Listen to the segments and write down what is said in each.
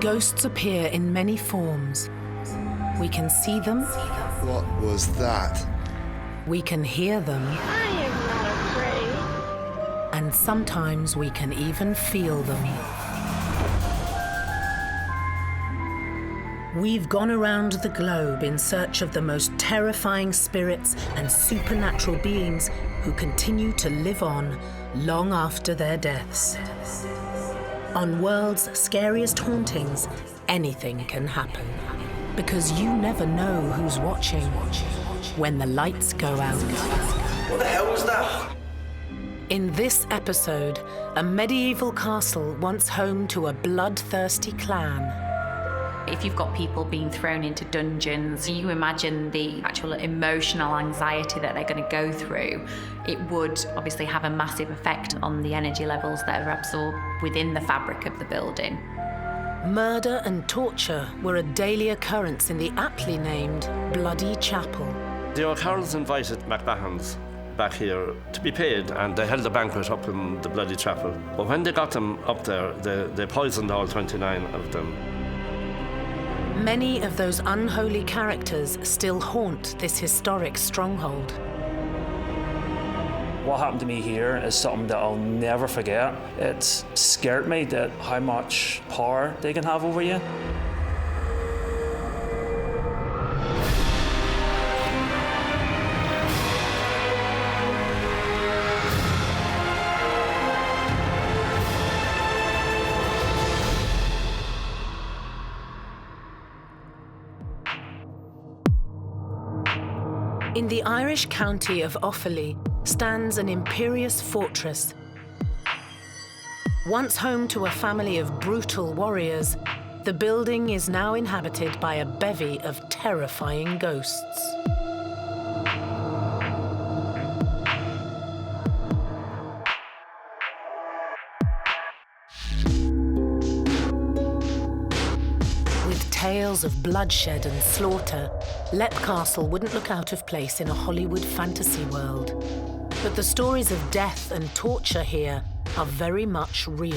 Ghosts appear in many forms. We can see them. What was that? We can hear them. I am not afraid. And sometimes we can even feel them. We've gone around the globe in search of the most terrifying spirits and supernatural beings who continue to live on long after their deaths. On World's Scariest Hauntings, anything can happen. Because you never know who's watching when the lights go out. What the hell was that? In this episode, a medieval castle once home to a bloodthirsty clan. If you've got people being thrown into dungeons, you imagine the actual emotional anxiety that they're going to go through. It would obviously have a massive effect on the energy levels that are absorbed within the fabric of the building. Murder and torture were a daily occurrence in the aptly named Bloody Chapel. The O'Carrolls invited McMahons back here to be paid, and they held a banquet up in the Bloody Chapel. But when they got them up there, they poisoned all 29 of them. Many of those unholy characters still haunt this historic stronghold. What happened to me here is something that I'll never forget. It's scared me that how much power they can have over you. In the Irish county of Offaly stands an imperious fortress. Once home to a family of brutal warriors, the building is now inhabited by a bevy of terrifying ghosts. Tales of bloodshed and slaughter, Leap Castle wouldn't look out of place in a Hollywood fantasy world. But the stories of death and torture here are very much real.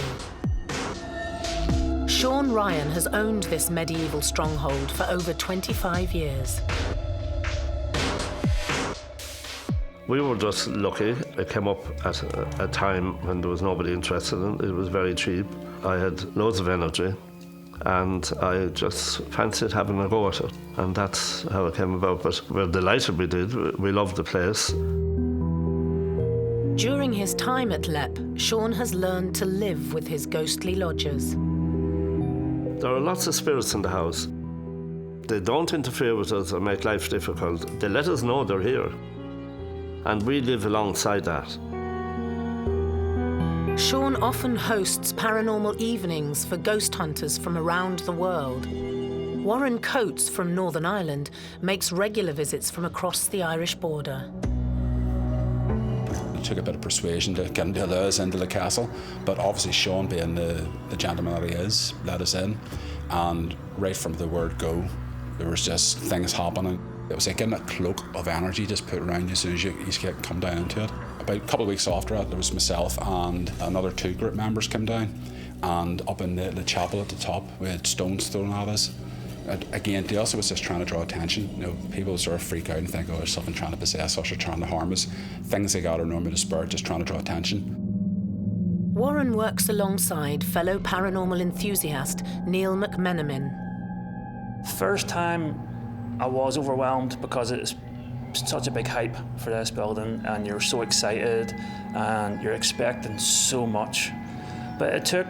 Sean Ryan has owned this medieval stronghold for over 25 years. We were just lucky. It came up at a time when there was nobody interested in it. It was very cheap. I had loads of energy, and I just fancied having a go at it. And that's how it came about. But we're delighted we did. We loved the place. During his time at Leap, Sean has learned to live with his ghostly lodgers. There are lots of spirits in the house. They don't interfere with us or make life difficult. They let us know they're here. And we live alongside that. Sean often hosts paranormal evenings for ghost hunters from around the world. Warren Coates from Northern Ireland makes regular visits from across the Irish border. It took a bit of persuasion to get him to allow us into the castle, but obviously Sean, being the gentleman that he is, let us in, and right from the word go, there was just things happening. It was like getting a cloak of energy just put around you as soon as you come down into it. About a couple of weeks after that, there was myself and another 2 group members came down, and up in the chapel at the top, we had stones thrown at us. And again, to us, it was just trying to draw attention. You know, people sort of freak out and think, oh, there's something trying to possess us or trying to harm us. Things they got are normally the spirit, just trying to draw attention. Warren works alongside fellow paranormal enthusiast Neil McMenamin. First time I was overwhelmed because it's such a big hype for this building and you're so excited and you're expecting so much. But it took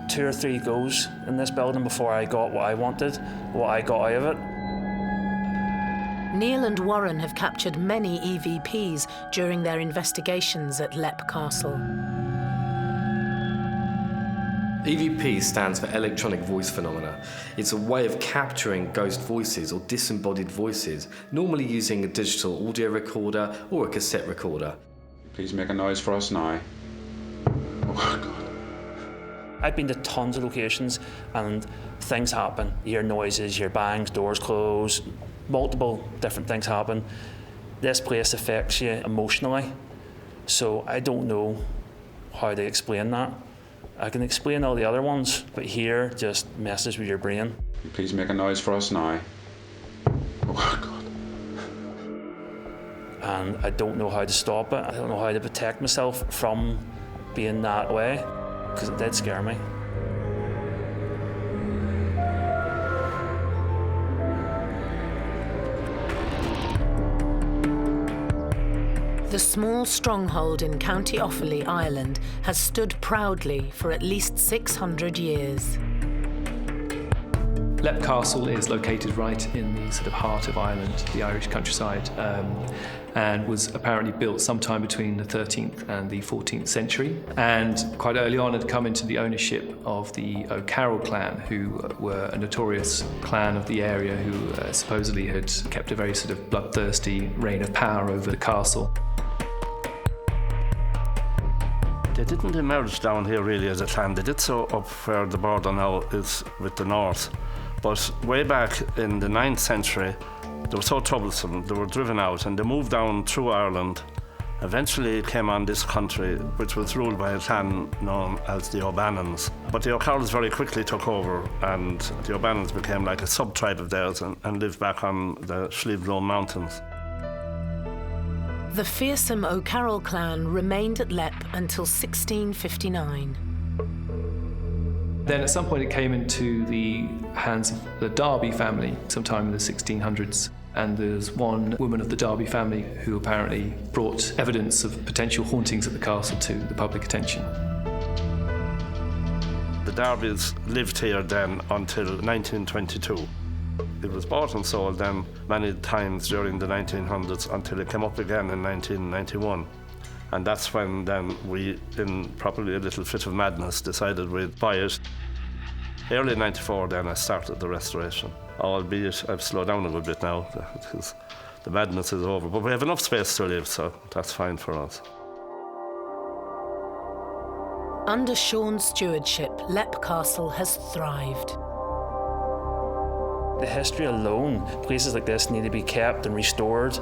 2 or 3 goes in this building before I got what I wanted, what I got out of it. Neil and Warren have captured many EVPs during their investigations at Leap Castle. EVP stands for electronic voice phenomena. It's a way of capturing ghost voices or disembodied voices, normally using a digital audio recorder or a cassette recorder. Please make a noise for us now. Oh, God. I've been to tons of locations and things happen. You hear noises, you hear bangs, doors close, multiple different things happen. This place affects you emotionally, so I don't know how to explain that. I can explain all the other ones, but here just messes with your brain. Please make a noise for us now. Oh, God. And I don't know how to stop it. I don't know how to protect myself from being that way, because it did scare me. The small stronghold in County Offaly, Ireland, has stood proudly for at least 600 years. Leap Castle is located right in the sort of heart of Ireland, the Irish countryside, and was apparently built sometime between the 13th and the 14th century. And quite early on had come into the ownership of the O'Carroll clan, who were a notorious clan of the area who supposedly had kept a very sort of bloodthirsty reign of power over the castle. They didn't emerge down here really as a clan. They did so up where the border now is with the north. But way back in the 9th century, they were so troublesome, they were driven out and they moved down through Ireland. Eventually came on this country, which was ruled by a clan known as the O'Bannons. But the O'Carrolls very quickly took over, and the O'Bannons became like a sub-tribe of theirs and lived back on the Slievelone Mountains. The fearsome O'Carroll clan remained at Leap until 1659. Then at some point it came into the hands of the Derby family sometime in the 1600s. And there's one woman of the Derby family who apparently brought evidence of potential hauntings at the castle to the public attention. The Derbys lived here then until 1922. It was bought and sold then many times during the 1900s until it came up again in 1991. And that's when then we, in probably a little fit of madness, decided we'd buy it. Early 94 then I started the restoration, albeit I've slowed down a good bit now because the madness is over. But we have enough space to live, so that's fine for us. Under Sean's stewardship, Leap Castle has thrived. The history alone, places like this need to be kept and restored,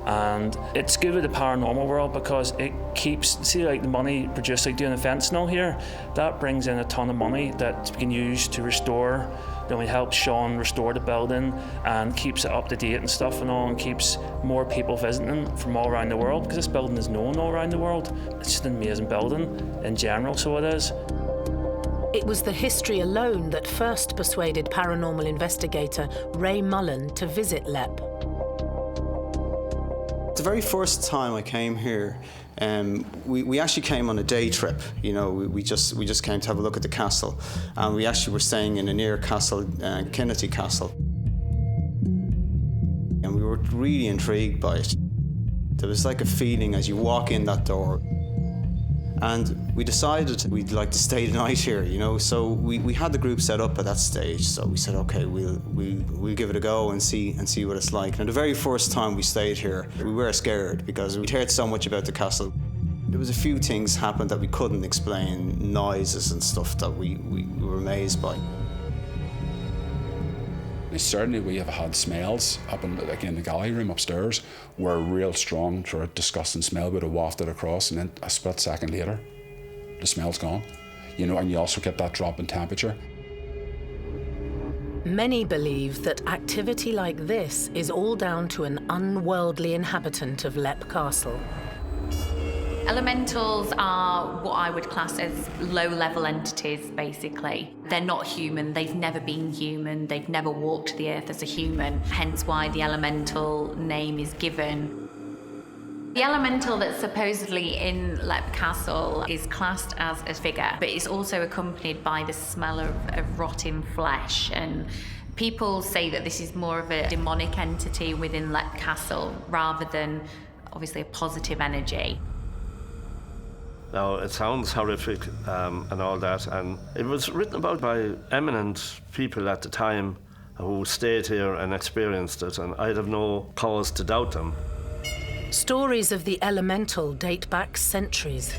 and it's good with the paranormal world because it keeps, see like the money produced like doing events and all here, that brings in a ton of money that we can use to restore. Then we help Sean restore the building and keeps it up to date and stuff and all, and keeps more people visiting from all around the world, because this building is known all around the world. It's just an amazing building in general, so it is. It was the history alone that first persuaded paranormal investigator Ray Mullen to visit Leap. The very first time I came here, we actually came on a day trip. You know, we just came to have a look at the castle, and we actually were staying in a near castle, Kinnity Castle, and we were really intrigued by it. There was like a feeling as you walk in that door. And we decided we'd like to stay the night here, you know. So we had the group set up at that stage. So we said, okay, we'll give it a go and see what it's like. And the very first time we stayed here, we were scared because we'd heard so much about the castle. There was a few things happened that we couldn't explain, noises and stuff that we were amazed by. Certainly we have had smells up in the gallery room upstairs where a real strong sort of disgusting smell would have wafted across, and then a split second later the smell's gone. You know, and you also get that drop in temperature. Many believe that activity like this is all down to an unworldly inhabitant of Leap Castle. Elementals are what I would class as low-level entities, basically. They're not human, they've never been human, they've never walked the earth as a human, hence why the elemental name is given. The elemental that's supposedly in Leap Castle is classed as a figure, but it's also accompanied by the smell of rotting flesh, and people say that this is more of a demonic entity within Leap Castle rather than, obviously, a positive energy. Now, it sounds horrific and all that, and it was written about by eminent people at the time who stayed here and experienced it, and I'd have no cause to doubt them. Stories of the elemental date back centuries.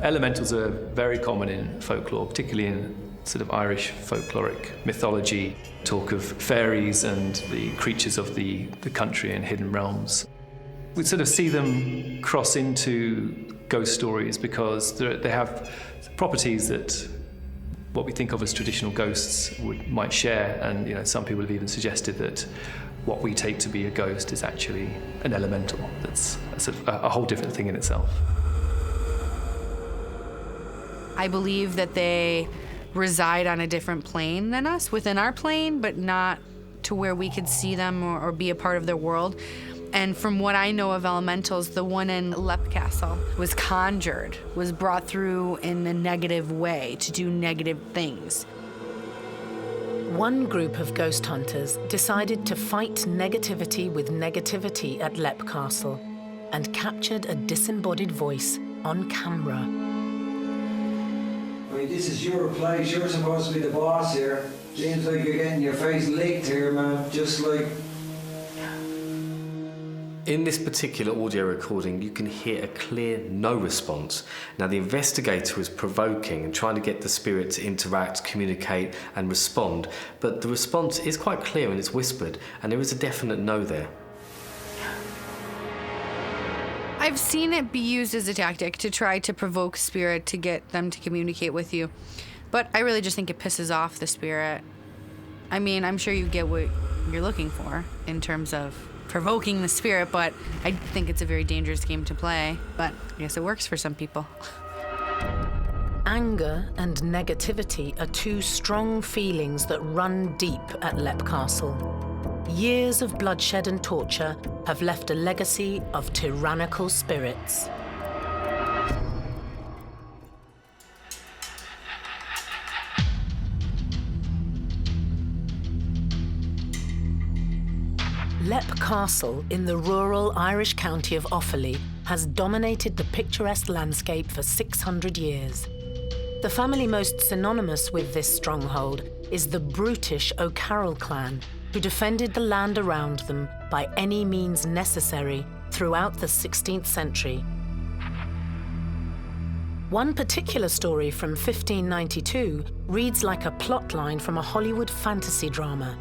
Elementals are very common in folklore, particularly in sort of Irish folkloric mythology. Talk of fairies and the creatures of the country and hidden realms. We sort of see them cross into ghost stories because they have properties that what we think of as traditional ghosts might share, and some people have even suggested that what we take to be a ghost is actually an elemental. That's sort of a whole different thing in itself. I believe that they reside on a different plane than us, within our plane, but not to where we could see them or be a part of their world. And from what I know of elementals, the one in Lepcastle was conjured, was brought through in a negative way to do negative things. One group of ghost hunters decided to fight negativity with negativity at Lepcastle and captured a disembodied voice on camera. I mean, this is your place. You're supposed to be the boss here. Seems like you're getting your face licked here, man. Just like... In this particular audio recording, you can hear a clear no response. Now, the investigator is provoking and trying to get the spirit to interact, communicate, and respond, but the response is quite clear and it's whispered, and there is a definite no there. I've seen it be used as a tactic to try to provoke spirit to get them to communicate with you, but I really just think it pisses off the spirit. I mean, I'm sure you get what you're looking for in terms of provoking the spirit, but I think it's a very dangerous game to play. But I guess it works for some people. Anger and negativity are two strong feelings that run deep at Lepcastle. Years of bloodshed and torture have left a legacy of tyrannical spirits. Lepcastle in the rural Irish county of Offaly has dominated the picturesque landscape for 600 years. The family most synonymous with this stronghold is the brutish O'Carroll clan, who defended the land around them by any means necessary throughout the 16th century. One particular story from 1592 reads like a plotline from a Hollywood fantasy drama.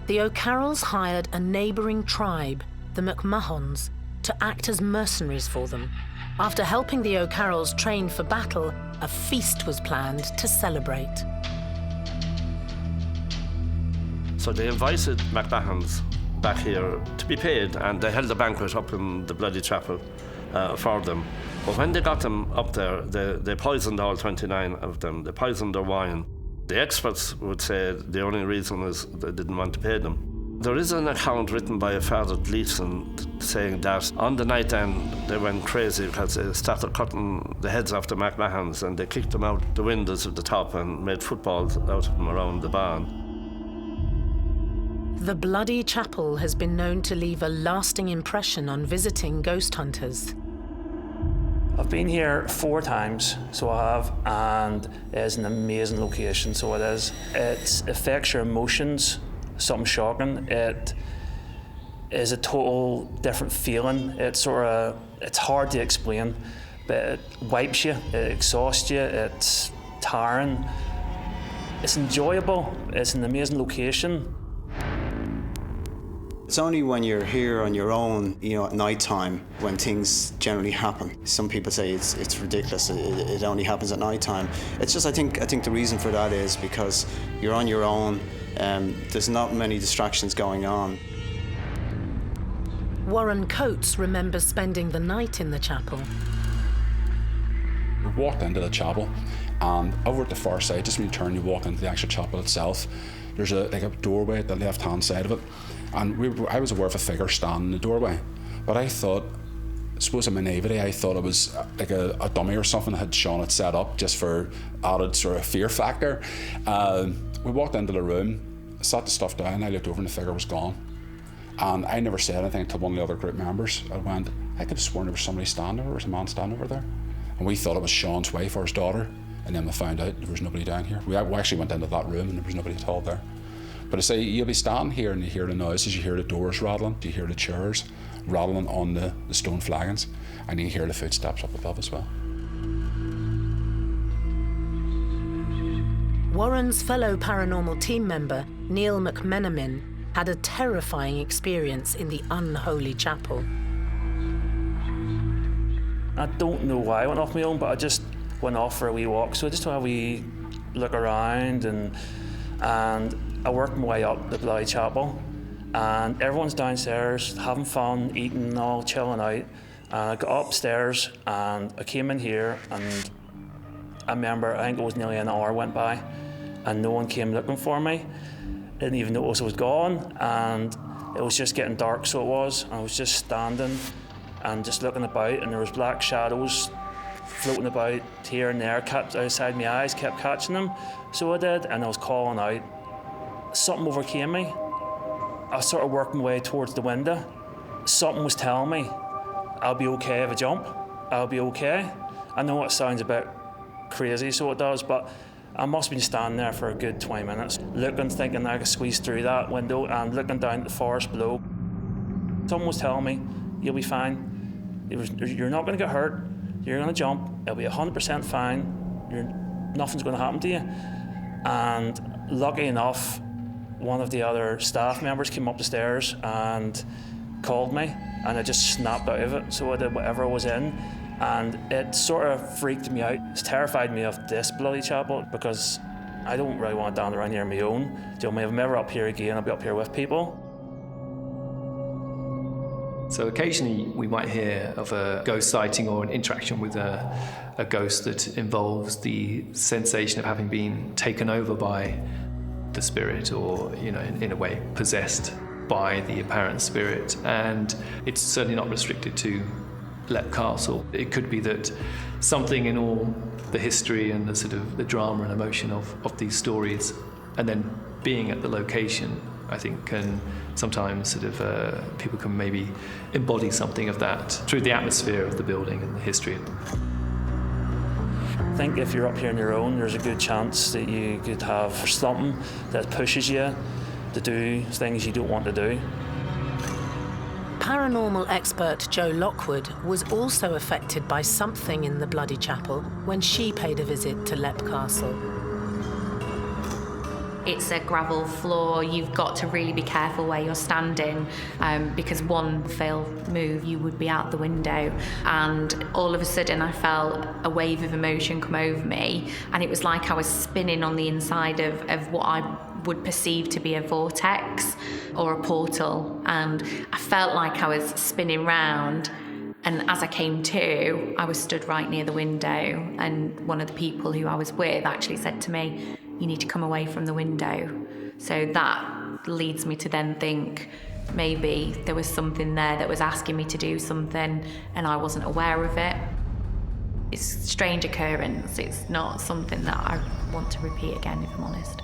The O'Carrolls hired a neighbouring tribe, the McMahons, to act as mercenaries for them. After helping the O'Carrolls train for battle, a feast was planned to celebrate. So they invited McMahons back here to be paid, and they held a banquet up in the bloody chapel for them. But when they got them up there, they poisoned all 29 of them. They poisoned their wine. The experts would say the only reason is they didn't want to pay them. There is an account written by a Father Gleeson saying that on the night then they went crazy because they started cutting the heads off the McMahons and they kicked them out the windows of the top and made footballs out of them around the barn. The bloody chapel has been known to leave a lasting impression on visiting ghost hunters. I've been here 4 times, so I have, and it's an amazing location, so it is. It affects your emotions, something shocking. It is a total different feeling. It's hard to explain, but it wipes you, it exhausts you, it's tiring. It's enjoyable, it's an amazing location. It's only when you're here on your own, at night time, when things generally happen. Some people say it's ridiculous. It only happens at night time. It's just I think the reason for that is because you're on your own. There's not many distractions going on. Warren Coates remembers spending the night in the chapel. We walked into the chapel, and over at the far side, just when you turn, you walk into the actual chapel itself. There's a doorway at the left-hand side of it. And I was aware of a figure standing in the doorway, but I thought, I suppose in my naivety, I thought it was like a dummy or something that had Sean had set up just for added sort of fear factor. We walked into the room, sat the stuff down, I looked over and the figure was gone. And I never said anything to one of the other group members. I could have sworn there was somebody standing, there was a man standing over there. And we thought it was Sean's wife or his daughter, and then we found out there was nobody down here. We actually went into that room and there was nobody at all there. But I say, you'll be standing here and you hear the noises, you hear the doors rattling, you hear the chairs rattling on the stone flagons, and you hear the footsteps up above as well. Warren's fellow paranormal team member, Neil McMenamin, had a terrifying experience in the unholy chapel. I don't know why I went off my own, but I just went off for a wee walk. So I just had a wee look around, and I worked my way up the bloody chapel, and everyone's downstairs having fun, eating, all chilling out. And I got upstairs and I came in here, and I remember, I think it was nearly an hour went by and no one came looking for me. Didn't even notice I was gone, and it was just getting dark, so it was. I was just standing and just looking about, and there was black shadows floating about here and there, kept outside my eyes, kept catching them. So I did, and I was calling out. Something overcame me. I sort of worked my way towards the window. Something was telling me, I'll be okay if I jump. I'll be okay. I know it sounds a bit crazy, so it does, but I must have been standing there for a good 20 minutes, looking, thinking I could squeeze through that window and looking down at the forest below. Someone was telling me, you'll be fine. You're not going to get hurt. You're going to jump. It'll be 100% fine. Nothing's going to happen to you. And lucky enough, one of the other staff members came up the stairs and called me, and I just snapped out of it. So I did whatever I was in. And it sort of freaked me out. It's terrified me of this bloody chapel, because I don't really want to down around here on my own. If I'm ever up here again, I'll be up here with people. So occasionally we might hear of a ghost sighting or an interaction with a ghost that involves the sensation of having been taken over by the spirit, or, in a way possessed by the apparent spirit. And it's certainly not restricted to Leap Castle. It could be that something in all the history and the sort of the drama and emotion of these stories, and then being at the location, I think can sometimes sort of people can maybe embody something of that through the atmosphere of the building and the history. I think if you're up here on your own, there's a good chance that you could have something that pushes you to do things you don't want to do. Paranormal expert Jo Lockwood was also affected by something in the Bloody Chapel when she paid a visit to Leap Castle. It's a gravel floor. You've got to really be careful where you're standing, because one failed move, you would be out the window. And all of a sudden I felt a wave of emotion come over me, and it was like I was spinning on the inside of what I would perceive to be a vortex or a portal. And I felt like I was spinning round. And as I came to, I was stood right near the window, and one of the people who I was with actually said to me, you need to come away from the window. So that leads me to then think maybe there was something there that was asking me to do something and I wasn't aware of it. It's a strange occurrence. It's not something that I want to repeat again, if I'm honest.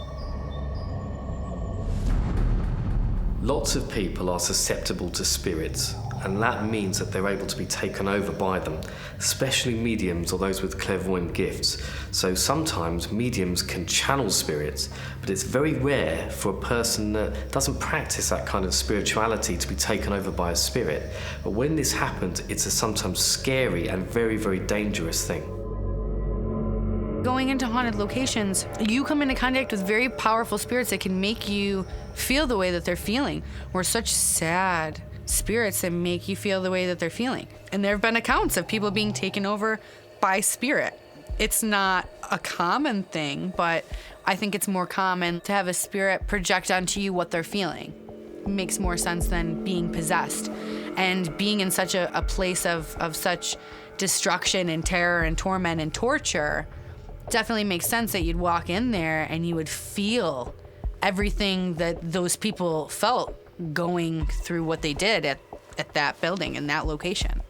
Lots of people are susceptible to spirits, and that means that they're able to be taken over by them, especially mediums or those with clairvoyant gifts. So sometimes mediums can channel spirits, but it's very rare for a person that doesn't practice that kind of spirituality to be taken over by a spirit. But when this happens, it's a sometimes scary and very, very dangerous thing. Going into haunted locations, you come into contact with very powerful spirits that can make you feel the way that they're feeling. We're such sad spirits that make you feel the way that they're feeling. And there have been accounts of people being taken over by spirit. It's not a common thing, but I think it's more common to have a spirit project onto you what they're feeling. It makes more sense than being possessed. And being in such a place of such destruction and terror and torment and torture, definitely makes sense that you'd walk in there and you would feel everything that those people felt going through what they did at that building in that location.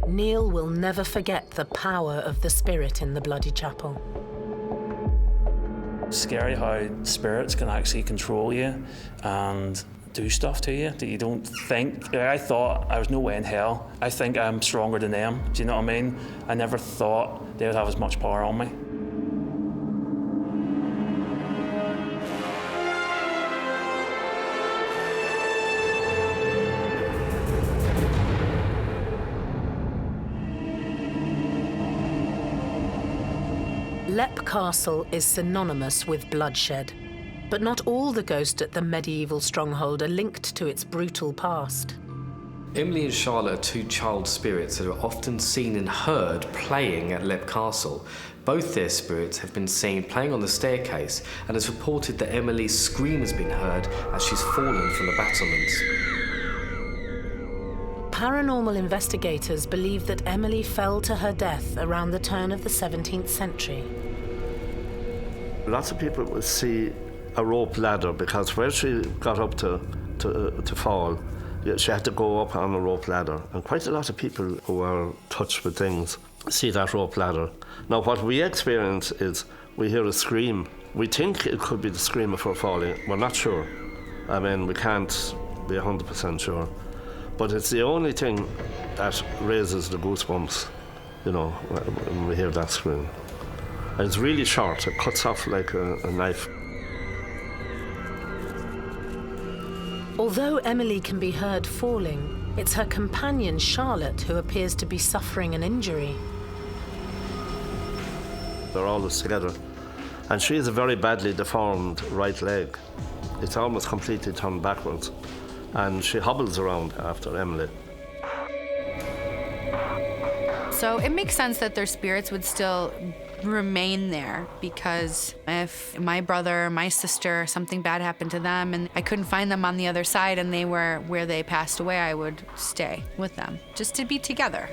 Neil will never forget the power of the spirit in the Bloody Chapel. Scary how spirits can actually control you and do stuff to you that you don't think. I thought I was no way in hell. I think I'm stronger than them. Do you know what I mean? I never thought they would have as much power on me. Leap Castle is synonymous with bloodshed, but not all the ghosts at the medieval stronghold are linked to its brutal past. Emily and Charlotte are two child spirits that are often seen and heard playing at Leap Castle. Both their spirits have been seen playing on the staircase, and it's reported that Emily's scream has been heard as she's fallen from the battlements. Paranormal investigators believe that Emily fell to her death around the turn of the 17th century. Lots of people will see a rope ladder because where she got up to fall, she had to go up on a rope ladder. And quite a lot of people who are touched with things see that rope ladder. Now, what we experience is we hear a scream. We think it could be the scream of her falling. We're not sure. I mean, we can't be 100% sure. But it's the only thing that raises the goosebumps, you know, when we hear that scream. And it's really short. It cuts off like a knife. Although Emily can be heard falling, it's her companion Charlotte who appears to be suffering an injury. They're always together. And she has a very badly deformed right leg. It's almost completely turned backwards. And she hobbles around after Emily. So it makes sense that their spirits would still remain there, because if my brother or my sister, something bad happened to them and I couldn't find them on the other side and they were where they passed away, I would stay with them just to be together.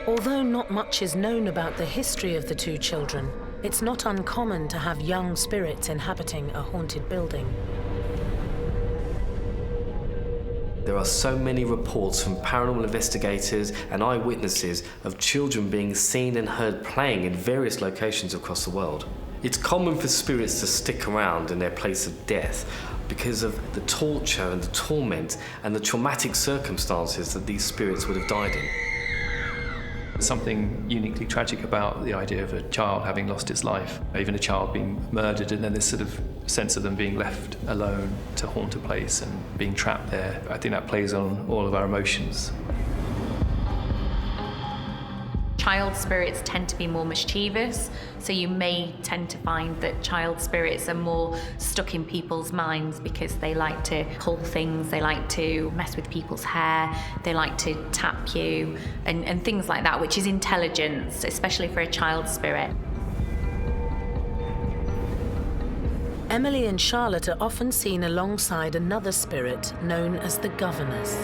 Although not much is known about the history of the two children, it's not uncommon to have young spirits inhabiting a haunted building. There are so many reports from paranormal investigators and eyewitnesses of children being seen and heard playing in various locations across the world. It's common for spirits to stick around in their place of death because of the torture and the torment and the traumatic circumstances that these spirits would have died in. There's something uniquely tragic about the idea of a child having lost its life, even a child being murdered, and then this sort of sense of them being left alone to haunt a place and being trapped there. I think that plays on all of our emotions. Child spirits tend to be more mischievous, so you may tend to find that child spirits are more stuck in people's minds because they like to pull things, they like to mess with people's hair, they like to tap you, and things like that, which is intelligence, especially for a child spirit. Emily and Charlotte are often seen alongside another spirit known as the Governness.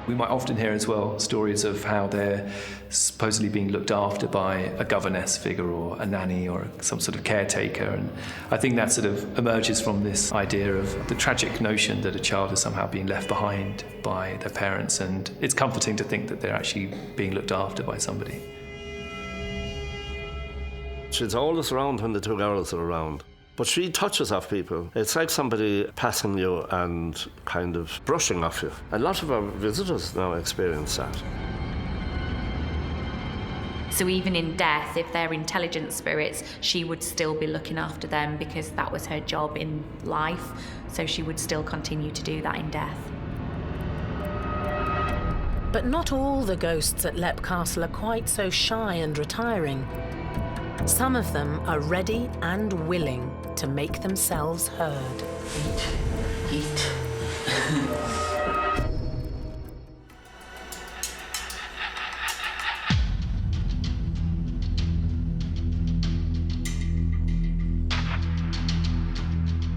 We might often hear as well stories of how they're supposedly being looked after by a governess figure or a nanny or some sort of caretaker, and I think that sort of emerges from this idea of the tragic notion that a child is somehow being left behind by their parents, and it's comforting to think that they're actually being looked after by somebody. She's always around when the two girls are around. But she touches off people. It's like somebody passing you and kind of brushing off you. A lot of our visitors now experience that. So even in death, if they're intelligent spirits, she would still be looking after them because that was her job in life. So she would still continue to do that in death. But not all the ghosts at Leap Castle are quite so shy and retiring. Some of them are ready and willing to make themselves heard. Eat.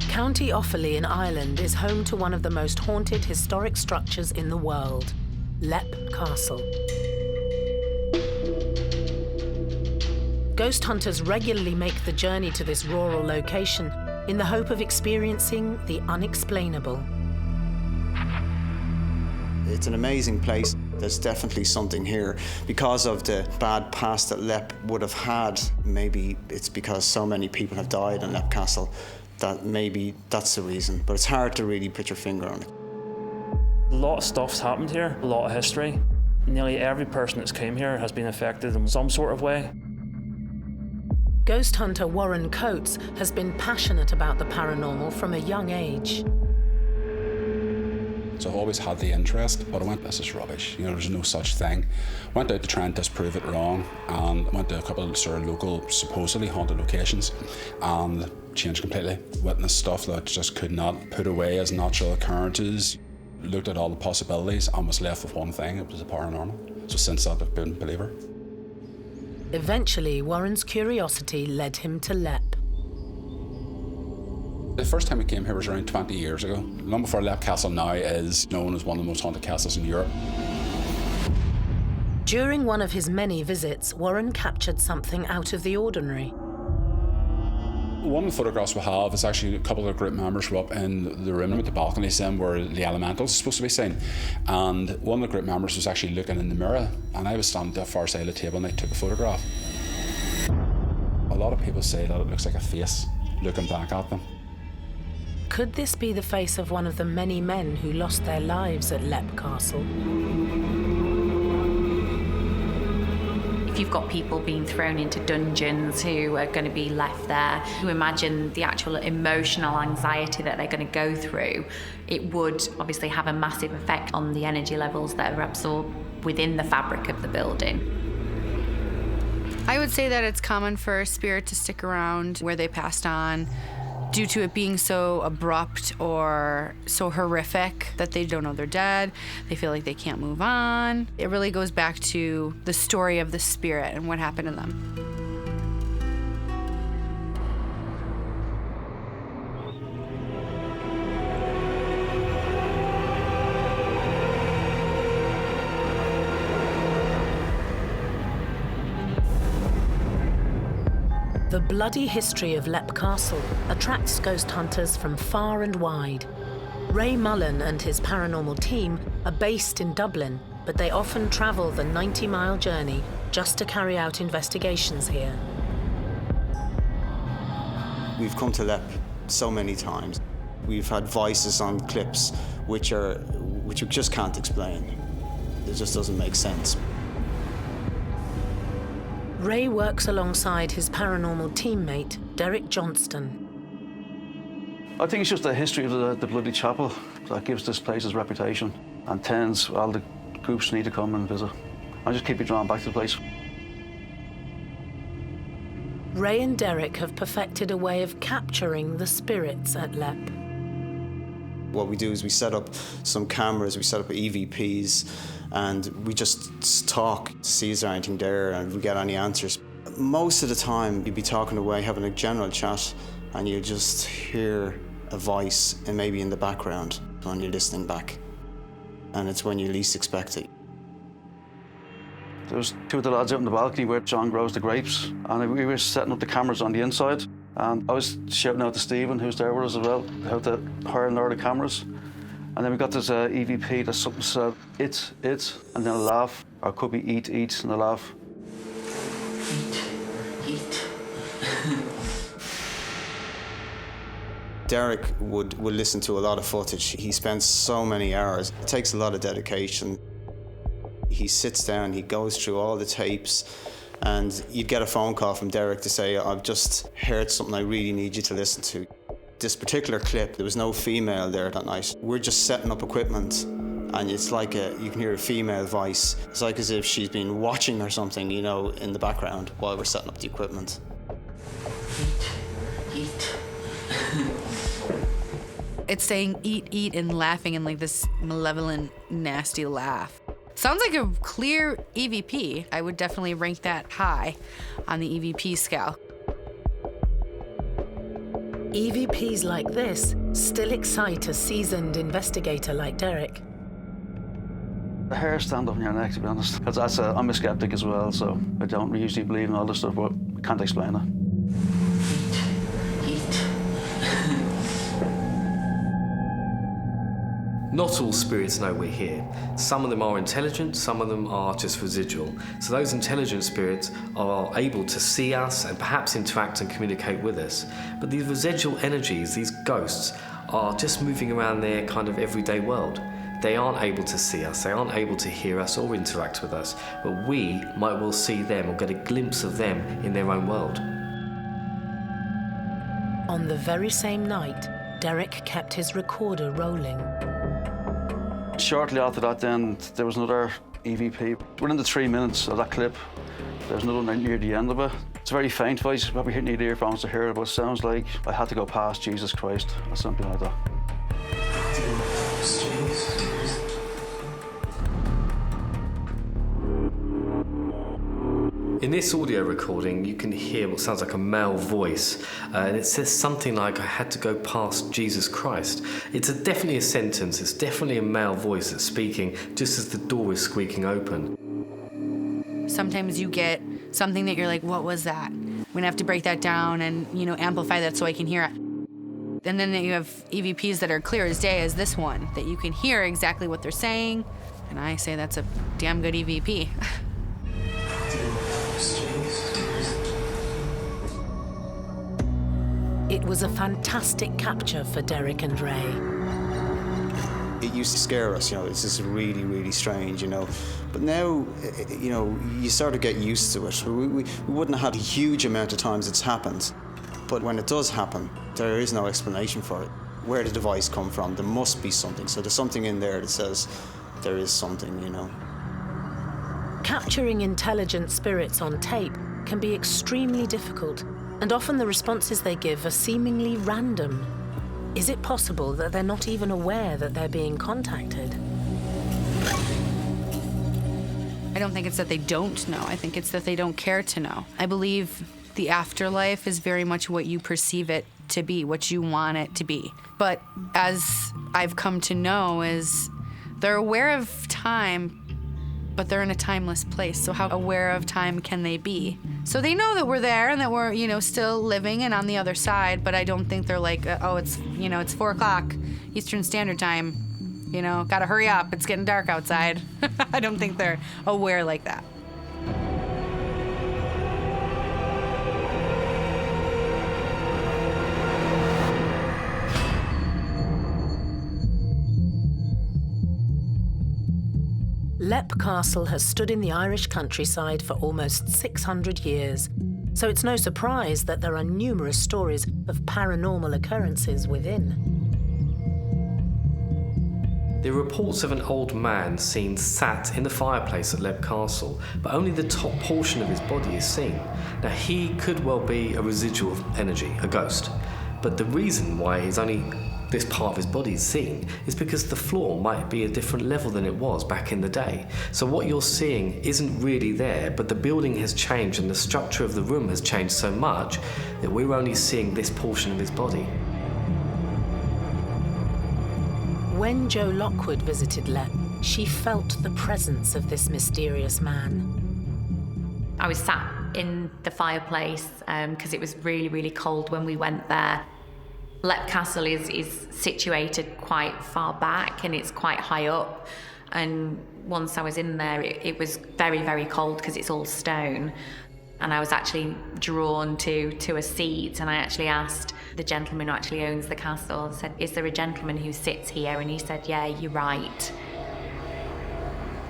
County Offaly in Ireland is home to one of the most haunted historic structures in the world, Leap Castle. Ghost hunters regularly make the journey to this rural location in the hope of experiencing the unexplainable. It's an amazing place. There's definitely something here. Because of the bad past that Leap would have had, maybe it's because so many people have died in Leap Castle that maybe that's the reason. But it's hard to really put your finger on it. A lot of stuff's happened here, a lot of history. Nearly every person that's came here has been affected in some sort of way. Ghost hunter Warren Coates has been passionate about the paranormal from a young age. So I've always had the interest, but I went, this is rubbish, there's no such thing. Went out to try and disprove it wrong, and went to a couple of sort of local, supposedly haunted locations, and changed completely. Witnessed stuff that I just could not put away as natural occurrences. Looked at all the possibilities and was left with one thing, it was the paranormal. So since that, I've been a believer. Eventually, Warren's curiosity led him to Lepp. The first time I came here was around 20 years ago. Long before Lepp Castle now is known as one of the most haunted castles in Europe. During one of his many visits, Warren captured something out of the ordinary. One of the photographs we have is actually a couple of group members were up in the room with the balconies in where the elementals are supposed to be seen. And one of the group members was actually looking in the mirror, and I was standing at the far side of the table and they took a photograph. A lot of people say that it looks like a face looking back at them. Could this be the face of one of the many men who lost their lives at Lepp Castle? If you've got people being thrown into dungeons who are going to be left there, you imagine the actual emotional anxiety that they're going to go through. It would obviously have a massive effect on the energy levels that are absorbed within the fabric of the building. I would say that it's common for a spirit to stick around where they passed on due to it being so abrupt or so horrific that they don't know they're dead. They feel like they can't move on. It really goes back to the story of the spirit and what happened to them. The bloody history of Lepp Castle attracts ghost hunters from far and wide. Ray Mullen and his paranormal team are based in Dublin, but they often travel the 90-mile journey just to carry out investigations here. We've come to Lepp so many times. We've had voices on clips which you just can't explain. It just doesn't make sense. Ray works alongside his paranormal teammate, Derek Johnston. I think it's just the history of the bloody chapel that gives this place its reputation and tends all the groups need to come and visit. I just keep you drawn back to the place. Ray and Derek have perfected a way of capturing the spirits at Lepp. What we do is we set up some cameras, we set up EVPs, and we just talk to see is there anything there and if we get any answers. Most of the time you'd be talking away, having a general chat, and you just hear a voice and maybe in the background when you're listening back. And it's when you least expect it. There was two of the lads out in the balcony where John grows the grapes, and we were setting up the cameras on the inside, and I was shouting out to Stephen, who's there with us as well, how to hire and lower the cameras. And then we got this EVP that something said, it, and then a laugh, or it could be eat, and a laugh. Eat. Derek would listen to a lot of footage. He spends so many hours. It takes a lot of dedication. He sits down, he goes through all the tapes, and you'd get a phone call from Derek to say, I've just heard something I really need you to listen to. This particular clip, there was no female there that night. We're just setting up equipment, and it's like you can hear a female voice. It's like as if she's been watching or something, in the background while we're setting up the equipment. Eat. It's saying eat, and laughing in like this malevolent, nasty laugh. Sounds like a clear EVP. I would definitely rank that high on the EVP scale. EVPs like this still excite a seasoned investigator like Derek. The hair stand up on your neck, to be honest. Because I'm a skeptic as well, so I don't usually believe in all this stuff, but I can't explain it. Not all spirits know we're here. Some of them are intelligent, some of them are just residual. So those intelligent spirits are able to see us and perhaps interact and communicate with us. But these residual energies, these ghosts, are just moving around their kind of everyday world. They aren't able to see us, they aren't able to hear us or interact with us, but we might well see them or get a glimpse of them in their own world. On the very same night, Derek kept his recorder rolling. Shortly after that then, there was another EVP. Within the 3 minutes of that clip, there's another one near the end of it. It's a very faint voice, you probably need earphones to hear it, but it sounds like I had to go past Jesus Christ, or something like that. In this audio recording, you can hear what sounds like a male voice, and it says something like, I had to go past Jesus Christ. It's definitely a sentence, it's definitely a male voice that's speaking just as the door is squeaking open. Sometimes you get something that you're like, what was that? I'm gonna have to break that down and, amplify that so I can hear it. And then you have EVPs that are clear as day as this one, that you can hear exactly what they're saying, and I say that's a damn good EVP. It was a fantastic capture for Derek and Ray. It used to scare us, this is really, really strange, But now, you sort of get used to it. We wouldn't have had a huge amount of times it's happened. But when it does happen, there is no explanation for it. Where did the voice come from? There must be something. So there's something in there that says there is something, Capturing intelligent spirits on tape can be extremely difficult, and often the responses they give are seemingly random. Is it possible that they're not even aware that they're being contacted? I don't think it's that they don't know. I think it's that they don't care to know. I believe the afterlife is very much what you perceive it to be, what you want it to be. But as I've come to know is they're aware of time, but they're in a timeless place. So how aware of time can they be? So they know that we're there and that we're, still living and on the other side, but I don't think they're like, oh, it's 4 o'clock Eastern Standard Time. Gotta hurry up, it's getting dark outside. I don't think they're aware like that. Leap Castle has stood in the Irish countryside for almost 600 years, so it's no surprise that there are numerous stories of paranormal occurrences within. There are reports of an old man seen sat in the fireplace at Leap Castle, but only the top portion of his body is seen. Now, he could well be a residual of energy, a ghost, but the reason why he's only this part of his body is seen is because the floor might be a different level than it was back in the day. So what you're seeing isn't really there, but the building has changed and the structure of the room has changed so much that we're only seeing this portion of his body. When Jo Lockwood visited Leap, she felt the presence of this mysterious man. I was sat in the fireplace because it was really, really cold when we went there. Leap Castle is situated quite far back and it's quite high up, and once I was in there it was very, very cold because it's all stone, and I was actually drawn to a seat, and I actually asked the gentleman who actually owns the castle, I said, is there a gentleman who sits here? And he said, yeah, you're right.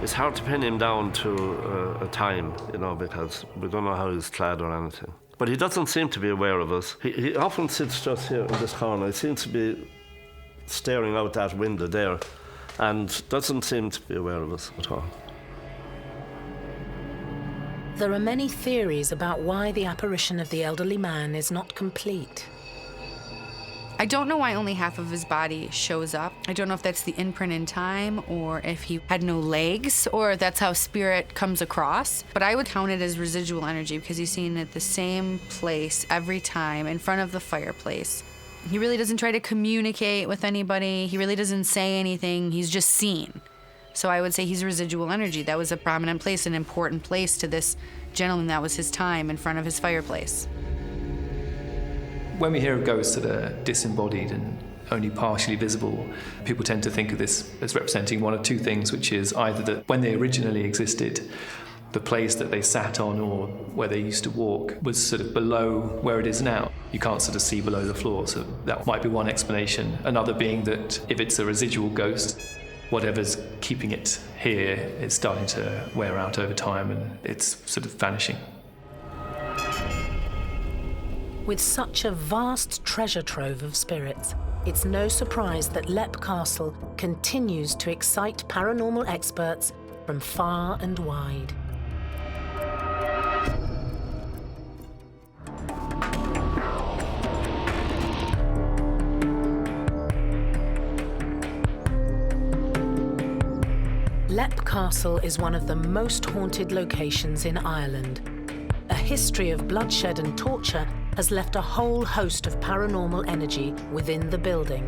It's hard to pin him down to a time, because we don't know how he's clad or anything. But he doesn't seem to be aware of us. He often sits just here in this corner. He seems to be staring out that window there and doesn't seem to be aware of us at all. There are many theories about why the apparition of the elderly man is not complete. I don't know why only half of his body shows up. I don't know if that's the imprint in time or if he had no legs or that's how spirit comes across. But I would count it as residual energy because he's seen at the same place every time in front of the fireplace. He really doesn't try to communicate with anybody. He really doesn't say anything. He's just seen. So I would say he's residual energy. That was a prominent place, an important place to this gentleman. That was his time in front of his fireplace. When we hear of ghosts that are disembodied and only partially visible, people tend to think of this as representing one of two things, which is either that when they originally existed, the place that they sat on or where they used to walk was sort of below where it is now. You can't sort of see below the floor, so that might be one explanation. Another being that if it's a residual ghost, whatever's keeping it here is starting to wear out over time and it's sort of vanishing. With such a vast treasure trove of spirits, it's no surprise that Leap Castle continues to excite paranormal experts from far and wide. Leap Castle is one of the most haunted locations in Ireland. A history of bloodshed and torture has left a whole host of paranormal energy within the building.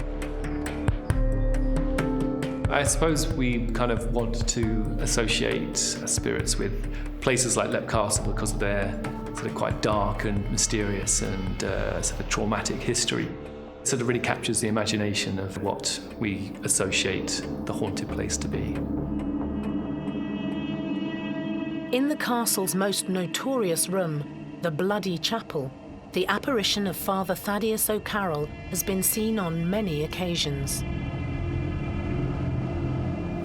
I suppose we kind of want to associate spirits with places like Leap Castle because of their sort of quite dark and mysterious and sort of traumatic history. It sort of really captures the imagination of what we associate the haunted place to be. In the castle's most notorious room, the Bloody Chapel, the apparition of Father Thaddeus O'Carroll has been seen on many occasions.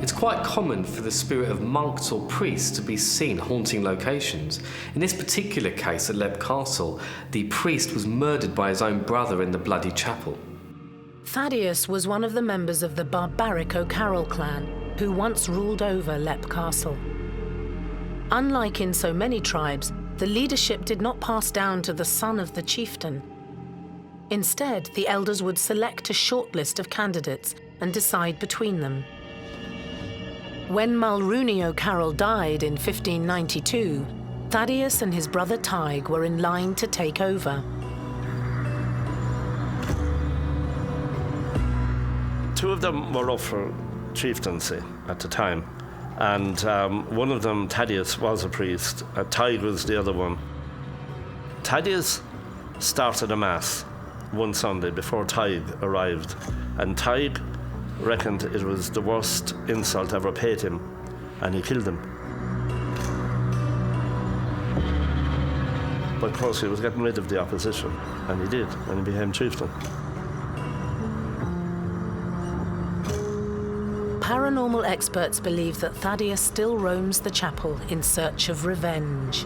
It's quite common for the spirit of monks or priests to be seen haunting locations. In this particular case at Leap Castle, the priest was murdered by his own brother in the Bloody Chapel. Thaddeus was one of the members of the barbaric O'Carroll clan who once ruled over Leap Castle. Unlike in so many tribes, the leadership did not pass down to the son of the chieftain. Instead, the elders would select a shortlist of candidates and decide between them. When Mulrooney O'Carroll died in 1592, Thaddeus and his brother Tig were in line to take over. Two of them were up for chieftaincy at the time. And one of them, Thaddeus, was a priest. Tig was the other one. Thaddeus started a mass one Sunday before Tig arrived. And Tig reckoned it was the worst insult ever paid him. And he killed him. But of course he was getting rid of the opposition. And he did. And he became chieftain. Paranormal experts believe that Thaddeus still roams the chapel in search of revenge.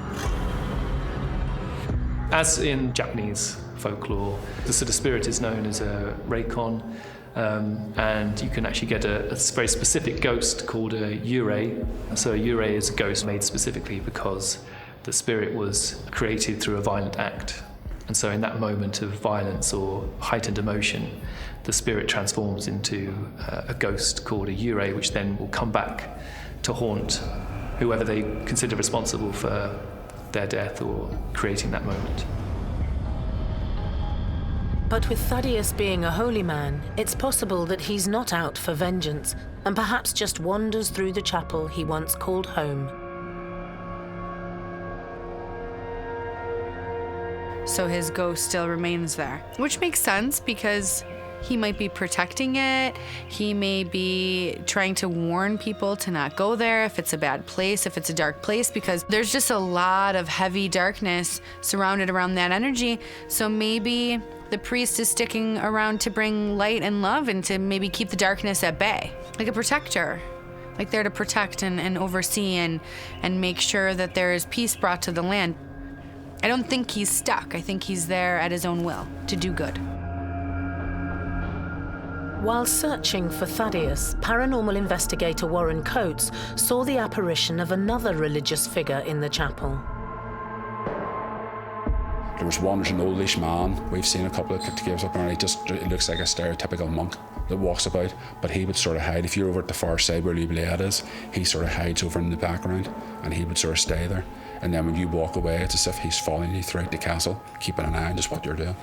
As in Japanese folklore, the sort of spirit is known as a reikon, and you can actually get a very specific ghost called a yurei. So a yurei is a ghost made specifically because the spirit was created through a violent act. And so in that moment of violence or heightened emotion, the spirit transforms into a ghost called a yurei, which then will come back to haunt whoever they consider responsible for their death or creating that moment. But with Thaddeus being a holy man, it's possible that he's not out for vengeance and perhaps just wanders through the chapel he once called home. So his ghost still remains there, which makes sense because he might be protecting it. He may be trying to warn people to not go there if it's a bad place, if it's a dark place, because there's just a lot of heavy darkness surrounded around that energy. So maybe the priest is sticking around to bring light and love and to maybe keep the darkness at bay, like a protector, like there to protect and oversee and make sure that there is peace brought to the land. I don't think he's stuck. I think he's there at his own will to do good. While searching for Thaddeus, paranormal investigator Warren Coates saw the apparition of another religious figure in the chapel. There was one, there's an oldish man. We've seen a couple of caves up there. He looks like a stereotypical monk that walks about, but he would sort of hide. If you're over at the far side where Liblade is, he sort of hides over in the background and he would sort of stay there. And then when you walk away, it's as if he's following you throughout the castle, keeping an eye on just what you're doing.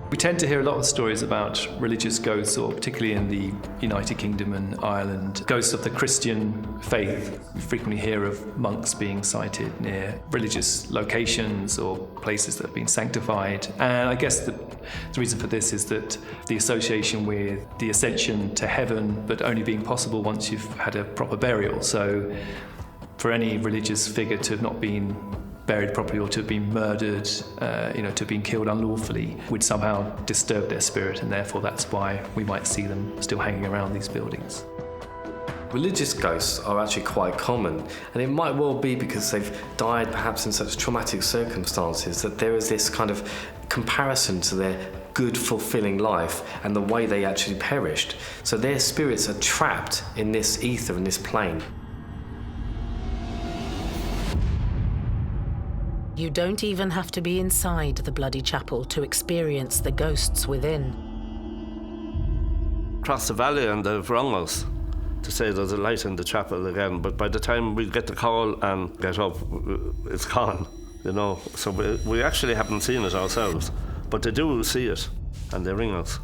We tend to hear a lot of stories about religious ghosts, or particularly in the United Kingdom and Ireland, ghosts of the Christian faith. We frequently hear of monks being sighted near religious locations or places that have been sanctified. And I guess the reason for this is that the association with the ascension to heaven, but only being possible once you've had a proper burial. So for any religious figure to have not been buried properly or to have been murdered, to have been killed unlawfully, would somehow disturb their spirit, and therefore that's why we might see them still hanging around these buildings. Religious ghosts are actually quite common, and it might well be because they've died perhaps in such traumatic circumstances that there is this kind of comparison to their good, fulfilling life and the way they actually perished. So their spirits are trapped in this ether, in this plane. You don't even have to be inside the bloody chapel to experience the ghosts within. Across the valley and they've rung us to say there's a light in the chapel again, but by the time we get the call and get up, it's gone, you know. So we actually haven't seen it ourselves, but they do see it and they ring us.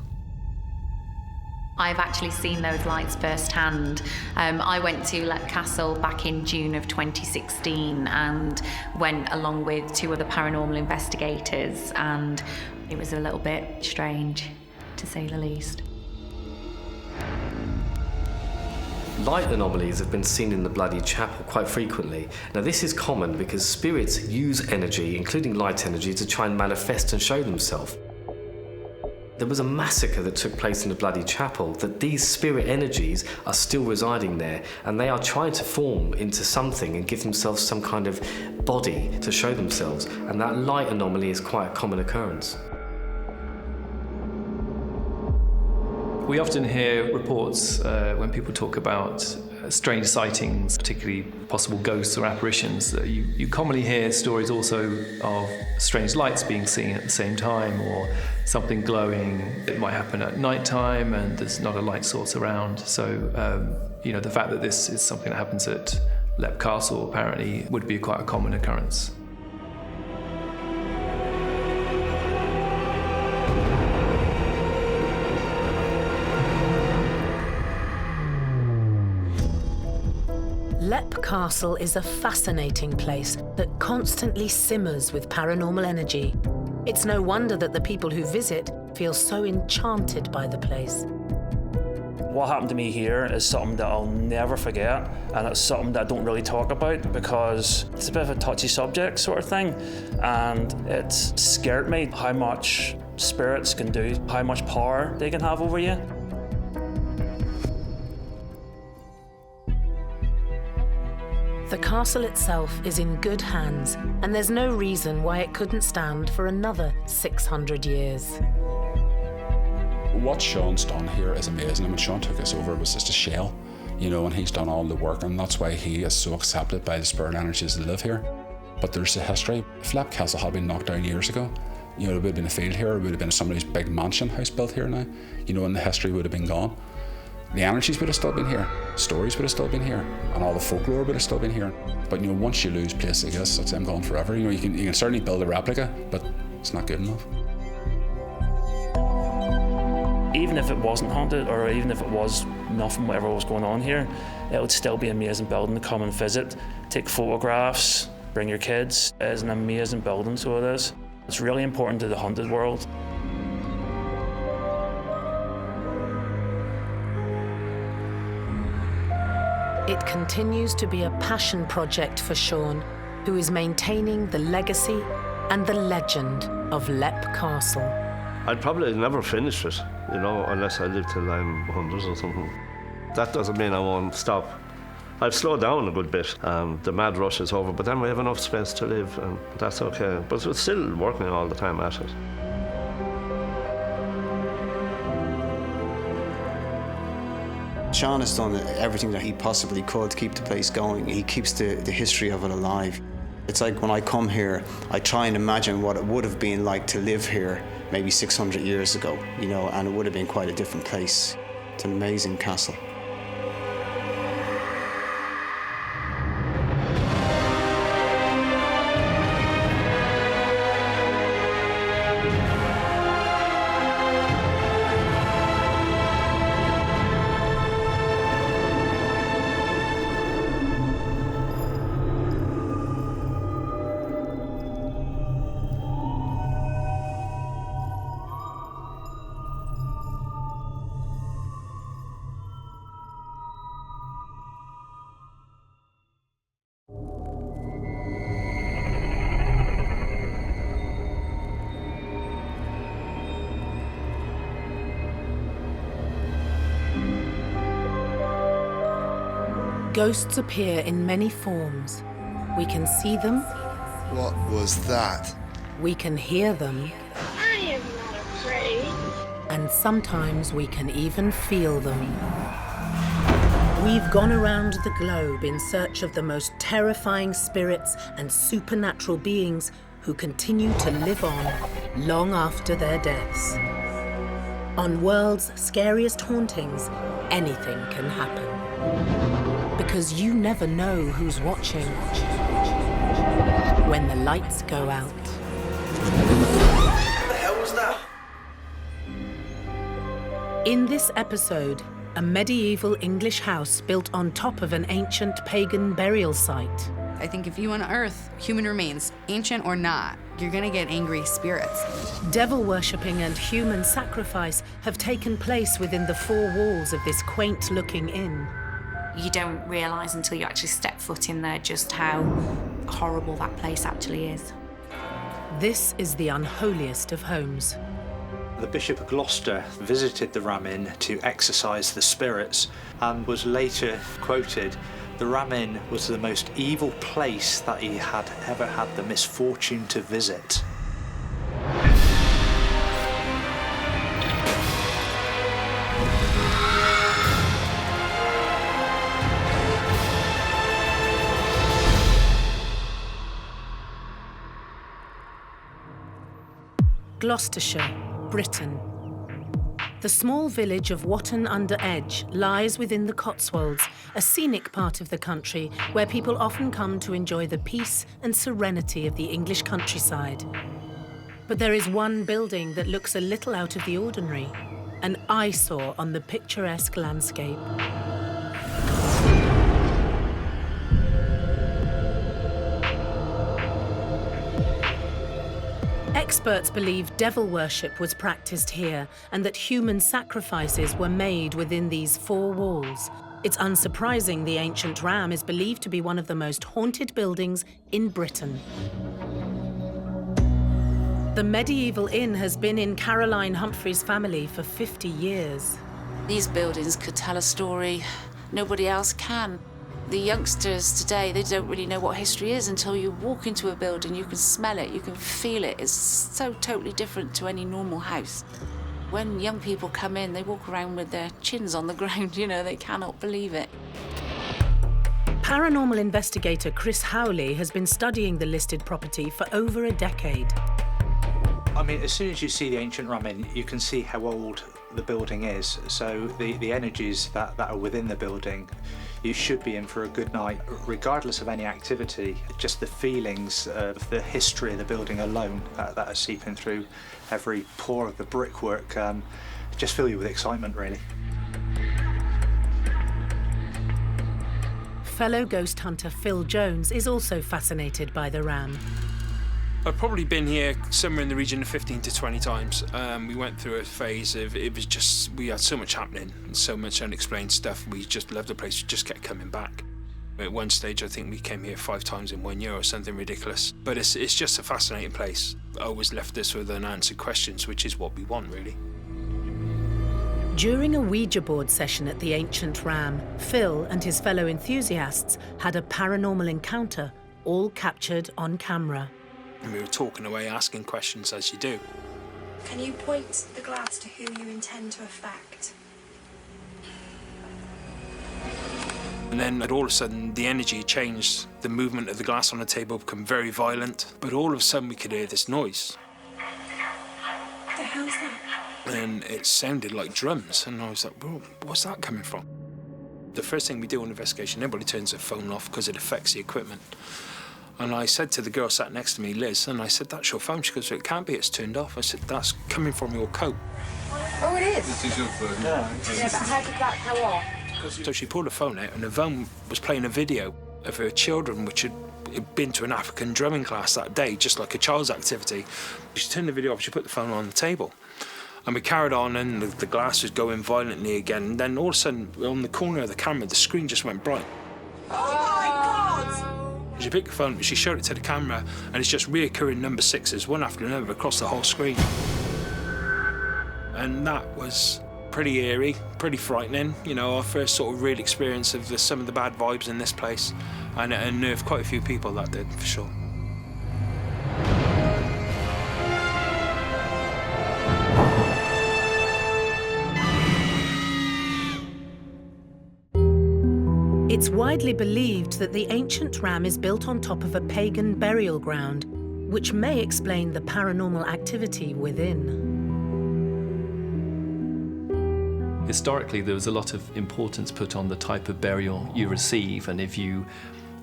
I've actually seen those lights firsthand. I went to Lep Castle back in June of 2016 and went along with 2 other paranormal investigators, and it was a little bit strange, to say the least. Light anomalies have been seen in the bloody chapel quite frequently. Now this is common because spirits use energy, including light energy, to try and manifest and show themselves. There was a massacre that took place in the bloody chapel, that these spirit energies are still residing there, and they are trying to form into something and give themselves some kind of body to show themselves, and that light anomaly is quite a common occurrence. We often hear reports when people talk about strange sightings, particularly possible ghosts or apparitions. You commonly hear stories also of strange lights being seen at the same time, or something glowing. It might happen at night time and there's not a light source around. So, the fact that this is something that happens at Lep Castle apparently would be quite a common occurrence. Lep Castle is a fascinating place that constantly simmers with paranormal energy. It's no wonder that the people who visit feel so enchanted by the place. What happened to me here is something that I'll never forget, and it's something that I don't really talk about because it's a bit of a touchy subject sort of thing, and it scared me how much spirits can do, how much power they can have over you. The castle itself is in good hands, and there's no reason why it couldn't stand for another 600 years. What Sean's done here is amazing, and when Sean took us over, it was just a shell, and he's done all the work, and that's why he is so accepted by the spirit energies that live here. But there's a history. If Lep Castle had been knocked down years ago, there would have been a field here, it would have been somebody's big mansion house built here now, and the history would have been gone. The energies would have still been here, stories would have still been here, and all the folklore would have still been here. But once you lose place like this, it's gone forever. You can certainly build a replica, but it's not good enough. Even if it wasn't haunted, or even if it was nothing, whatever was going on here, it would still be an amazing building to come and visit, take photographs, bring your kids. It is an amazing building, so it is. It's really important to the haunted world. It continues to be a passion project for Sean, who is maintaining the legacy and the legend of Lep Castle. I'd probably never finish it, unless I live till I'm 100 or something. That doesn't mean I won't stop. I've slowed down a good bit. The mad rush is over, but then we have enough space to live, and that's okay. But we're still working all the time at it. Sean has done everything that he possibly could to keep the place going. He keeps the history of it alive. It's like when I come here, I try and imagine what it would have been like to live here maybe 600 years ago, and it would have been quite a different place. It's an amazing castle. Ghosts appear in many forms. We can see them. What was that? We can hear them. and sometimes we can even feel them. We've gone around the globe in search of the most terrifying spirits and supernatural beings who continue to live on long after their deaths. On World's Scariest Hauntings, anything can happen. Because you never know who's watching when the lights go out. What the hell was that? In this episode, a medieval English house built on top of an ancient pagan burial site. I think if you unearth human remains, ancient or not, you're gonna get angry spirits. Devil worshipping and human sacrifice have taken place within the four walls of this quaint-looking inn. You don't realise until you actually step foot in there just how horrible that place actually is. This is the unholiest of homes. The Bishop of Gloucester visited the Ram Inn to exorcise the spirits and was later quoted, "The Ram Inn was the most evil place that he had ever had the misfortune to visit." Gloucestershire, Britain. The small village of Watton-under-Edge lies within the Cotswolds, a scenic part of the country where people often come to enjoy the peace and serenity of the English countryside. But there is one building that looks a little out of the ordinary, an eyesore on the picturesque landscape. Experts believe devil worship was practiced here and that human sacrifices were made within these four walls. It's unsurprising the ancient Ram is believed to be one of the most haunted buildings in Britain. The medieval inn has been in Caroline Humphrey's family for 50 years. These buildings could tell a story nobody else can. The youngsters today, they don't really know what history is until you walk into a building. You can smell it, you can feel it. It's so totally different to any normal house. When young people come in, they walk around with their chins on the ground, you know, they cannot believe it. Paranormal investigator Chris Howley has been studying the listed property for over a decade. I mean, as soon as you see the ancient Ram Inn, you can see how old the building is. So the energies that are within the building, you should be in for a good night, regardless of any activity. Just the feelings of the history of the building alone that are seeping through every pore of the brickwork just fill you with excitement, really. Fellow ghost hunter Phil Jones is also fascinated by the Ram. I've probably been here somewhere in the region of 15 to 20 times. We went through a phase of, we had so much happening, and so much unexplained stuff. We just loved the place, we just kept coming back. At one stage, I think we came here 5 times in 1 year or something ridiculous. But it's just a fascinating place. Always left us with unanswered questions, which is what we want, really. During a Ouija board session at the ancient Ram, Phil and his fellow enthusiasts had a paranormal encounter, all captured on camera. And we were talking away, asking questions as you do. Can you point the glass to who you intend to affect? And then all of a sudden the energy changed. The movement of the glass on the table became very violent. But all of a sudden we could hear this noise. What the hell's that? And it sounded like drums. And I was like, well, what's that coming from? The first thing we do on investigation, everybody turns their phone off because it affects the equipment. And I said to the girl sat next to me, Liz, and I said, that's your phone. She goes, it can't be, it's turned off. I said, that's coming from your coat. Oh, it is? This is your phone. Yeah, but how did that go off? So she pulled her phone out, and the phone was playing a video of her children, which had been to an African drumming class that day, just like a child's activity. She turned the video off, she put the phone on the table. And we carried on, and the glass was going violently again. And then all of a sudden, on the corner of the camera, the screen just went bright. Oh, my God! She picked the phone, she showed it to the camera, and it's just reoccurring number 6s, one after another, across the whole screen. And that was pretty eerie, pretty frightening. You know, our first sort of real experience of some of the bad vibes in this place, and it unnerved quite a few people, that did, for sure. It's widely believed that the ancient ram is built on top of a pagan burial ground, which may explain the paranormal activity within. Historically, there was a lot of importance put on the type of burial you receive, and if you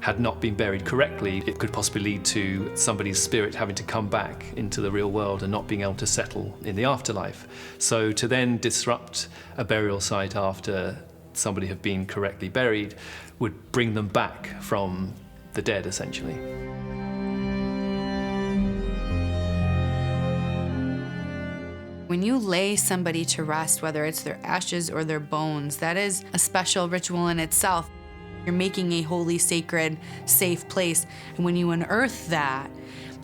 had not been buried correctly, it could possibly lead to somebody's spirit having to come back into the real world and not being able to settle in the afterlife. So to then disrupt a burial site after somebody had been correctly buried would bring them back from the dead, essentially. When you lay somebody to rest, whether it's their ashes or their bones, that is a special ritual in itself. You're making a holy, sacred, safe place. And when you unearth that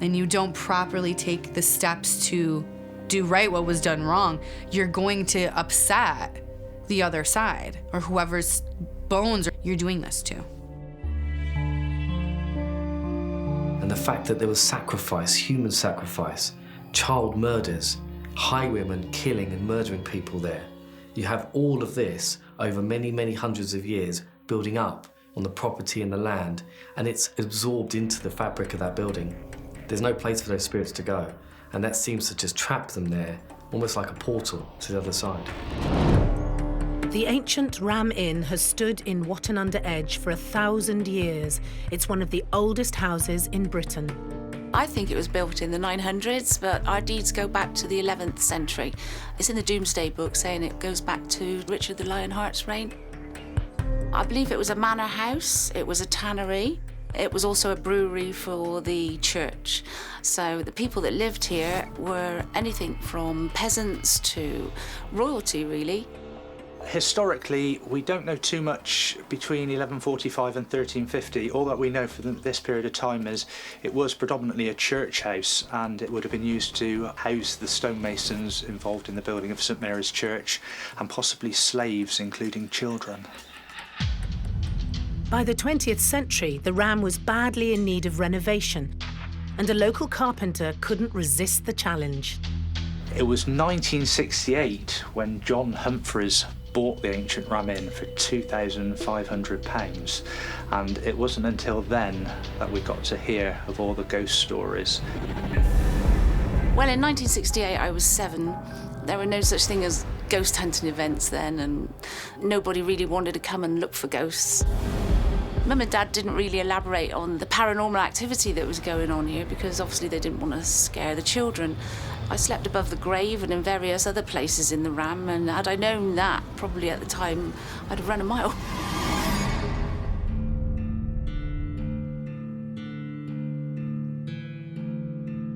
and you don't properly take the steps to do right what was done wrong, you're going to upset the other side or whoever's bones you're doing this to. And the fact that there was sacrifice, human sacrifice, child murders, highwaymen killing and murdering people there. You have all of this over many, many hundreds of years building up on the property and the land, and it's absorbed into the fabric of that building. There's no place for those spirits to go, and that seems to just trap them there, almost like a portal to the other side. The ancient Ram Inn has stood in Watton-under-Edge for 1,000 years. It's one of the oldest houses in Britain. I think it was built in the 900s, but our deeds go back to the 11th century. It's in the Domesday Book saying it goes back to Richard the Lionheart's reign. I believe it was a manor house, it was a tannery, it was also a brewery for the church. So the people that lived here were anything from peasants to royalty, really. Historically, we don't know too much between 1145 and 1350. All that we know for this period of time is it was predominantly a church house, and it would have been used to house the stonemasons involved in the building of St Mary's Church, and possibly slaves, including children. By the 20th century, the Ram was badly in need of renovation, and a local carpenter couldn't resist the challenge. It was 1968 when John Humphreys bought the ancient Ram Inn for £2,500, and it wasn't until then that we got to hear of all the ghost stories. Well, in 1968 I was 7. There were no such thing as ghost hunting events then, and nobody really wanted to come and look for ghosts. Mum and Dad didn't really elaborate on the paranormal activity that was going on here because obviously they didn't want to scare the children. I slept above the grave and in various other places in the Ram, and had I known that, probably at the time, I'd have run a mile.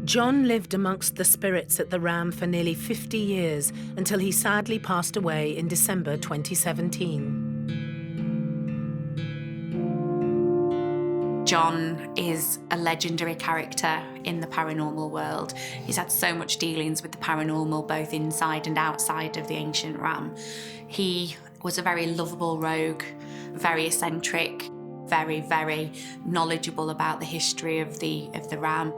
John lived amongst the spirits at the Ram for nearly 50 years until he sadly passed away in December 2017. John is a legendary character in the paranormal world. He's had so much dealings with the paranormal, both inside and outside of the ancient Ram. He was a very lovable rogue, very eccentric, very, very knowledgeable about the history of the Ram.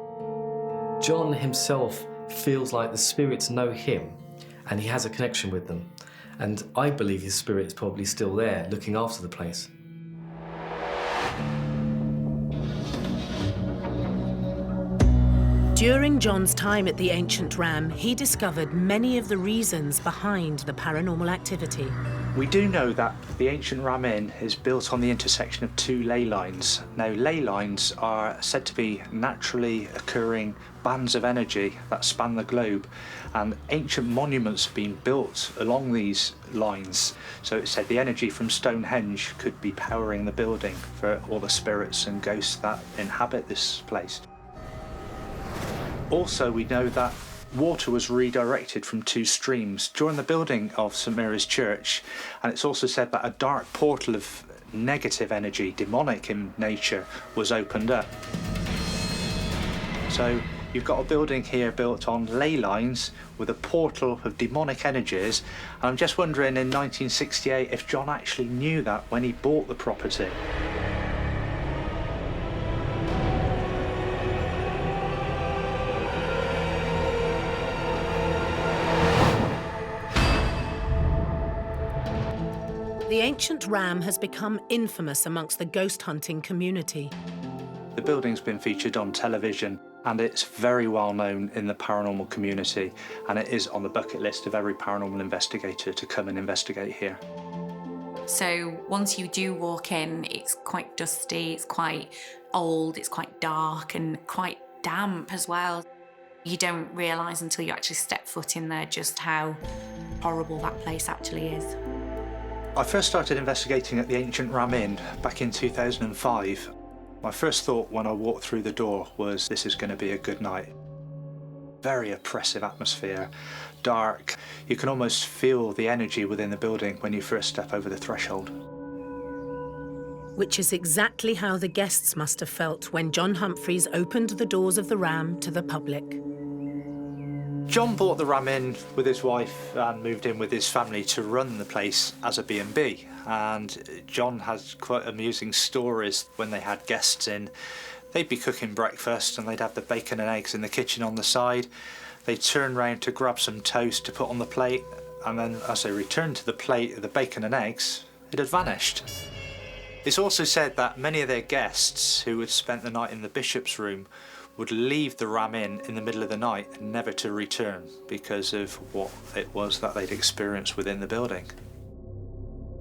John himself feels like the spirits know him, and he has a connection with them. And I believe his spirit is probably still there, looking after the place. During John's time at the ancient Ram, he discovered many of the reasons behind the paranormal activity. We do know that the ancient Ram Inn is built on the intersection of 2 ley lines. Now, ley lines are said to be naturally occurring bands of energy that span the globe, and ancient monuments have been built along these lines. So it said the energy from Stonehenge could be powering the building for all the spirits and ghosts that inhabit this place. Also, we know that water was redirected from 2 streams during the building of St Mary's Church, and it's also said that a dark portal of negative energy, demonic in nature, was opened up. So you've got a building here built on ley lines with a portal of demonic energies, and I'm just wondering in 1968 if John actually knew that when he bought the property. The The ancient ram has become infamous amongst the ghost hunting community. The building's been featured on television and it's very well known in the paranormal community, and it is on the bucket list of every paranormal investigator to come and investigate here. So once you do walk in, it's quite dusty, it's quite old, it's quite dark and quite damp as well. You don't realise until you actually step foot in there just how horrible that place actually is. I first started investigating at the Ancient Ram Inn back in 2005. My first thought when I walked through the door was, this is going to be a good night. Very oppressive atmosphere, dark. You can almost feel the energy within the building when you first step over the threshold. Which is exactly how the guests must have felt when John Humphreys opened the doors of the Ram to the public. John bought the Ram Inn with his wife and moved in with his family to run the place as a B&B. And John has quite amusing stories when they had guests in. They'd be cooking breakfast and they'd have the bacon and eggs in the kitchen on the side. They'd turn round to grab some toast to put on the plate, and then as they returned to the plate of the bacon and eggs, it had vanished. It's also said that many of their guests who had spent the night in the bishop's room would leave the Ram Inn in the middle of the night, never to return because of what it was that they'd experienced within the building.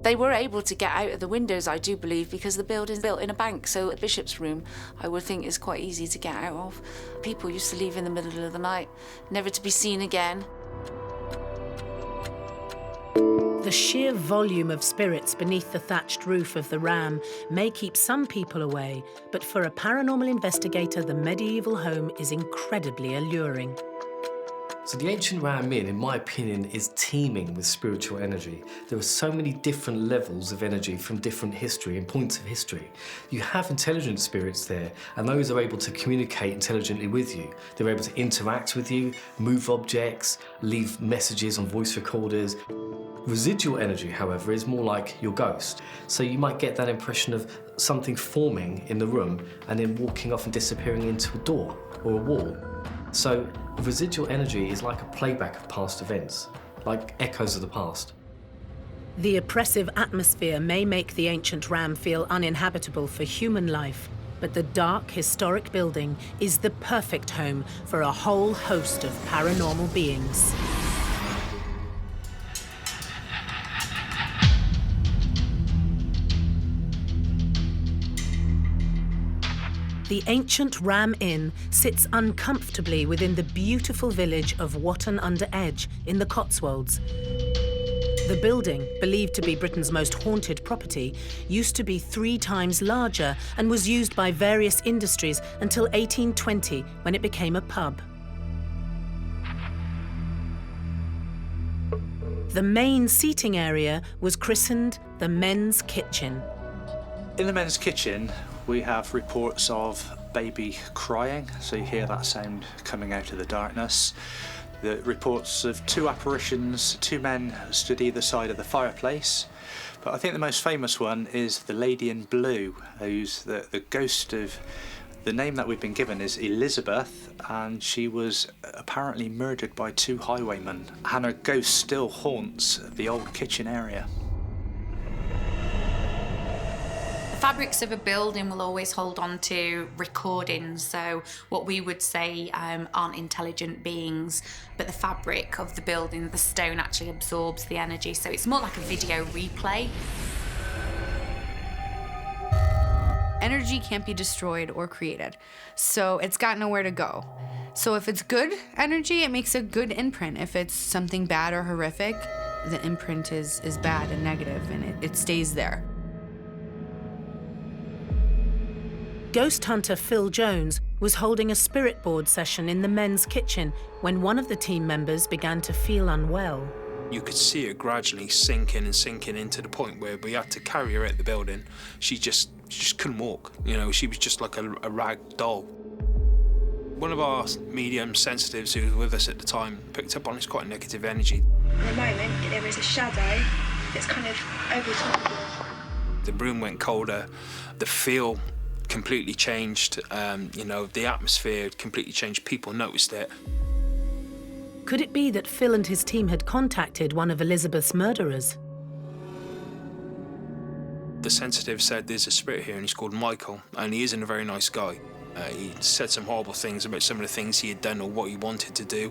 They were able to get out of the windows, I do believe, because the building's built in a bank, so a bishop's room, I would think, is quite easy to get out of. People used to leave in the middle of the night, never to be seen again. The sheer volume of spirits beneath the thatched roof of the Ram may keep some people away, but for a paranormal investigator, the medieval home is incredibly alluring. So the Ancient Ram Inn, in my opinion, is teeming with spiritual energy. There are so many different levels of energy from different history and points of history. You have intelligent spirits there, and those are able to communicate intelligently with you. They're able to interact with you, move objects, leave messages on voice recorders. Residual energy, however, is more like your ghost. So you might get that impression of something forming in the room and then walking off and disappearing into a door or a wall. So residual energy is like a playback of past events, like echoes of the past. The oppressive atmosphere may make the ancient Ram feel uninhabitable for human life, but the dark, historic building is the perfect home for a whole host of paranormal beings. The ancient Ram Inn sits uncomfortably within the beautiful village of Watton-under-Edge in the Cotswolds. The building, believed to be Britain's most haunted property, used to be 3 times larger and was used by various industries until 1820, when it became a pub. The main seating area was christened the men's kitchen. In the men's kitchen, we have reports of baby crying, so you hear that sound coming out of the darkness. The reports of 2 apparitions, 2 men stood either side of the fireplace. But I think the most famous one is the lady in blue, who's the ghost of, the name that we've been given is Elizabeth, and she was apparently murdered by 2 highwaymen. And her ghost still haunts the old kitchen area. Fabrics of a building will always hold on to recordings, so what we would say aren't intelligent beings, but the fabric of the building, the stone actually absorbs the energy, so it's more like a video replay. Energy can't be destroyed or created, so it's got nowhere to go. So if it's good energy, it makes a good imprint. If it's something bad or horrific, the imprint is bad and negative, and it stays there. Ghost hunter Phil Jones was holding a spirit board session in the men's kitchen when one of the team members began to feel unwell. You could see her gradually sinking into the point where we had to carry her out the building. She just couldn't walk. You know, she was just like a rag doll. One of our medium sensitives who was with us at the time picked up on this quite negative energy. At the moment, there is a shadow that's kind of over top of you. The room went colder. The feel completely changed. The atmosphere completely changed. People noticed it. Could it be that Phil and his team had contacted one of Elizabeth's murderers? The sensitive said there's a spirit here and he's called Michael, and he isn't a very nice guy. He said some horrible things about some of the things he had done or what he wanted to do,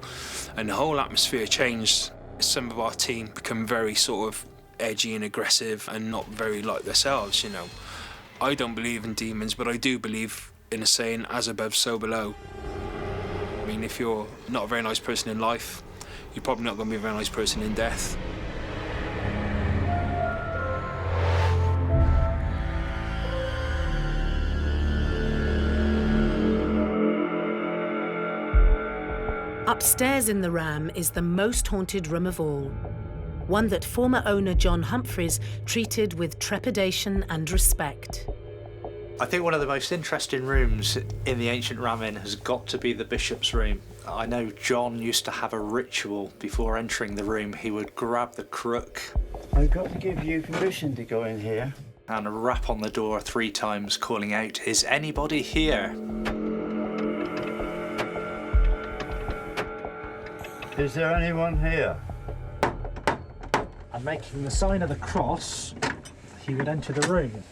and the whole atmosphere changed. Some of our team become very sort of edgy and aggressive and not very like themselves, you know. I don't believe in demons, but I do believe in a saying, as above, so below. I mean, if you're not a very nice person in life, you're probably not going to be a very nice person in death. Upstairs in the Ram is the most haunted room of all, one that former owner John Humphreys treated with trepidation and respect. I think one of the most interesting rooms in the ancient Ram Inn has got to be the bishop's room. I know John used to have a ritual before entering the room. He would grab the crook. I've got to give you permission to go in here. And rap on the door 3 times, calling out, "Is anybody here?" Is there anyone here? And making the sign of the cross, he would enter the room.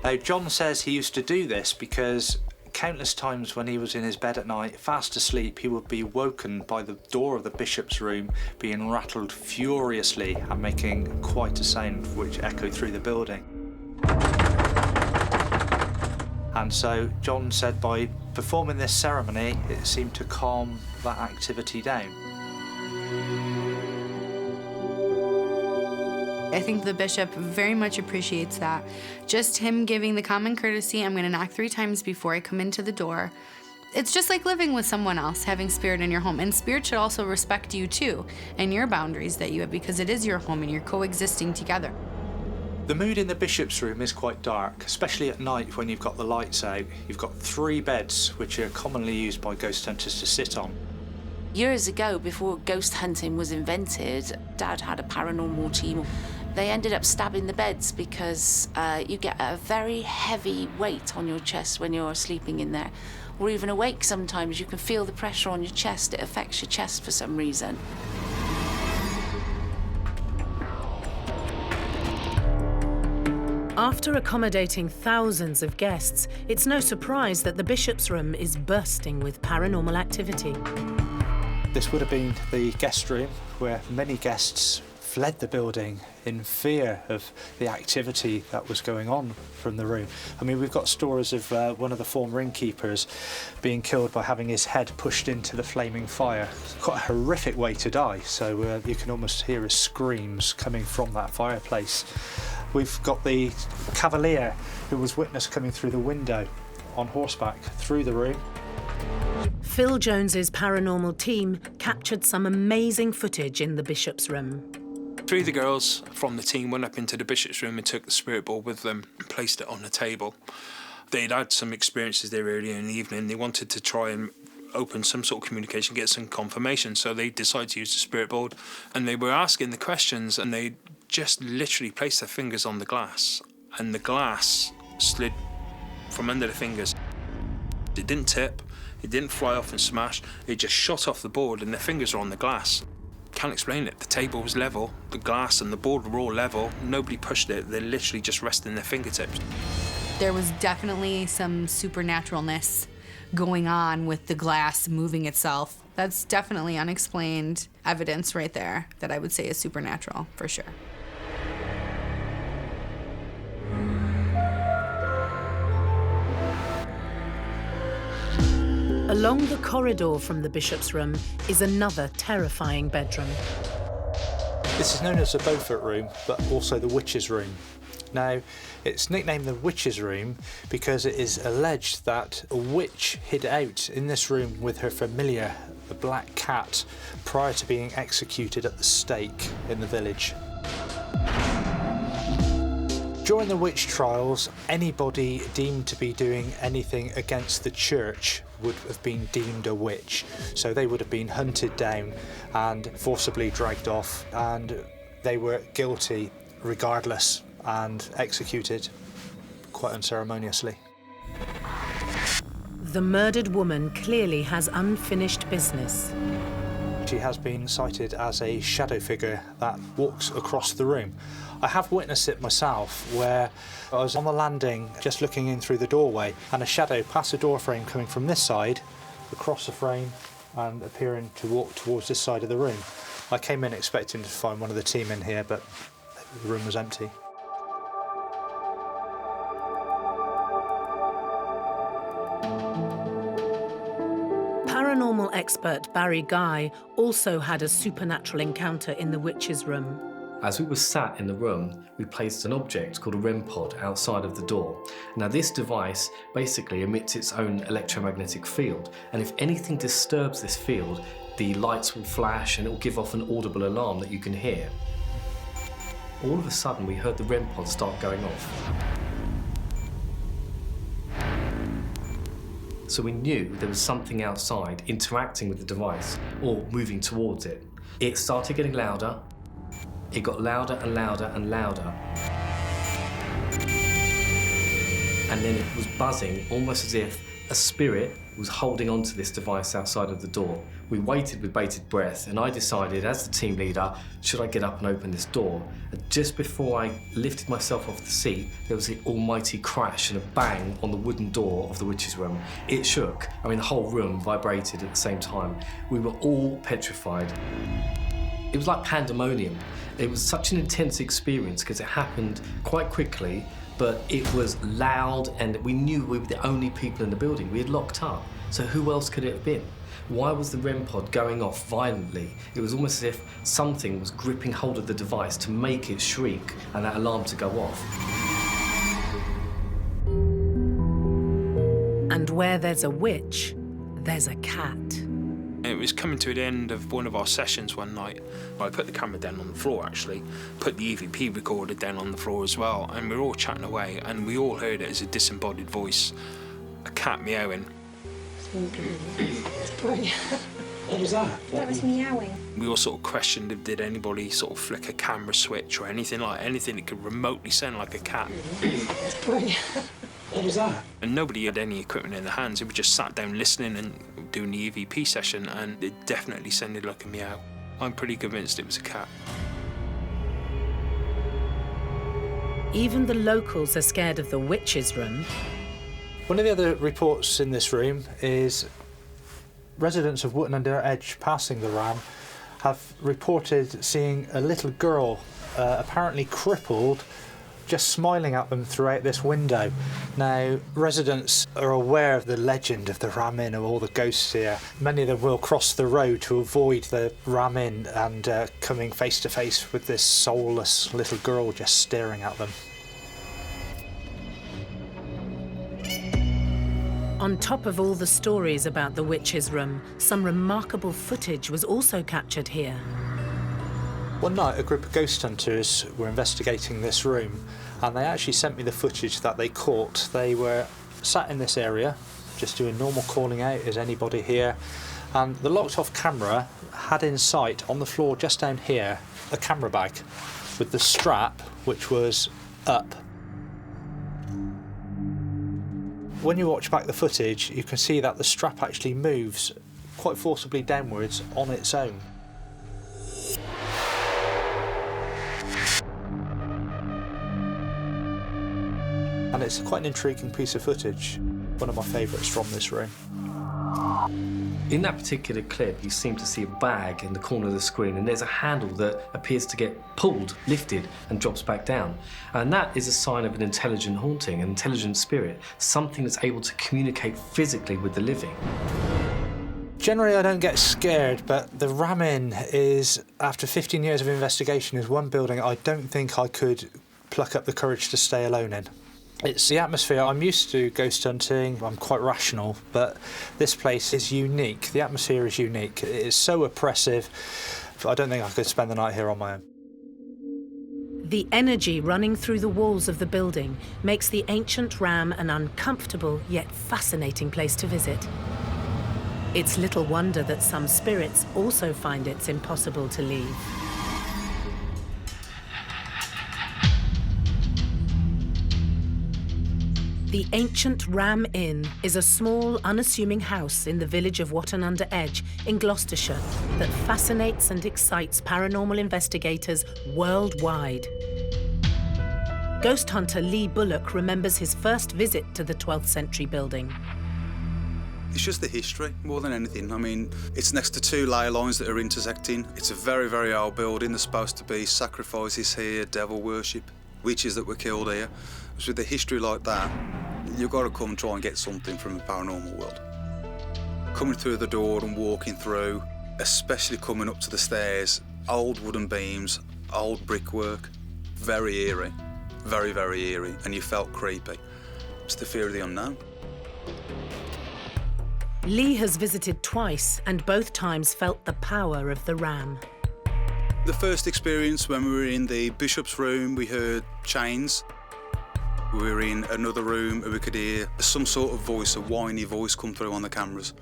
Now, John says he used to do this because countless times when he was in his bed at night, fast asleep, he would be woken by the door of the bishop's room being rattled furiously and making quite a sound which echoed through the building. And so John said by performing this ceremony, it seemed to calm that activity down. I think the bishop very much appreciates that. Just him giving the common courtesy, I'm gonna knock 3 times before I come into the door. It's just like living with someone else, having spirit in your home. And spirit should also respect you too, and your boundaries that you have, because it is your home and you're coexisting together. The mood in the bishop's room is quite dark, especially at night when you've got the lights out. You've got 3 beds, which are commonly used by ghost hunters to sit on. Years ago, before ghost hunting was invented, Dad had a paranormal team. They ended up stabbing the beds because you get a very heavy weight on your chest when you're sleeping in there. Or even awake sometimes, you can feel the pressure on your chest. It affects your chest for some reason. After accommodating thousands of guests, it's no surprise that the bishop's room is bursting with paranormal activity. This would have been the guest room where many guests fled the building in fear of the activity that was going on from the room. I mean, we've got stories of one of the former innkeepers being killed by having his head pushed into the flaming fire. It's quite a horrific way to die, so you can almost hear his screams coming from that fireplace. We've got the cavalier who was witnessed coming through the window on horseback through the room. Phil Jones's paranormal team captured some amazing footage in the bishop's room. 3 of the girls from the team went up into the bishop's room and took the spirit board with them and placed it on the table. They'd had some experiences there earlier in the evening. They wanted to try and open some sort of communication, get some confirmation, so they decided to use the spirit board. And they were asking the questions, and they just literally placed their fingers on the glass, and the glass slid from under the fingers. It didn't tip, it didn't fly off and smash, it just shot off the board and their fingers are on the glass. Can't explain it. The table was level, the glass and the board were all level, nobody pushed it, they're literally just resting their fingertips. There was definitely some supernaturalness going on with the glass moving itself. That's definitely unexplained evidence right there that I would say is supernatural, for sure. Along the corridor from the bishop's room is another terrifying bedroom. This is known as the Beaufort room, but also the witch's room. Now, it's nicknamed the witch's room because it is alleged that a witch hid out in this room with her familiar, the black cat, prior to being executed at the stake in the village. During the witch trials, anybody deemed to be doing anything against the church would have been deemed a witch. So they would have been hunted down and forcibly dragged off, and they were guilty regardless and executed quite unceremoniously. The murdered woman clearly has unfinished business. activity has been cited as a shadow figure that walks across the room. I have witnessed it myself, where I was on the landing just looking in through the doorway and a shadow passed the door frame coming from this side, across the frame and appearing to walk towards this side of the room. I came in expecting to find one of the team in here, but the room was empty. Paranormal expert Barry Guy also had a supernatural encounter in the witch's room. As we were sat in the room, we placed an object called a REM pod outside of the door. Now this device basically emits its own electromagnetic field, and if anything disturbs this field, the lights will flash and it will give off an audible alarm that you can hear. All of a sudden we heard the REM pod start going off. So we knew there was something outside interacting with the device or moving towards it. It started getting louder. It got louder and louder and louder. And then it was buzzing, almost as if a spirit was holding on to this device outside of the door. We waited with bated breath, and I decided, as the team leader, should I get up and open this door? And just before I lifted myself off the seat, there was an almighty crash and a bang on the wooden door of the witch's room. It shook. I mean, the whole room vibrated at the same time. We were all petrified. It was like pandemonium. It was such an intense experience because it happened quite quickly, but it was loud and we knew we were the only people in the building. We had locked up, so who else could it have been? Why was the REM pod going off violently? It was almost as if something was gripping hold of the device to make it shriek and that alarm to go off. And where there's a witch, there's a cat. It was coming to the end of one of our sessions one night. I put the camera down on the floor, actually, put the EVP recorder down on the floor as well, and we were all chatting away, and we all heard it as a disembodied voice, a cat meowing. What was that? That was meowing. We all sort of questioned if did anybody sort of flick a camera switch or anything that could remotely sound like a cat. What was that? And nobody had any equipment in their hands. We just sat down listening and doing the EVP session, and it definitely sounded like a meow. I'm pretty convinced it was a cat. Even the locals are scared of the witch's room. One of the other reports in this room is residents of Wootton Under Edge passing the ram have reported seeing a little girl, apparently crippled, just smiling at them throughout this window. Now, residents are aware of the legend of the Ram Inn, of all the ghosts here. Many of them will cross the road to avoid the Ram Inn and coming face to face with this soulless little girl just staring at them. On top of all the stories about the witch's room, some remarkable footage was also captured here. One night, a group of ghost hunters were investigating this room, and they actually sent me the footage that they caught. They were sat in this area, just doing normal calling out, is anybody here? And the locked-off camera had in sight, on the floor just down here, a camera bag with the strap, which was up. When you watch back the footage, you can see that the strap actually moves quite forcibly downwards on its own. And it's quite an intriguing piece of footage, one of my favourites from this room. In that particular clip, you seem to see a bag in the corner of the screen, and there's a handle that appears to get pulled, lifted, and drops back down. And that is a sign of an intelligent haunting, an intelligent spirit, something that's able to communicate physically with the living. Generally, I don't get scared, but the Ram Inn is, after 15 years of investigation, is one building I don't think I could pluck up the courage to stay alone in. It's the atmosphere. I'm used to ghost hunting, I'm quite rational, but this place is unique. The atmosphere is unique. It is so oppressive, I don't think I could spend the night here on my own. The energy running through the walls of the building makes the ancient ram an uncomfortable yet fascinating place to visit. It's little wonder that some spirits also find it's impossible to leave. The The ancient Ram Inn is a small, unassuming house in the village of Watton-under-Edge in Gloucestershire that fascinates and excites paranormal investigators worldwide. Ghost hunter Lee Bullock remembers his first visit to the 12th century building. It's just the history, more than anything. I mean, it's next to two ley lines that are intersecting. It's a very, very old building. There's supposed to be sacrifices here, devil worship, witches that were killed here. So with a history like that, you've got to come and try and get something from the paranormal world. Coming through the door and walking through, especially coming up to the stairs, old wooden beams, old brickwork, very eerie, very, very eerie, and you felt creepy. It's the fear of the unknown. Lee has visited twice and both times felt the power of the Ram. The first experience when we were in the bishop's room, we heard chains. We were in another room and we could hear some sort of voice, a whiny voice come through on the cameras.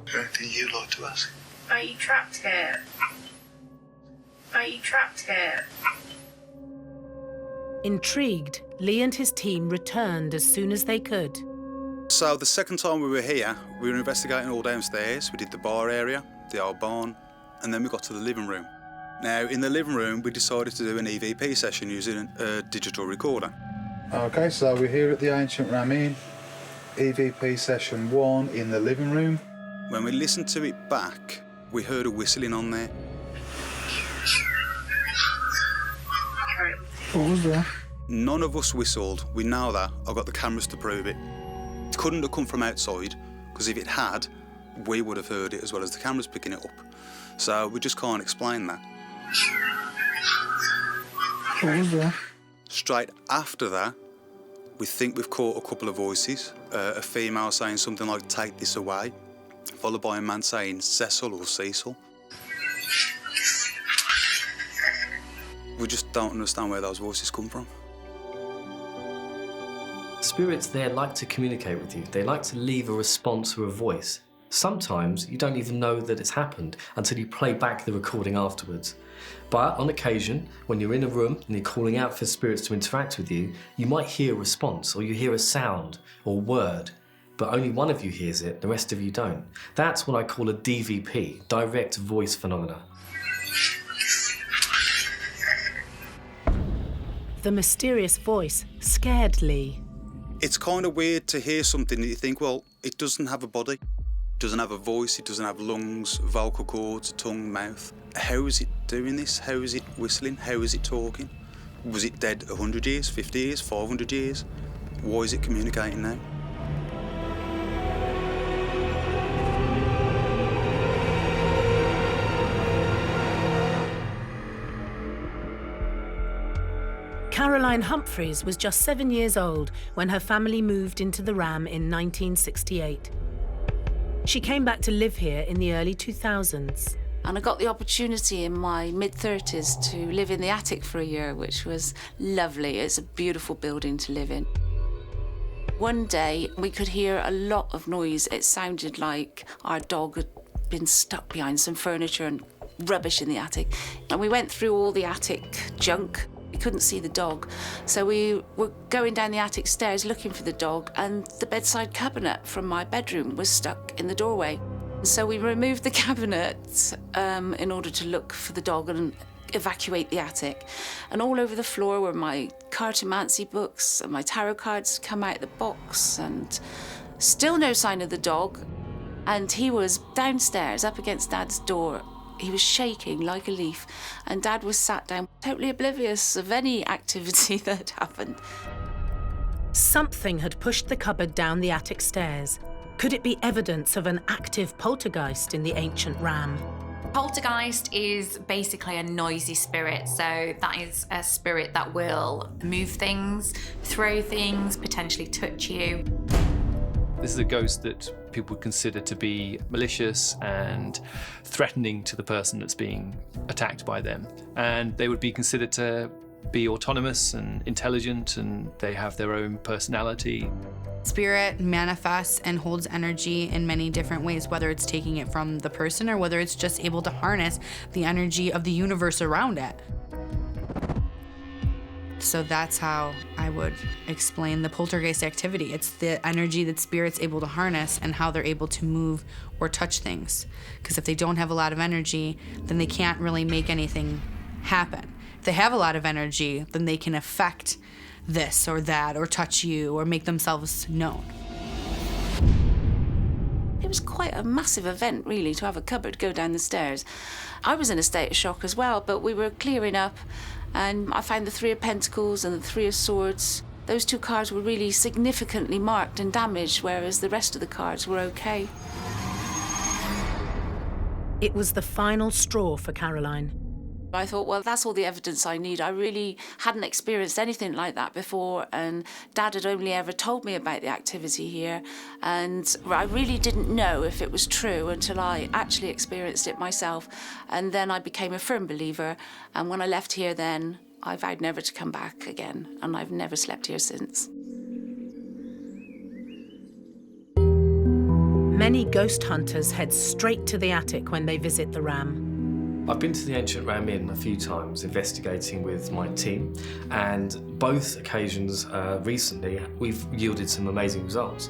Is there anything you'd like to ask? Are you trapped here? Are you trapped here? Intrigued, Lee and his team returned as soon as they could. So the second time we were here, we were investigating all downstairs. We did the bar area, the old barn, and then we got to the living room. Now, in the living room, we decided to do an EVP session using a digital recorder. Okay, so we're here at the ancient Ram Inn, EVP session 1 in the living room. When we listened to it back, we heard a whistling on there. What was that? None of us whistled. We know that. I've got the cameras to prove it. It couldn't have come from outside, because if it had, we would have heard it as well as the cameras picking it up. So we just can't explain that. What was that? Straight after that, we think we've caught a couple of voices. A female saying something like, "Take this away," followed by a man saying, "Cecil" or "Cecil." We just don't understand where those voices come from. Spirits there like to communicate with you. They like to leave a response or a voice. Sometimes you don't even know that it's happened until you play back the recording afterwards. But on occasion, when you're in a room and you're calling out for spirits to interact with you, you might hear a response or you hear a sound or word, but only one of you hears it, the rest of you don't. That's what I call a DVP, direct voice phenomena. The mysterious voice scared Lee. It's kind of weird to hear something that you think, well, it doesn't have a body, it doesn't have a voice, it doesn't have lungs, vocal cords, tongue, mouth. How is it doing this? How is it whistling? How is it talking? Was it dead 100 years, 50 years, 500 years? Why is it communicating now? Caroline Humphreys was just 7 years old when her family moved into the Ram in 1968. She came back to live here in the early 2000s. And I got the opportunity in my mid-30s to live in the attic for a year, which was lovely. It's a beautiful building to live in. One day, we could hear a lot of noise. It sounded like our dog had been stuck behind some furniture and rubbish in the attic. And we went through all the attic junk. We couldn't see the dog. So we were going down the attic stairs looking for the dog, and the bedside cabinet from my bedroom was stuck in the doorway. So we removed the cabinet in order to look for the dog and evacuate the attic. And all over the floor were my cartomancy books and my tarot cards come out of the box, and still no sign of the dog. And he was downstairs up against Dad's door. He was shaking like a leaf, and Dad was sat down, totally oblivious of any activity that had happened. Something had pushed the cupboard down the attic stairs. Could it be evidence of an active poltergeist in the ancient Ram? Poltergeist is basically a noisy spirit, so that is a spirit that will move things, throw things, potentially touch you. This is a ghost that people would consider to be malicious and threatening to the person that's being attacked by them. And they would be considered to be autonomous and intelligent, and they have their own personality. Spirit manifests and holds energy in many different ways, whether it's taking it from the person or whether it's just able to harness the energy of the universe around it. So that's how I would explain the poltergeist activity. It's the energy that spirit's able to harness and how they're able to move or touch things. Because if they don't have a lot of energy, then they can't really make anything happen. If they have a lot of energy, then they can affect this or that or touch you or make themselves known. It was quite a massive event, really, to have a cupboard go down the stairs. I was in a state of shock as well, but we were clearing up, and I found the 3 of Pentacles and the 3 of Swords. Those 2 cards were really significantly marked and damaged, whereas the rest of the cards were okay. It was the final straw for Caroline. I thought, well, that's all the evidence I need. I really hadn't experienced anything like that before, and Dad had only ever told me about the activity here, and I really didn't know if it was true until I actually experienced it myself, and then I became a firm believer, and when I left here then, I vowed never to come back again, and I've never slept here since. Many ghost hunters head straight to the attic when they visit the Ram. I've been to the Ancient Ram Inn a few times investigating with my team, and both occasions recently we've yielded some amazing results.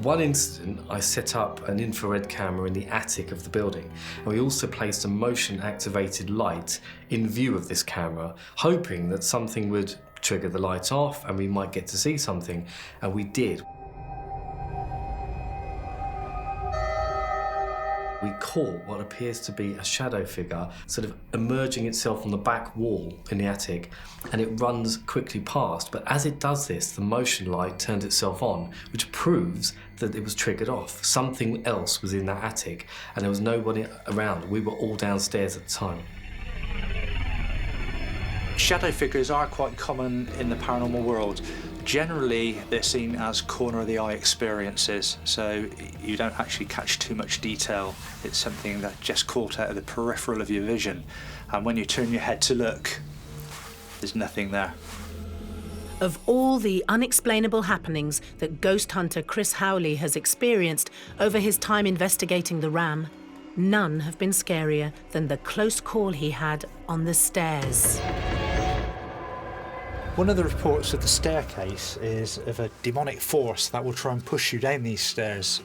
One incident, I set up an infrared camera in the attic of the building, and we also placed a motion-activated light in view of this camera, hoping that something would trigger the light off and we might get to see something, and we did. We caught what appears to be a shadow figure sort of emerging itself on the back wall in the attic, and it runs quickly past. But as it does this, the motion light turns itself on, which proves that it was triggered off. Something else was in that attic, and there was nobody around. We were all downstairs at the time. Shadow figures are quite common in the paranormal world. Generally, they're seen as corner-of-the-eye experiences, so you don't actually catch too much detail. It's something that's just caught out of the peripheral of your vision, and when you turn your head to look, there's nothing there. Of all the unexplainable happenings that ghost hunter Chris Howley has experienced over his time investigating the Ram, none have been scarier than the close call he had on the stairs. One of the reports of the staircase is of a demonic force that will try and push you down these stairs.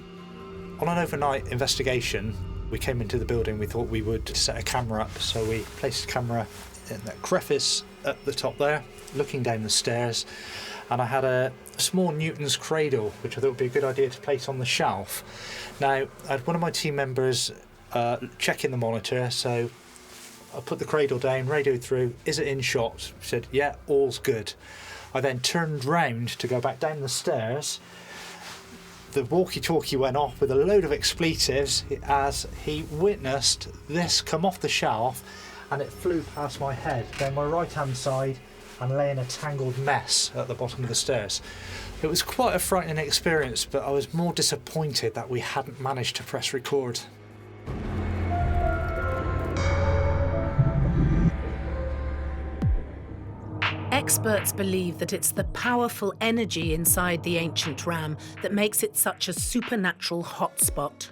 On an overnight investigation, we came into the building, we thought we would set a camera up, so we placed a camera in that crevice at the top there, looking down the stairs, and I had a small Newton's cradle, which I thought would be a good idea to place on the shelf. Now, I had one of my team members checking the monitor, so I put the cradle down, radioed through, is it in shot? Said, yeah, all's good. I then turned round to go back down the stairs. The walkie-talkie went off with a load of expletives as he witnessed this come off the shelf, and it flew past my head, down my right-hand side, and lay in a tangled mess at the bottom of the stairs. It was quite a frightening experience, but I was more disappointed that we hadn't managed to press record. Experts believe that it's the powerful energy inside the ancient Ram that makes it such a supernatural hotspot.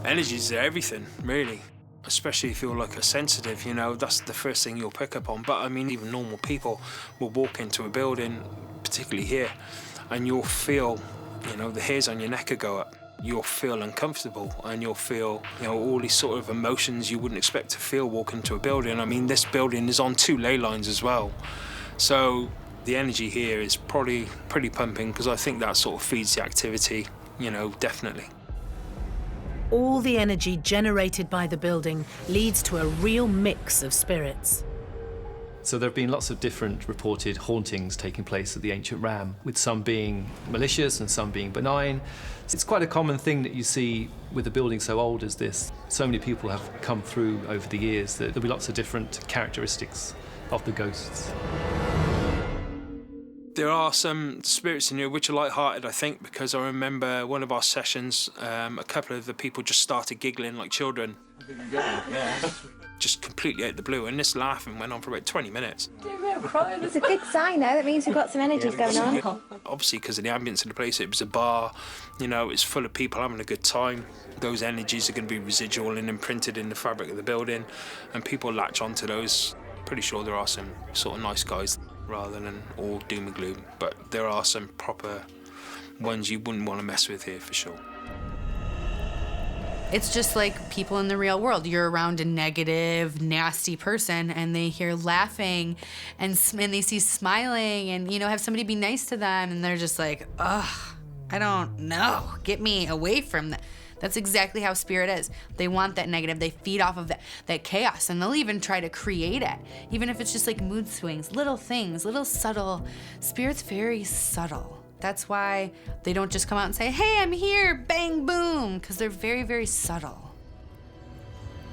Energy's everything, really. Especially if you're like a sensitive, you know, that's the first thing you'll pick up on. But I mean, even normal people will walk into a building, particularly here, and you'll feel, you know, the hairs on your neck will go up. You'll feel uncomfortable, and you'll feel, you know, all these sort of emotions you wouldn't expect to feel walking into a building. I mean, this building is on 2 ley lines as well. So the energy here is probably pretty pumping, because I think that sort of feeds the activity, you know, definitely. All the energy generated by the building leads to a real mix of spirits. So there have been lots of different reported hauntings taking place at the Ancient Ram, with some being malicious and some being benign. It's quite a common thing that you see with a building so old as this. So many people have come through over the years that there'll be lots of different characteristics of the ghosts. There are some spirits in here which are light-hearted, I think, because I remember one of our sessions, a couple of the people just started giggling like children. Just completely out of the blue, and this laughing went on for about 20 minutes. It's a good sign, though. That means we've got some energies going on. Obviously, because of the ambience of the place, it was a bar, you know, it's full of people having a good time. Those energies are going to be residual and imprinted in the fabric of the building, and people latch onto those. Pretty sure there are some sort of nice guys. rather than all doom and gloom. But there are some proper ones you wouldn't want to mess with here for sure. It's just like people in the real world. You're around a negative, nasty person and they hear laughing and they see smiling and, you know, have somebody be nice to them and they're just like, ugh, I don't know. Get me away from that. That's exactly how spirit is. They want that negative. They feed off of that chaos and they'll even try to create it. Even if it's just like mood swings, little things, little subtle. Spirit's very subtle. That's why they don't just come out and say, hey, I'm here, bang, boom, because they're very, very subtle.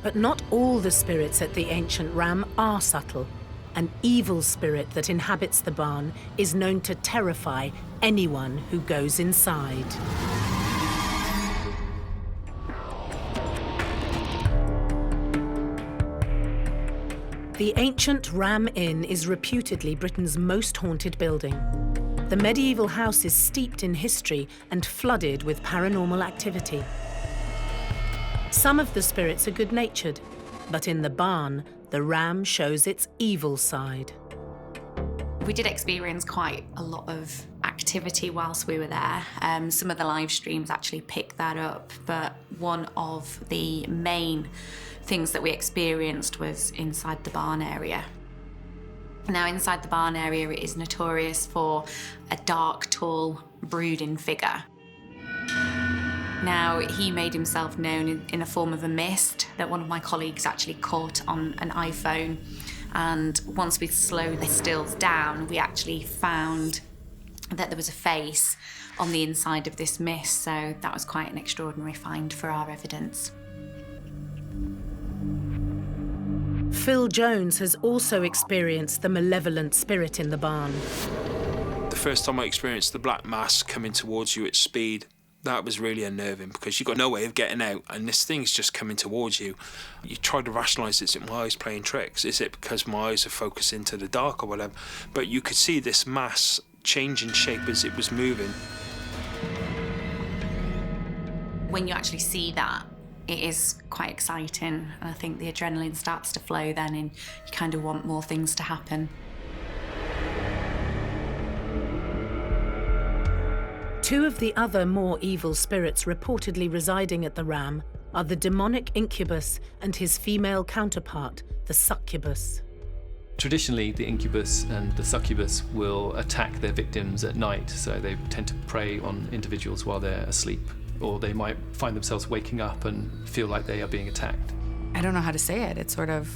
But not all the spirits at the ancient ram are subtle. An evil spirit that inhabits the barn is known to terrify anyone who goes inside. The ancient Ram Inn is reputedly Britain's most haunted building. The medieval house is steeped in history and flooded with paranormal activity. Some of the spirits are good-natured, but in the barn, the ram shows its evil side. We did experience quite a lot of activity whilst we were there. Some of the live streams actually picked that up, but one of the main things that we experienced was inside the barn area. Now, inside the barn area, it is notorious for a dark, tall, brooding figure. Now, he made himself known in a form of a mist that one of my colleagues actually caught on an iPhone. And once we slowed the stills down, we actually found that there was a face on the inside of this mist. So that was quite an extraordinary find for our evidence. Phil Jones has also experienced the malevolent spirit in the barn. The first time I experienced the black mass coming towards you at speed, that was really unnerving because you've got no way of getting out and this thing's just coming towards you. You try to rationalise, is it my eyes playing tricks? Is it because my eyes are focused into the dark or whatever? But you could see this mass changing shape as it was moving. When you actually see that, it is quite exciting. And I think the adrenaline starts to flow then and you kind of want more things to happen. Two of the other more evil spirits reportedly residing at the ram are the demonic incubus and his female counterpart, the succubus. Traditionally, the incubus and the succubus will attack their victims at night, so they tend to prey on individuals while they're asleep, or they might find themselves waking up and feel like they are being attacked. I don't know how to say it. It sort of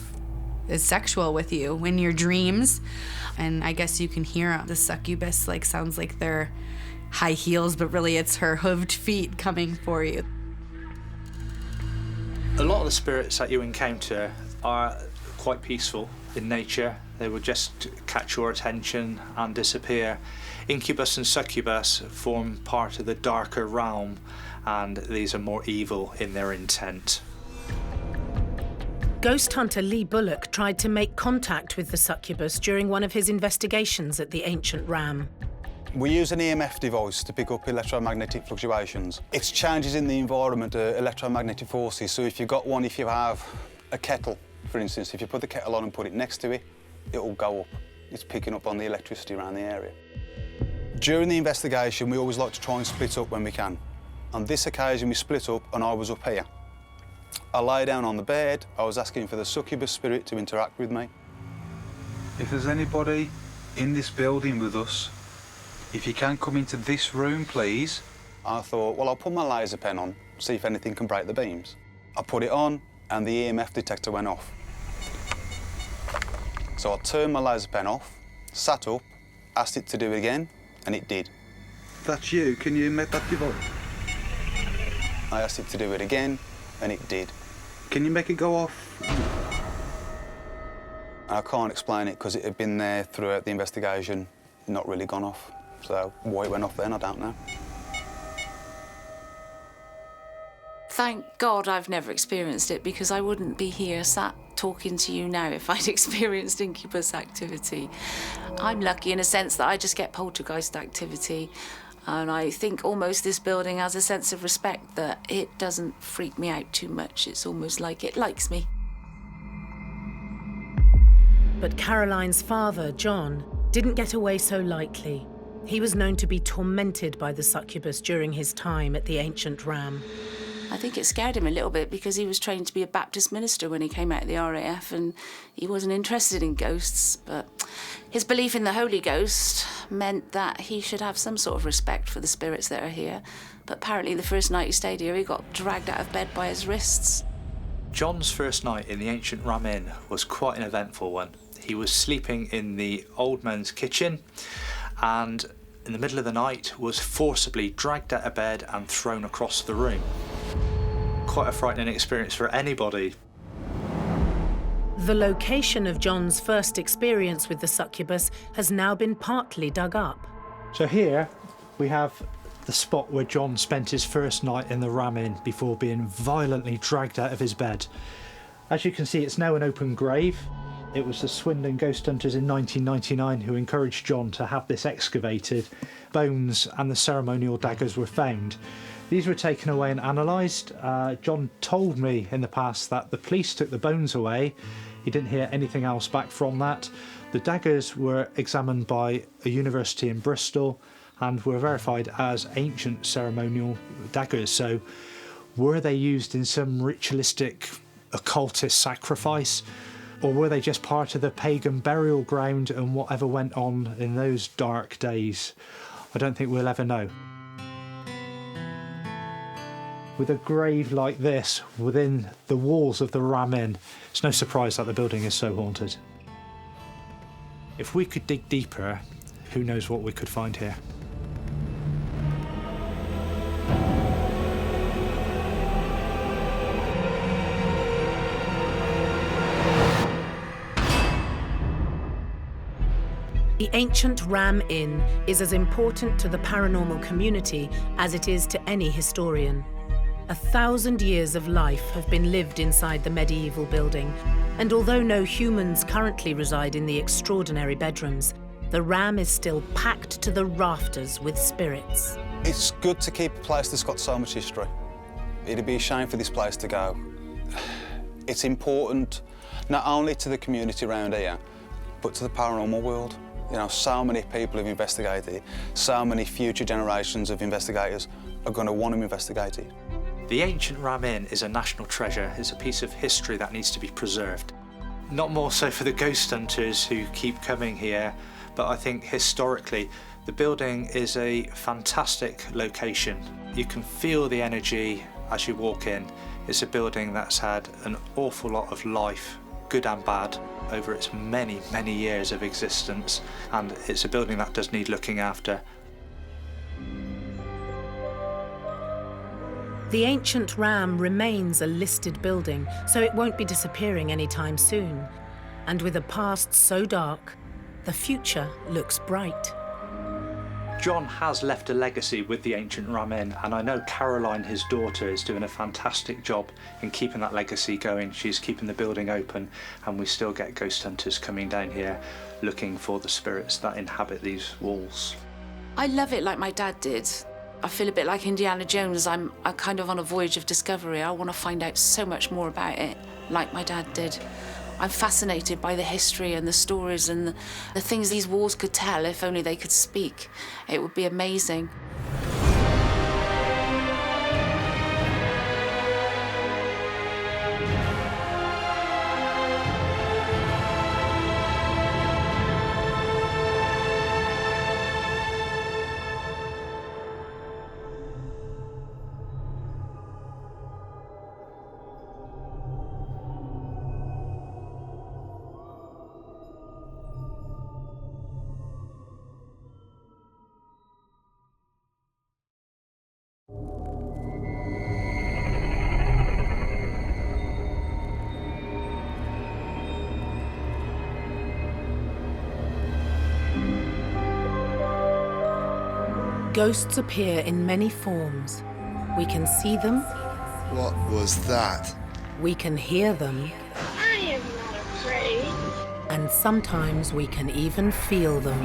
is sexual with you in your dreams, and I guess you can hear the succubus sounds like they're high heels, but really it's her hooved feet coming for you. A lot of the spirits that you encounter are quite peaceful in nature. They will just catch your attention and disappear. Incubus and succubus form part of the darker realm, and these are more evil in their intent. Ghost hunter Lee Bullock tried to make contact with the succubus during one of his investigations at the ancient ram. We use an EMF device to pick up electromagnetic fluctuations. It's changes in the environment, electromagnetic forces. So if you have a kettle, for instance, if you put the kettle on and put it next to it, it will go up. It's picking up on the electricity around the area. During the investigation, we always like to try and split up when we can. On this occasion, we split up and I was up here. I lay down on the bed. I was asking for the succubus spirit to interact with me. If there's anybody in this building with us, if you can come into this room, please. I thought, well, I'll put my laser pen on, see if anything can break the beams. I put it on, and the EMF detector went off. So I turned my laser pen off, sat up, asked it to do it again, and it did. That's you. Can you make that device? I asked it to do it again, and it did. Can you make it go off? I can't explain it because it had been there throughout the investigation, not really gone off. So why it went off then, I don't know. Thank God I've never experienced it, because I wouldn't be here sat talking to you now if I'd experienced incubus activity. I'm lucky in a sense that I just get poltergeist activity, and I think almost this building has a sense of respect that it doesn't freak me out too much. It's almost like it likes me. But Caroline's father, John, didn't get away so lightly. He was known to be tormented by the succubus during his time at the Ancient Ram. I think it scared him a little bit because he was trained to be a Baptist minister when he came out of the RAF, and he wasn't interested in ghosts, but his belief in the Holy Ghost meant that he should have some sort of respect for the spirits that are here. But apparently the first night he stayed here, he got dragged out of bed by his wrists. John's first night in the Ancient Ram Inn was quite an eventful one. He was sleeping in the old man's kitchen, and in the middle of the night was forcibly dragged out of bed and thrown across the room. Quite a frightening experience for anybody. The location of John's first experience with the succubus has now been partly dug up. So here we have the spot where John spent his first night in the Ram Inn before being violently dragged out of his bed. As you can see, it's now an open grave. It was the Swindon ghost hunters in 1999 who encouraged John to have this excavated. Bones and the ceremonial daggers were found. These were taken away and analysed. John told me in the past that the police took the bones away. He didn't hear anything else back from that. The daggers were examined by a university in Bristol and were verified as ancient ceremonial daggers. So were they used in some ritualistic occultist sacrifice, or were they just part of the pagan burial ground and whatever went on in those dark days? I don't think we'll ever know. With a grave like this within the walls of the Ram Inn, it's no surprise that the building is so haunted. If we could dig deeper, who knows what we could find here. The Ancient Ram Inn is as important to the paranormal community as it is to any historian. 1,000 years of life have been lived inside the medieval building, and although no humans currently reside in the extraordinary bedrooms, the Ram is still packed to the rafters with spirits. It's good to keep a place that's got so much history. It'd be a shame for this place to go. It's important not only to the community around here, but to the paranormal world. You know, so many people have investigated it, so many future generations of investigators are going to want to investigate it. The Ancient Ram Inn is a national treasure. It's a piece of history that needs to be preserved. Not more so for the ghost hunters who keep coming here, but I think historically the building is a fantastic location. You can feel the energy as you walk in. It's a building that's had an awful lot of life, good and bad, over its many, many years of existence, and it's a building that does need looking after. The Ancient Ram remains a listed building, so it won't be disappearing anytime soon. And with a past so dark, the future looks bright. John has left a legacy with the Ancient Ram Inn, and I know Caroline, his daughter, is doing a fantastic job in keeping that legacy going. She's keeping the building open, and we still get ghost hunters coming down here looking for the spirits that inhabit these walls. I love it like my dad did. I feel a bit like Indiana Jones. I'm kind of on a voyage of discovery. I want to find out so much more about it, like my dad did. I'm fascinated by the history and the stories and the things these walls could tell if only they could speak. It would be amazing. Ghosts appear in many forms. We can see them. What was that? We can hear them. I am not afraid. And sometimes we can even feel them.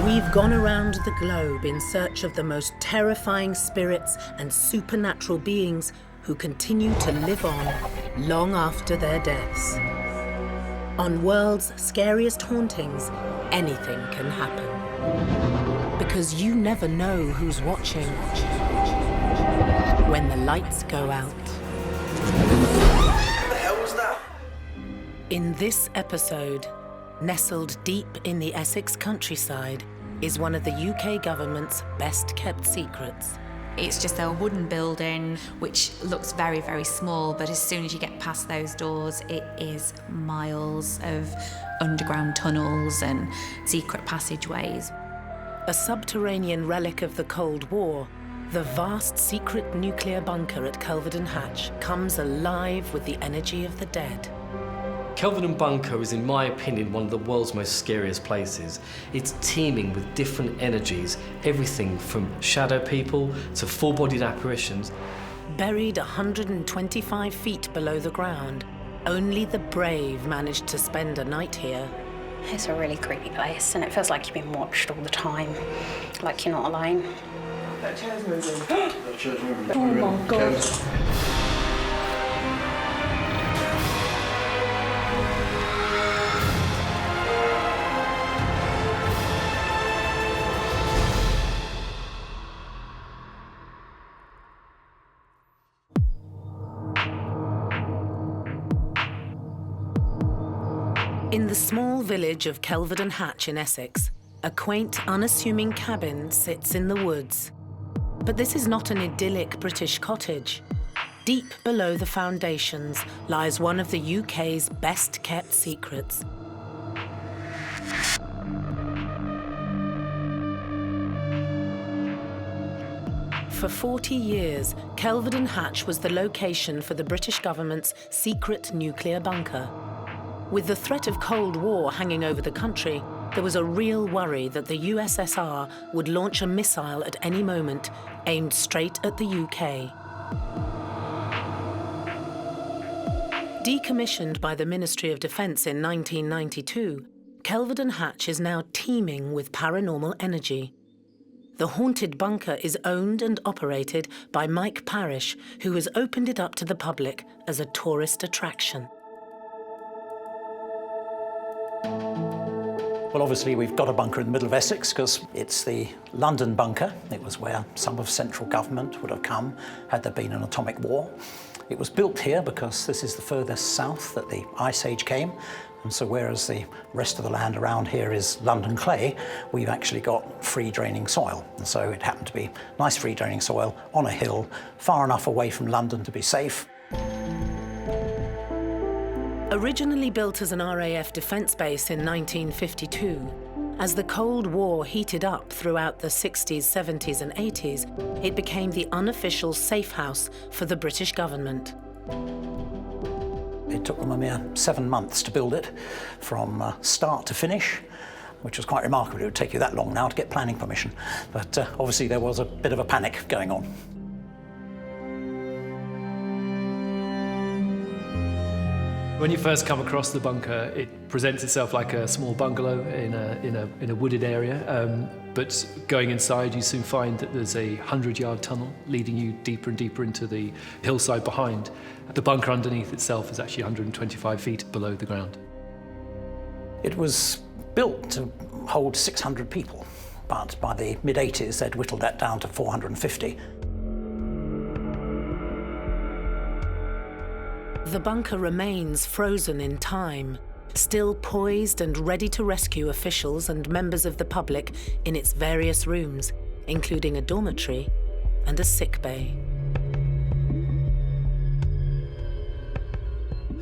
We've gone around the globe in search of the most terrifying spirits and supernatural beings who continue to live on long after their deaths. On World's Scariest Hauntings, anything can happen. Because you never know who's watching when the lights go out. What the hell was that? In this episode, nestled deep in the Essex countryside, is one of the UK government's best-kept secrets. It's just a wooden building which looks very, very small, but as soon as you get past those doors, it is miles of underground tunnels and secret passageways. A subterranean relic of the Cold War, the vast secret nuclear bunker at Kelvedon Hatch comes alive with the energy of the dead. Kelvedon Bunker is, in my opinion, one of the world's most scariest places. It's teeming with different energies, everything from shadow people to full-bodied apparitions. Buried 125 feet below the ground, only the brave managed to spend a night here. It's a really creepy place, and it feels like you've been watched all the time, like you're not alone. That chair's moving. That chair's moving. Oh my God. In the small village of Kelvedon Hatch in Essex, a quaint, unassuming cabin sits in the woods. But this is not an idyllic British cottage. Deep below the foundations lies one of the UK's best-kept secrets. For 40 years, Kelvedon Hatch was the location for the British government's secret nuclear bunker. With the threat of Cold War hanging over the country, there was a real worry that the USSR would launch a missile at any moment aimed straight at the UK. Decommissioned by the Ministry of Defence in 1992, Kelvedon Hatch is now teeming with paranormal energy. The haunted bunker is owned and operated by Mike Parish, who has opened it up to the public as a tourist attraction. Well, obviously, we've got a bunker in the middle of Essex because it's the London bunker. It was where some of central government would have come had there been an atomic war. It was built here because this is the furthest south that the Ice Age came. And so whereas the rest of the land around here is London clay, we've actually got free-draining soil. And so it happened to be nice free-draining soil on a hill, far enough away from London to be safe. Originally built as an RAF defence base in 1952, as the Cold War heated up throughout the 60s, 70s and 80s, it became the unofficial safe house for the British government. It took them a mere 7 months to build it, from start to finish, which was quite remarkable. It would take you that long now to get planning permission. But obviously there was a bit of a panic going on. When you first come across the bunker, it presents itself like a small bungalow in a wooded area. But going inside, you soon find that there's a 100-yard tunnel leading you deeper and deeper into the hillside behind. The bunker underneath itself is actually 125 feet below the ground. It was built to hold 600 people, but by the mid-80s, they'd whittled that down to 450. The bunker remains frozen in time, still poised and ready to rescue officials and members of the public in its various rooms, including a dormitory and a sick bay.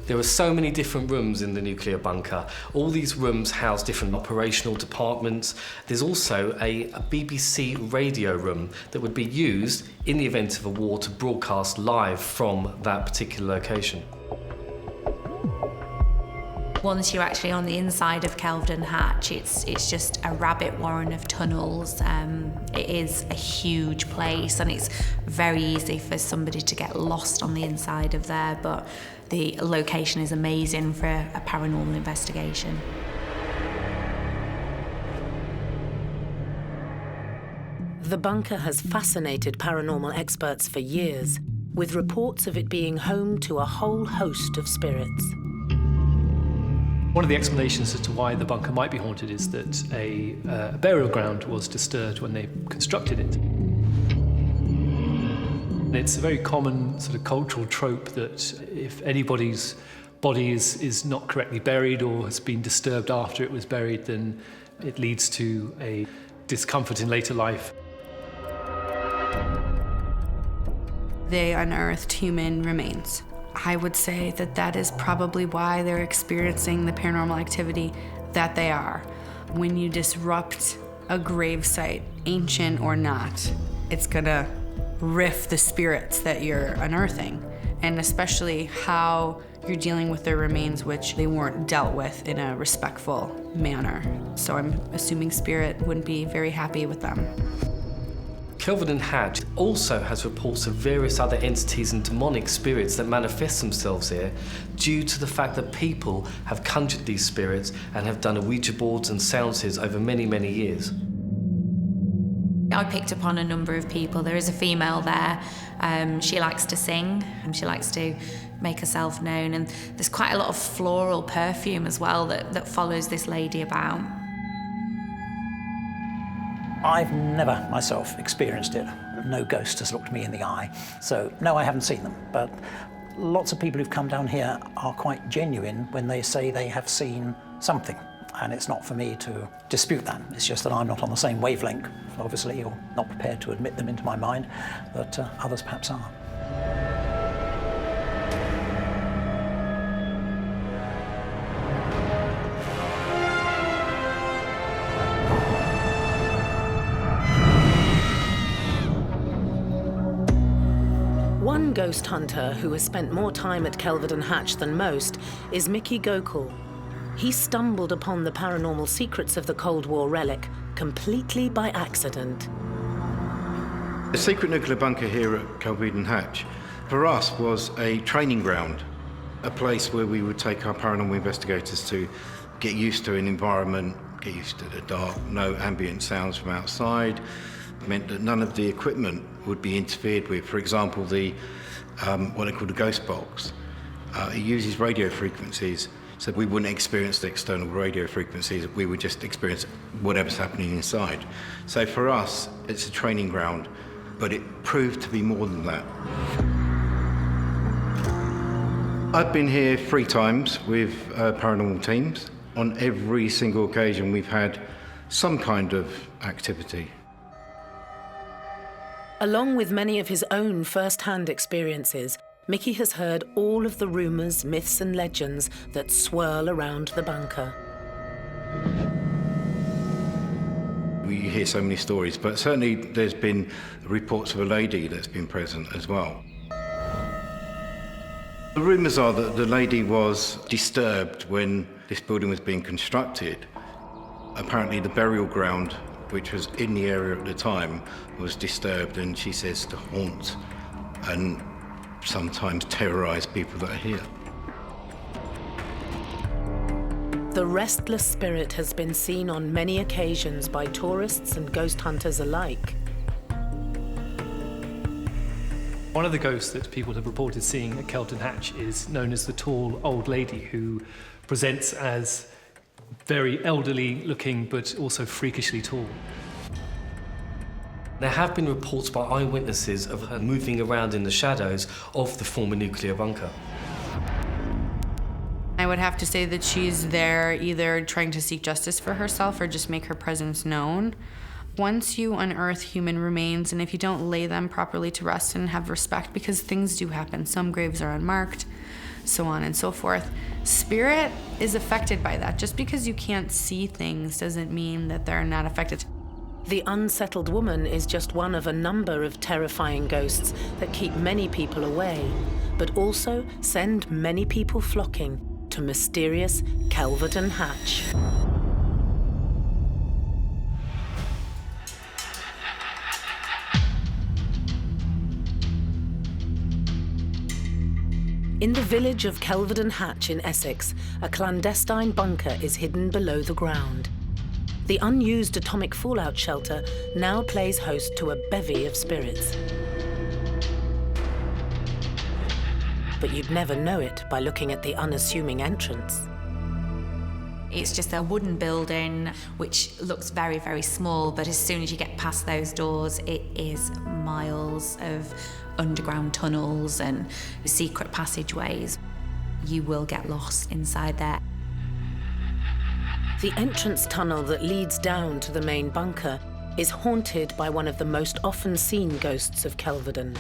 There are so many different rooms in the nuclear bunker. All these rooms house different operational departments. There's also a BBC radio room that would be used in the event of a war to broadcast live from that particular location. Once you're actually on the inside of Kelvedon Hatch, it's just a rabbit warren of tunnels. It is a huge place, and it's very easy for somebody to get lost on the inside of there, but the location is amazing for a paranormal investigation. The bunker has fascinated paranormal experts for years, with reports of it being home to a whole host of spirits. One of the explanations as to why the bunker might be haunted is that a burial ground was disturbed when they constructed it. And it's a very common sort of cultural trope that if anybody's body is not correctly buried or has been disturbed after it was buried, then it leads to a discomfort in later life. They unearthed human remains. I would say that that is probably why they're experiencing the paranormal activity that they are. When you disrupt a gravesite, ancient or not, it's gonna riff the spirits that you're unearthing, and especially how you're dealing with their remains, which they weren't dealt with in a respectful manner. So I'm assuming spirit wouldn't be very happy with them. Kelvedon Hatch also has reports of various other entities and demonic spirits that manifest themselves here due to the fact that people have conjured these spirits and have done Ouija boards and seances over many, many years. I picked up on a number of people. There is a female there. She likes to sing and she likes to make herself known, and there's quite a lot of floral perfume as well that follows this lady about. I've never myself experienced it. No ghost has looked me in the eye. So no, I haven't seen them, but lots of people who've come down here are quite genuine when they say they have seen something. And it's not for me to dispute that. It's just that I'm not on the same wavelength, obviously, or not prepared to admit them into my mind, but others perhaps are. One ghost hunter who has spent more time at Kelvedon Hatch than most is Mickey Gokul. He stumbled upon the paranormal secrets of the Cold War relic completely by accident. The secret nuclear bunker here at Kelvedon Hatch, for us, was a training ground, a place where we would take our paranormal investigators to get used to an environment, get used to the dark, no ambient sounds from outside. It meant that none of the equipment would be interfered with. For example, the what they call the ghost box. It uses radio frequencies, so we wouldn't experience the external radio frequencies, we would just experience whatever's happening inside. So for us, it's a training ground, but it proved to be more than that. I've been here 3 times with paranormal teams. On every single occasion, we've had some kind of activity. Along with many of his own first-hand experiences, Mickey has heard all of the rumours, myths and legends that swirl around the bunker. We hear so many stories, but certainly there's been reports of a lady that's been present as well. The rumours are that the lady was disturbed when this building was being constructed. Apparently the burial ground, which was in the area at the time, was disturbed, and she says to haunt and sometimes terrorise people that are here. The restless spirit has been seen on many occasions by tourists and ghost hunters alike. One of the ghosts that people have reported seeing at Kelvedon Hatch is known as the tall old lady, who presents as very elderly looking but also freakishly tall. There have been reports by eyewitnesses of her moving around in the shadows of the former nuclear bunker. I would have to say that she's there either trying to seek justice for herself or just make her presence known. Once you unearth human remains, and if you don't lay them properly to rest and have respect, because things do happen, some graves are unmarked, so on and so forth, spirit is affected by that. Just because you can't see things doesn't mean that they're not affected. The unsettled woman is just one of a number of terrifying ghosts that keep many people away, but also send many people flocking to mysterious Kelvedon Hatch. In the village of Kelvedon Hatch in Essex, a clandestine bunker is hidden below the ground. The unused atomic fallout shelter now plays host to a bevy of spirits. But you'd never know it by looking at the unassuming entrance. It's just a wooden building which looks very, very small, but as soon as you get past those doors, it is miles of underground tunnels and secret passageways. You will get lost inside there. The entrance tunnel that leads down to the main bunker is haunted by one of the most often seen ghosts of Kelvedon.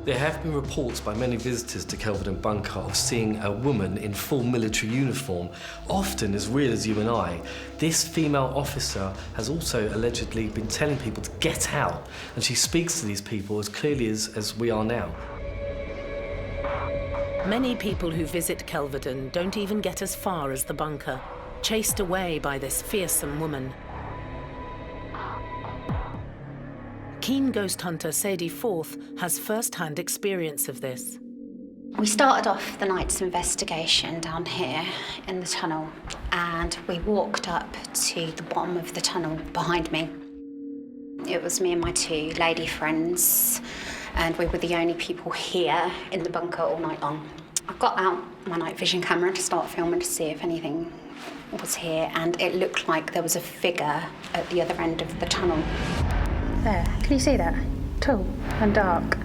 There have been reports by many visitors to Kelvedon Bunker of seeing a woman in full military uniform, often as real as you and I. This female officer has also allegedly been telling people to get out, and she speaks to these people as clearly as we are now. Many people who visit Kelvedon don't even get as far as the bunker, chased away by this fearsome woman. Keen ghost hunter Sadie Forth has first-hand experience of this. We started off the night's investigation down here in the tunnel, and we walked up to the bottom of the tunnel behind me. It was me and my two lady friends, and we were the only people here in the bunker all night long. I got out my night vision camera to start filming to see if anything was here, and it looked like there was a figure at the other end of the tunnel. There, can you see that? Tall and dark.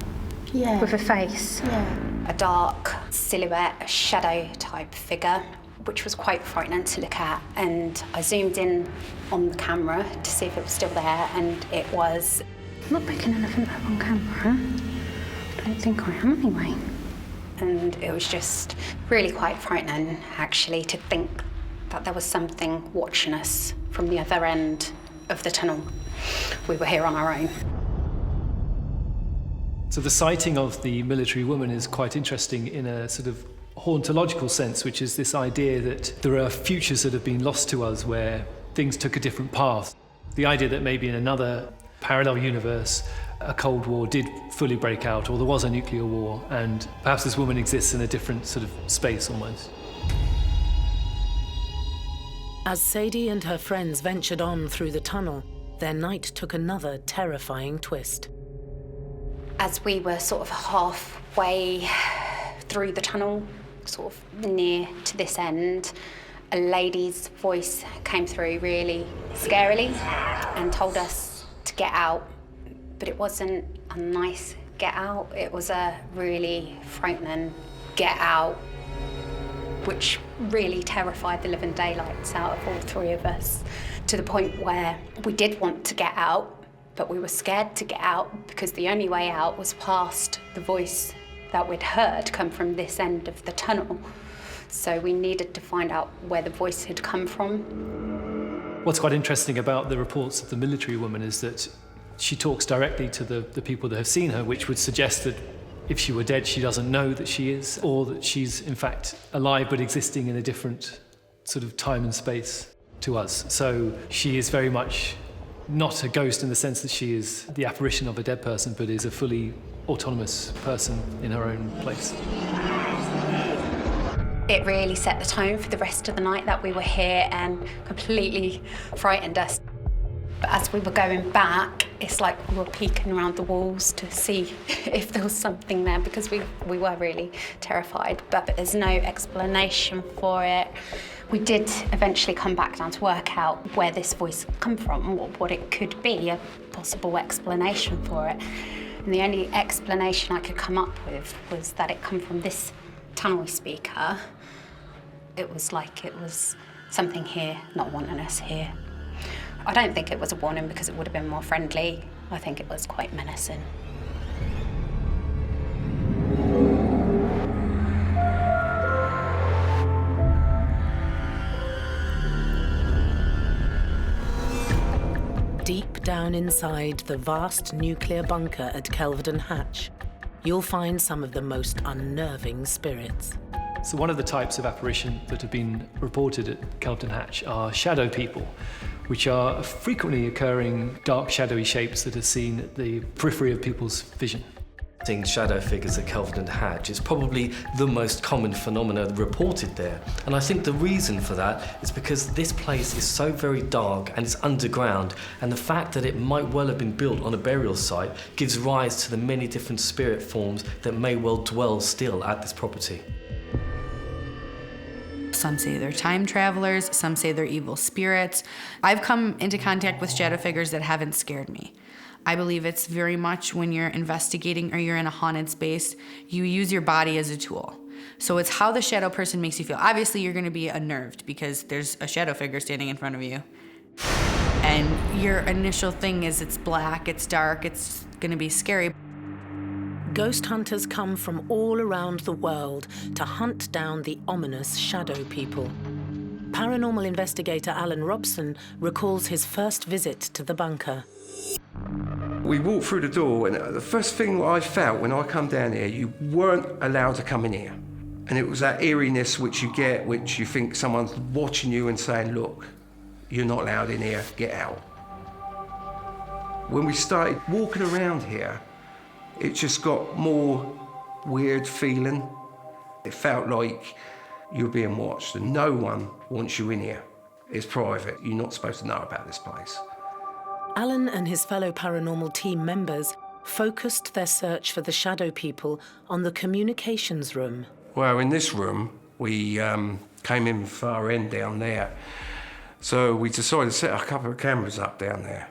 Yeah. With a face. Yeah. A dark silhouette, a shadow type figure, which was quite frightening to look at. And I zoomed in on the camera to see if it was still there, and it was. I'm not picking anything up on camera. I don't think I am anyway. And it was just really quite frightening, actually, to think that there was something watching us from the other end of the tunnel. We were here on our own. So the sighting of the military woman is quite interesting in a sort of hauntological sense, which is this idea that there are futures that have been lost to us where things took a different path. The idea that maybe in another parallel universe, a Cold War did fully break out, or there was a nuclear war, and perhaps this woman exists in a different sort of space almost. As Sadie and her friends ventured on through the tunnel, their night took another terrifying twist. As we were sort of halfway through the tunnel, sort of near to this end, a lady's voice came through really scarily and told us to get out. But it wasn't a nice get out, it was a really frightening get out, which really terrified the living daylights out of all three of us, to the point where we did want to get out, but we were scared to get out because the only way out was past the voice that we'd heard come from this end of the tunnel. So we needed to find out where the voice had come from. What's quite interesting about the reports of the military woman is that she talks directly to the people that have seen her, which would suggest that if she were dead, she doesn't know that she is, or that she's in fact alive but existing in a different sort of time and space to us. So she is very much not a ghost in the sense that she is the apparition of a dead person, but is a fully autonomous person in her own place. It really set the tone for the rest of the night that we were here and completely frightened us. But as we were going back, it's like we were peeking around the walls to see if there was something there, because we were really terrified. But there's no explanation for it. We did eventually come back down to work out where this voice come from, what it could be, a possible explanation for it. And the only explanation I could come up with was that it come from this tunnel speaker. It was like it was something here not wanting us here. I don't think it was a warning because it would have been more friendly. I think it was quite menacing. Deep down inside the vast nuclear bunker at Kelvedon Hatch, you'll find some of the most unnerving spirits. So one of the types of apparition that have been reported at Kelvedon Hatch are shadow people, which are frequently occurring dark shadowy shapes that are seen at the periphery of people's vision. Seeing shadow figures at Kelvedon Hatch is probably the most common phenomenon reported there. And I think the reason for that is because this place is so very dark and it's underground, and the fact that it might well have been built on a burial site gives rise to the many different spirit forms that may well dwell still at this property. Some say they're time travelers, some say they're evil spirits. I've come into contact with shadow figures that haven't scared me. I believe it's very much when you're investigating or you're in a haunted space, you use your body as a tool. So it's how the shadow person makes you feel. Obviously, you're going to be unnerved because there's a shadow figure standing in front of you. And your initial thing is it's black, it's dark, it's going to be scary. Ghost hunters come from all around the world to hunt down the ominous shadow people. Paranormal investigator Alan Robson recalls his first visit to the bunker. We walked through the door, and the first thing I felt when I come down here, you weren't allowed to come in here. And it was that eeriness which you get, which you think someone's watching you and saying, look, you're not allowed in here, get out. When we started walking around here, it just got more weird feeling. It felt like you're being watched and no one wants you in here. It's private, you're not supposed to know about this place. Alan and his fellow paranormal team members focused their search for the shadow people on the communications room. Well, in this room, we came in far end down there. So we decided to set a couple of cameras up down there.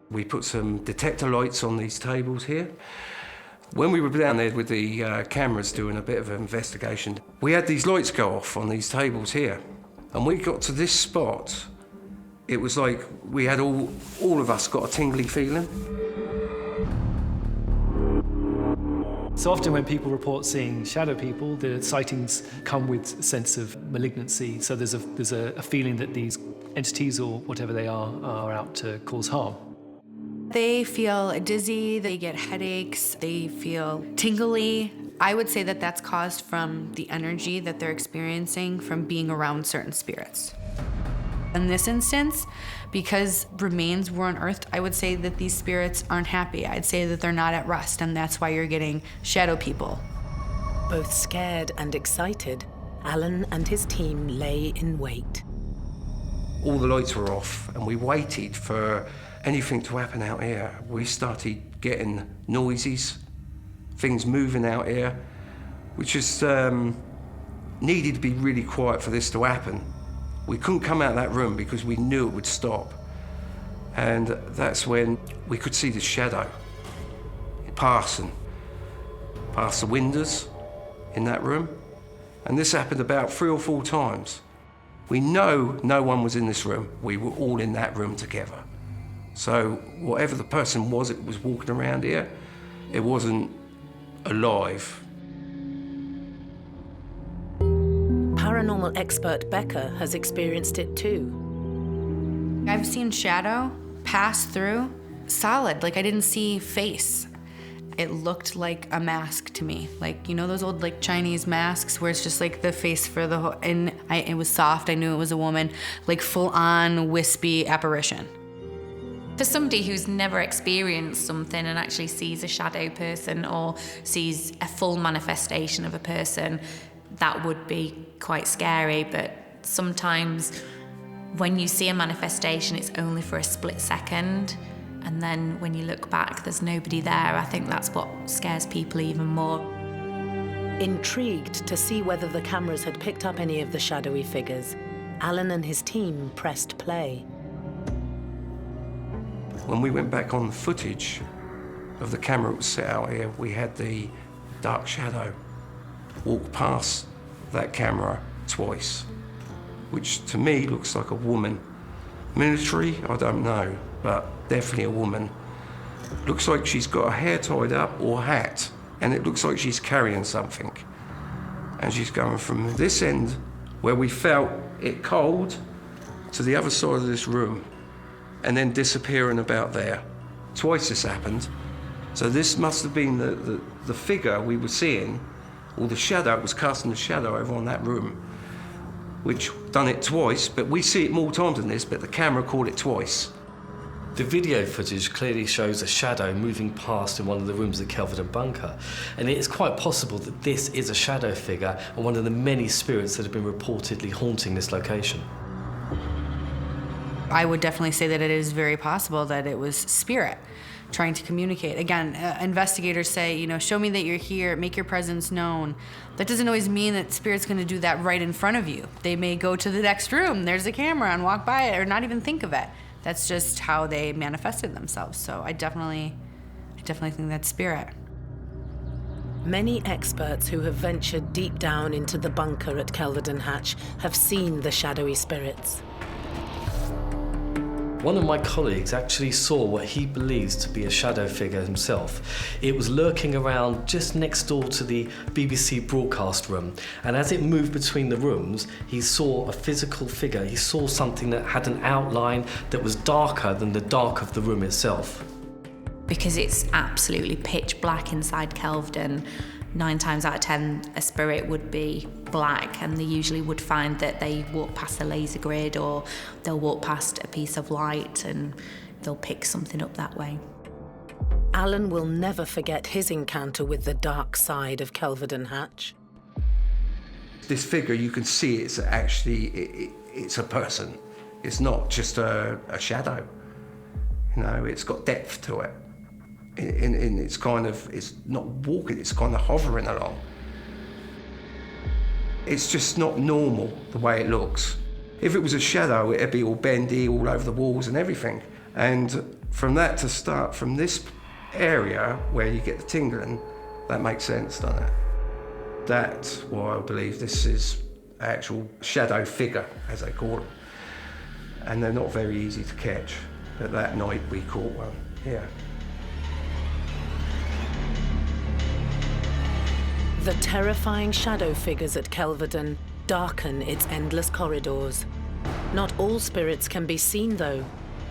We put some detector lights on these tables here. When we were down there with the cameras doing a bit of an investigation, we had these lights go off on these tables here. And we got to this spot, it was like we had all of us got a tingly feeling. So often when people report seeing shadow people, the sightings come with a sense of malignancy. So there's a feeling that these entities or whatever they are out to cause harm. They feel dizzy, they get headaches, they feel tingly. I would say that that's caused from the energy that they're experiencing from being around certain spirits. In this instance, because remains were unearthed, I would say that these spirits aren't happy. I'd say that they're not at rest, and that's why you're getting shadow people. Both scared and excited, Alan and his team lay in wait. All the lights were off, and we waited for anything to happen out here. We started getting noises, things moving out here, which just needed to be really quiet for this to happen. We couldn't come out of that room because we knew it would stop. And that's when we could see the shadow passing past the windows in that room. And this happened about 3 or 4 times. We know no one was in this room. We were all in that room together. So whatever the person was that was walking around here, it wasn't alive. Paranormal expert Becca has experienced it too. I've seen shadow pass through solid, like I didn't see face. It looked like a mask to me. Like, you know those old like Chinese masks where it's just like the face for the whole, and it was soft, I knew it was a woman, like full on wispy apparition. For somebody who's never experienced something and actually sees a shadow person or sees a full manifestation of a person, that would be quite scary. But sometimes when you see a manifestation, it's only for a split second. And then when you look back, there's nobody there. I think that's what scares people even more. Intrigued to see whether the cameras had picked up any of the shadowy figures, Alan and his team pressed play. When we went back on the footage of the camera that was set out here, we had the dark shadow walk past that camera twice, which to me looks like a woman. Military, I don't know, but definitely a woman. Looks like she's got her hair tied up or hat, and it looks like she's carrying something. And she's going from this end, where we felt it cold, to the other side of this room, and then disappearing about there. Twice this happened. So this must have been the figure we were seeing, or the shadow, it was casting the shadow over on that room, which done it twice, but we see it more times than this, but the camera caught it twice. The video footage clearly shows a shadow moving past in one of the rooms of the Kelvedon bunker. And it is quite possible that this is a shadow figure and one of the many spirits that have been reportedly haunting this location. I would definitely say that it is very possible that it was spirit. trying to communicate. Again, investigators say, you know, show me that you're here, make your presence known. That doesn't always mean that spirit's going to do that right in front of you. They may go to the next room, there's a camera, and walk by it, or not even think of it. That's just how they manifested themselves. So I definitely think that's spirit. Many experts who have ventured deep down into the bunker at Kelvedon Hatch have seen the shadowy spirits. One of my colleagues actually saw what he believes to be a shadow figure himself. It was lurking around just next door to the BBC broadcast room, and as it moved between the rooms, he saw a physical figure. He saw something that had an outline that was darker than the dark of the room itself. Because it's absolutely pitch black inside Kelvedon, 9 times out of 10 a spirit would be black, and they usually would find that they walk past a laser grid or they'll walk past a piece of light and they'll pick something up that way. Alan will never forget his encounter with the dark side of Kelvedon Hatch. This figure, you can see it's actually, it's a person. It's not just a shadow. You know, it's got depth to it. And it's kind of, it's not walking, it's kind of hovering along. It's just not normal the way it looks. If it was a shadow, it'd be all bendy, all over the walls and everything. And from that to start from this area where you get the tingling, that makes sense, doesn't it? That's why I believe this is an actual shadow figure, as they call them. And they're not very easy to catch. But that night we caught one, yeah. The terrifying shadow figures at Kelvedon darken its endless corridors. Not all spirits can be seen, though.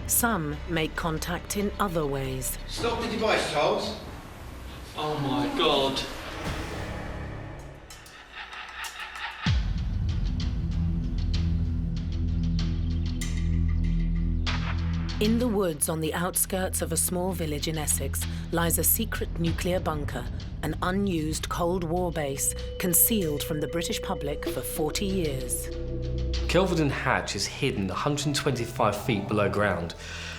Some make contact in other ways. Stop the device, Charles. Oh my God. In the woods on the outskirts of a small village in Essex lies a secret nuclear bunker, an unused Cold War base concealed from the British public for 40 years. Kelvedon Hatch is hidden 125 feet below ground.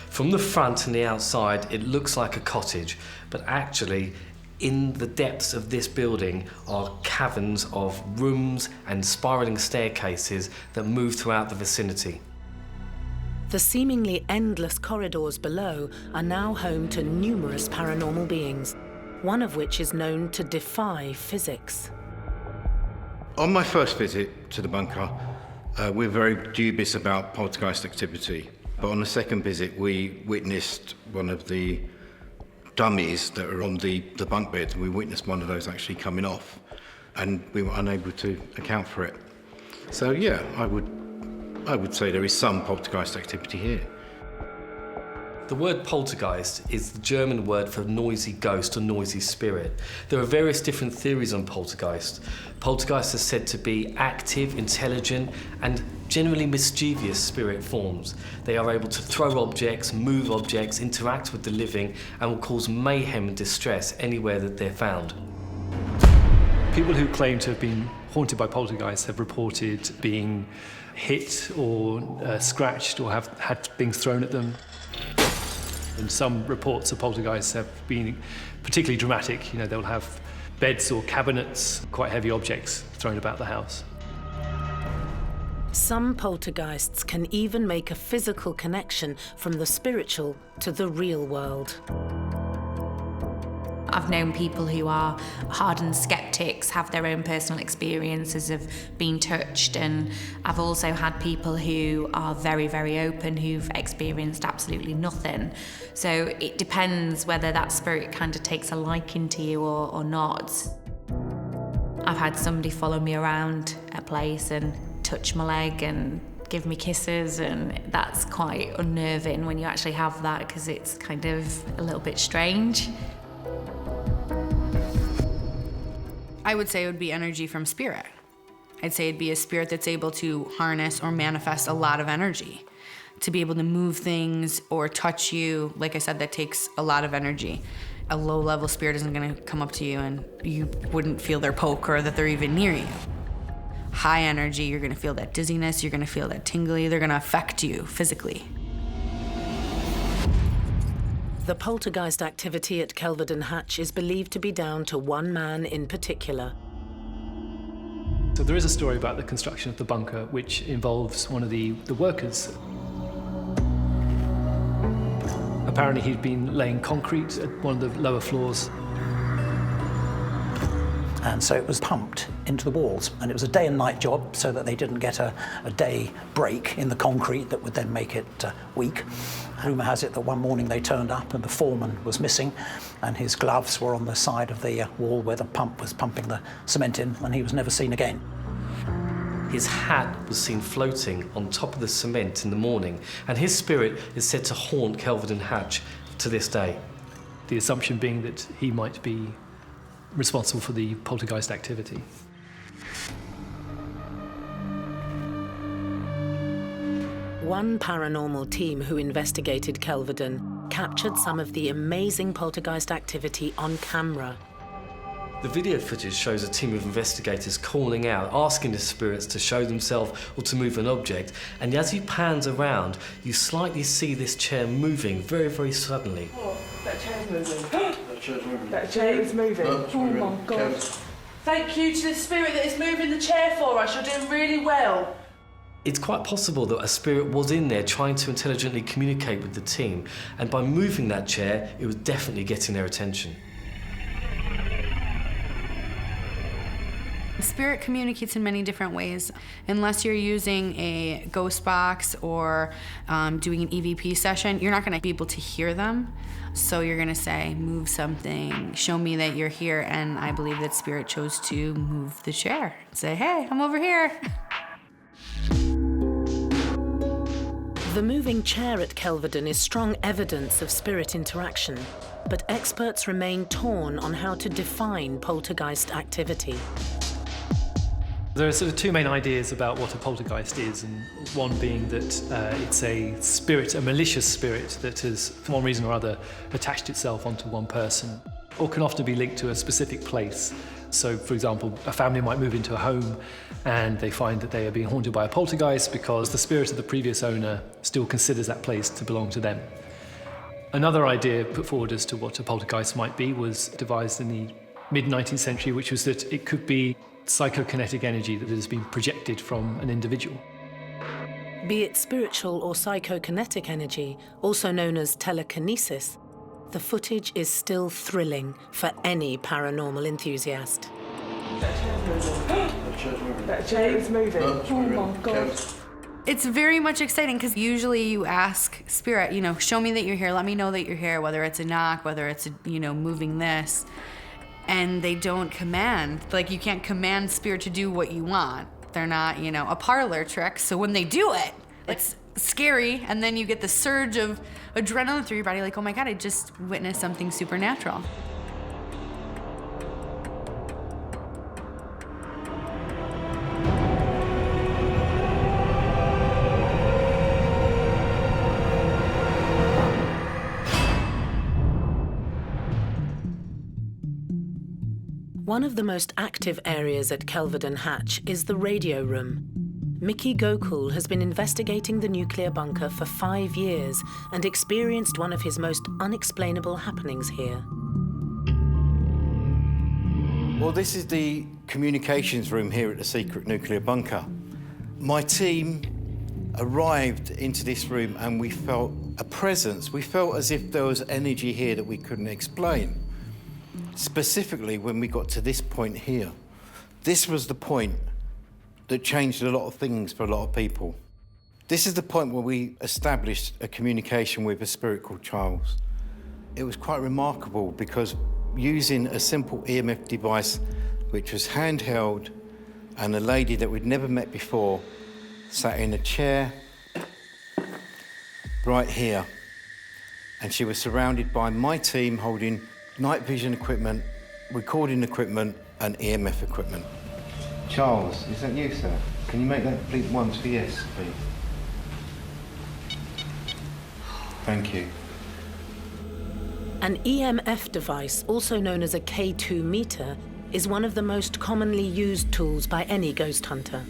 From the front and the outside, it looks like a cottage, but actually, in the depths of this building are caverns of rooms and spiralling staircases that move throughout the vicinity. The seemingly endless corridors below are now home to numerous paranormal beings, one of which is known to defy physics. On my first visit to the bunker, we were very dubious about poltergeist activity. But on the second visit, we witnessed one of the dummies that are on the bunk bed. We witnessed one of those actually coming off, and we were unable to account for it. So yeah, I would say there is some poltergeist activity here. The word poltergeist is the German word for noisy ghost or noisy spirit. There are various different theories on poltergeist. Poltergeist is said to be active, intelligent, and generally mischievous spirit forms. They are able to throw objects, move objects, interact with the living, and will cause mayhem and distress anywhere that they're found. People who claim to have been haunted by poltergeists have reported being hit or scratched or have had things thrown at them. And some reports of poltergeists have been particularly dramatic. You know, they'll have beds or cabinets, quite heavy objects thrown about the house. Some poltergeists can even make a physical connection from the spiritual to the real world. I've known people who are hardened skeptics, have their own personal experiences of being touched, and I've also had people who are very, very open, who've experienced absolutely nothing. So it depends whether that spirit kind of takes a liking to you or not. I've had somebody follow me around a place and touch my leg and give me kisses, and that's quite unnerving when you actually have that, because it's kind of a little bit strange. I would say it would be energy from spirit. I'd say it'd be a spirit that's able to harness or manifest a lot of energy. To be able to move things or touch you, like I said, that takes a lot of energy. A low-level spirit isn't gonna come up to you and you wouldn't feel their poke or that they're even near you. High energy, you're gonna feel that dizziness, you're gonna feel that tingly, they're gonna affect you physically. The poltergeist activity at Kelvedon Hatch is believed to be down to one man in particular. So there is a story about the construction of the bunker which involves one of the workers. Apparently he'd been laying concrete at one of the lower floors. And so it was pumped into the walls, and it was a day and night job so that they didn't get a day break in the concrete that would then make it weak. Rumour has it that one morning they turned up and the foreman was missing, and his gloves were on the side of the wall where the pump was pumping the cement in, and he was never seen again. His hat was seen floating on top of the cement in the morning, and his spirit is said to haunt Kelvedon Hatch to this day. The assumption being that he might be responsible for the poltergeist activity. One paranormal team who investigated Kelvedon captured some of the amazing poltergeist activity on camera. The video footage shows a team of investigators calling out, asking the spirits to show themselves or to move an object, and as he pans around, you slightly see this chair moving very, very suddenly. Oh, that chair's moving. That chair is moving. Oh my God. Thank you to the spirit that is moving the chair for us. You're doing really well. It's quite possible that a spirit was in there trying to intelligently communicate with the team, and by moving that chair, it was definitely getting their attention. Spirit communicates in many different ways. Unless you're using a ghost box or doing an EVP session, you're not going to be able to hear them. So you're going to say, move something, show me that you're here. And I believe that Spirit chose to move the chair. Say, hey, I'm over here. The moving chair at Kelvedon is strong evidence of spirit interaction, but experts remain torn on how to define poltergeist activity. There are sort of two main ideas about what a poltergeist is, and one being that it's a spirit, a malicious spirit that has, for one reason or other, attached itself onto one person, or can often be linked to a specific place. So, for example, a family might move into a home and they find that they are being haunted by a poltergeist because the spirit of the previous owner still considers that place to belong to them. Another idea put forward as to what a poltergeist might be was devised in the mid-19th century, which was that it could be psychokinetic energy that has been projected from an individual. Be it spiritual or psychokinetic energy, also known as telekinesis, the footage is still thrilling for any paranormal enthusiast. That chair is moving. Oh my God. It's very much exciting because usually you ask Spirit, show me that you're here, let me know that you're here, whether it's a knock, whether it's, moving this. And they don't command. Like, you can't command Spirit to do what you want. They're not, a parlor trick. So when they do it, it's scary. And then you get the surge of adrenaline through your body. Like, oh my God, I just witnessed something supernatural. One of the most active areas at Kelvedon Hatch is the radio room. Mickey Gokul has been investigating the nuclear bunker for 5 years and experienced one of his most unexplainable happenings here. Well, this is the communications room here at the secret nuclear bunker. My team arrived into this room and we felt a presence. We felt as if there was energy here that we couldn't explain. Specifically, when we got to this point here, this was the point that changed a lot of things for a lot of people. This is the point where we established a communication with a spirit called Charles. It was quite remarkable because using a simple EMF device, which was handheld, and a lady that we'd never met before sat in a chair right here, and she was surrounded by my team holding night vision equipment, recording equipment, and EMF equipment. Charles, is that you, sir? Can you make that bleep once for yes, please? Thank you. An EMF device, also known as a K2 meter, is one of the most commonly used tools by any ghost hunter.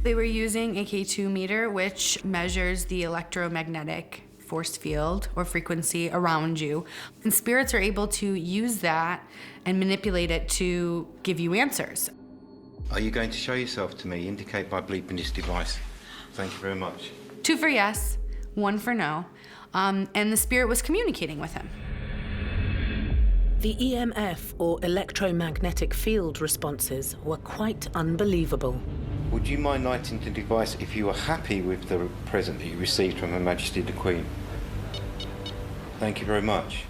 They were using a K2 meter, which measures the electromagnetic force field or frequency around you. And spirits are able to use that and manipulate it to give you answers. Are you going to show yourself to me? Indicate by bleeping this device. Thank you very much. 2 for yes, 1 for no. And the spirit was communicating with him. The EMF, or electromagnetic field responses, were quite unbelievable. Would you mind lighting the device if you are happy with the present that you received from Her Majesty the Queen? Thank you very much.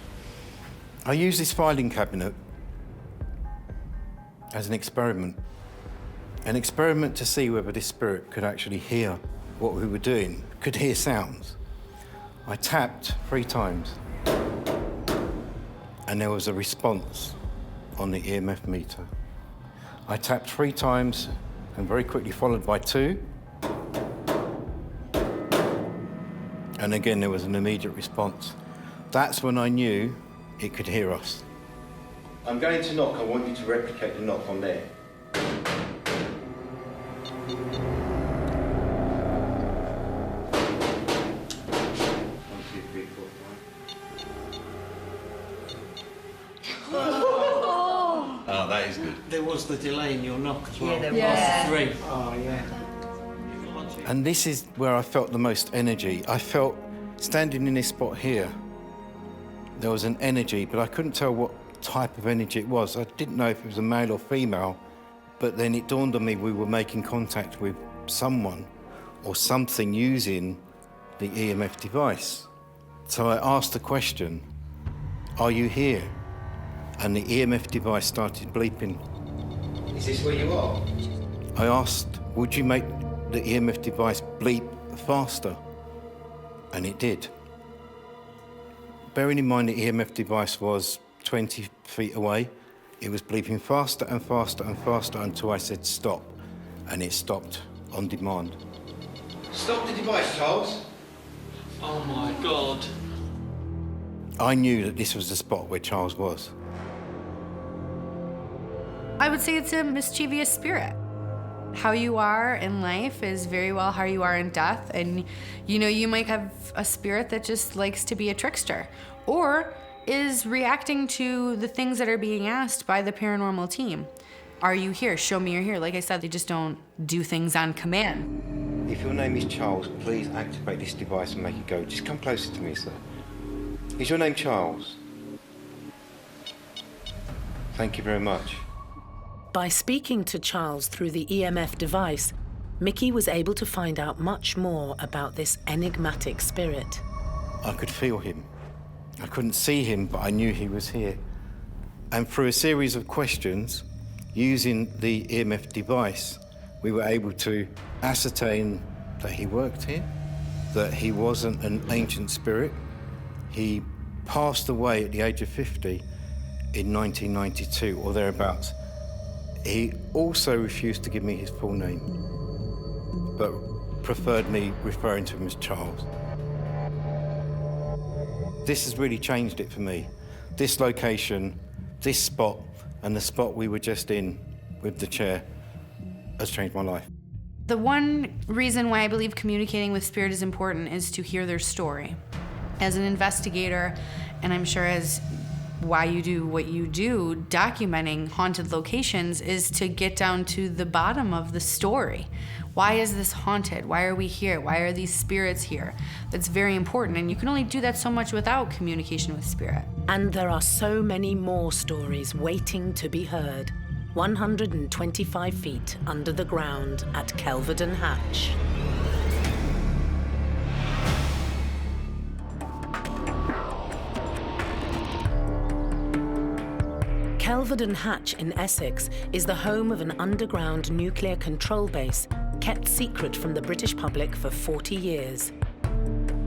I used this filing cabinet as an experiment to see whether this spirit could actually hear what we were doing, could hear sounds. I tapped 3 times, and there was a response on the EMF meter. I tapped 3 times, and very quickly followed by 2. And again, there was an immediate response. That's when I knew it could hear us. I'm going to knock. I want you to replicate the knock on there. 1, 2, 3, 4, 5. Oh, that is good. There was the delay in your knock as well. Yeah, there was. 3. Oh, yeah. And this is where I felt the most energy. I felt, standing in this spot here, there was an energy, but I couldn't tell what type of energy it was. I didn't know if it was a male or female, but then it dawned on me we were making contact with someone or something using the EMF device. So I asked the question, "Are you here?" And the EMF device started bleeping. Is this where you are? I asked, "Would you make the EMF device bleep faster?" And it did. Bearing in mind the EMF device was 20 feet away, it was bleeping faster and faster and faster until I said stop, and it stopped on demand. Stop the device, Charles. Oh my God. I knew that this was the spot where Charles was. I would say it's a mischievous spirit. How you are in life is very well how you are in death. And, you might have a spirit that just likes to be a trickster or is reacting to the things that are being asked by the paranormal team. Are you here? Show me you're here. Like I said, they just don't do things on command. If your name is Charles, please activate this device and make it go. Just come closer to me, sir. Is your name Charles? Thank you very much. By speaking to Charles through the EMF device, Mickey was able to find out much more about this enigmatic spirit. I could feel him. I couldn't see him, but I knew he was here. And through a series of questions, using the EMF device, we were able to ascertain that he worked here, that he wasn't an ancient spirit. He passed away at the age of 50 in 1992 or thereabouts. He also refused to give me his full name, but preferred me referring to him as Charles. This has really changed it for me. This location, this spot, and the spot we were just in with the chair has changed my life. The one reason why I believe communicating with spirit is important is to hear their story. As an investigator, and I'm sure as why you do what you do, documenting haunted locations is to get down to the bottom of the story. Why is this haunted? Why are we here? Why are these spirits here? That's very important, and you can only do that so much without communication with spirit. And there are so many more stories waiting to be heard. 125 feet under the ground at Kelvedon Hatch. Kelvedon Hatch in Essex is the home of an underground nuclear control base kept secret from the British public for 40 years.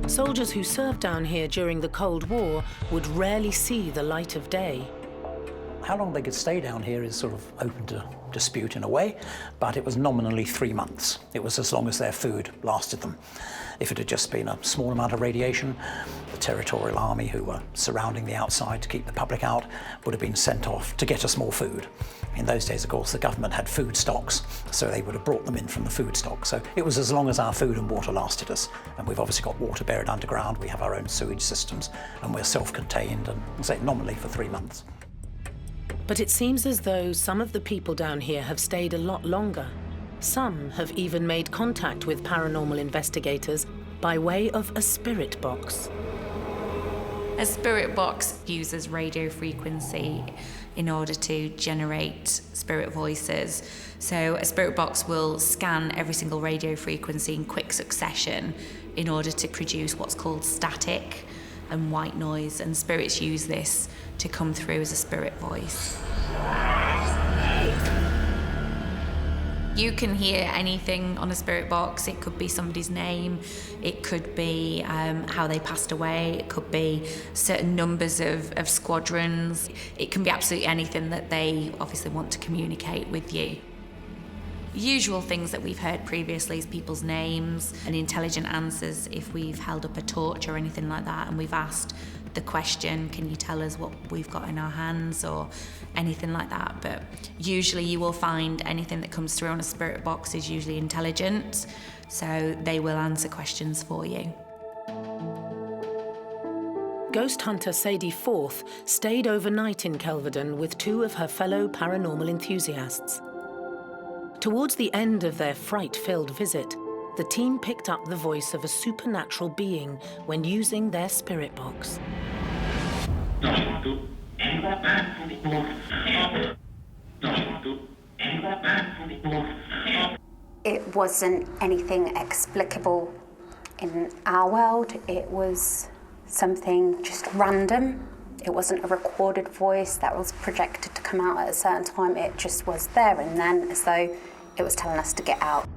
Soldiers who served down here during the Cold War would rarely see the light of day. How long they could stay down here is sort of open to dispute in a way, but it was nominally 3 months. It was as long as their food lasted them. If it had just been a small amount of radiation, the territorial army who were surrounding the outside to keep the public out would have been sent off to get us more food. In those days, of course, the government had food stocks, so they would have brought them in from the food stock. So it was as long as our food and water lasted us. And we've obviously got water buried underground, we have our own sewage systems, and we're self-contained, and I'll say nominally for 3 months. But it seems as though some of the people down here have stayed a lot longer. Some have even made contact with paranormal investigators by way of a spirit box. A spirit box uses radio frequency in order to generate spirit voices. So a spirit box will scan every single radio frequency in quick succession in order to produce what's called static and white noise, and spirits use this to come through as a spirit voice. You can hear anything on a spirit box. It could be somebody's name, it could be how they passed away, it could be certain numbers of squadrons. It can be absolutely anything that they obviously want to communicate with you. Usual things that we've heard previously is people's names and intelligent answers if we've held up a torch or anything like that and we've asked the question, can you tell us what we've got in our hands, or anything like that. But usually you will find anything that comes through on a spirit box is usually intelligent, so they will answer questions for you. Ghost hunter Sadie Forth stayed overnight in Kelvedon with 2 of her fellow paranormal enthusiasts. Towards the end of their fright-filled visit, the team picked up the voice of a supernatural being when using their spirit box. It wasn't anything explicable in our world. It was something just random. It wasn't a recorded voice that was projected to come out at a certain time. It just was there and then, as though it was telling us to get out.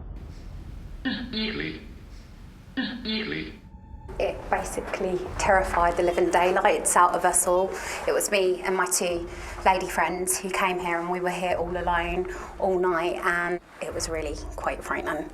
It basically terrified the living daylights out of us all. It was me and my 2 lady friends who came here, and we were here all alone all night, and it was really quite frightening.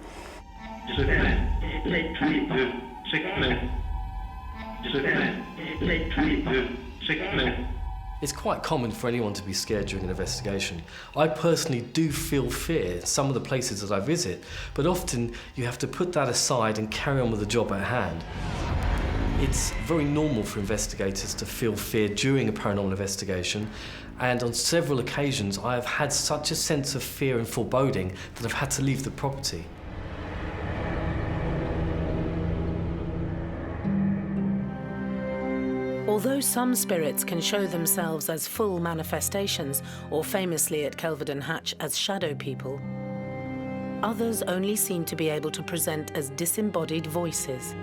It's quite common for anyone to be scared during an investigation. I personally do feel fear in some of the places that I visit, but often you have to put that aside and carry on with the job at hand. It's very normal for investigators to feel fear during a paranormal investigation, and on several occasions I have had such a sense of fear and foreboding that I've had to leave the property. Although some spirits can show themselves as full manifestations, or famously at Kelvedon Hatch as shadow people, others only seem to be able to present as disembodied voices.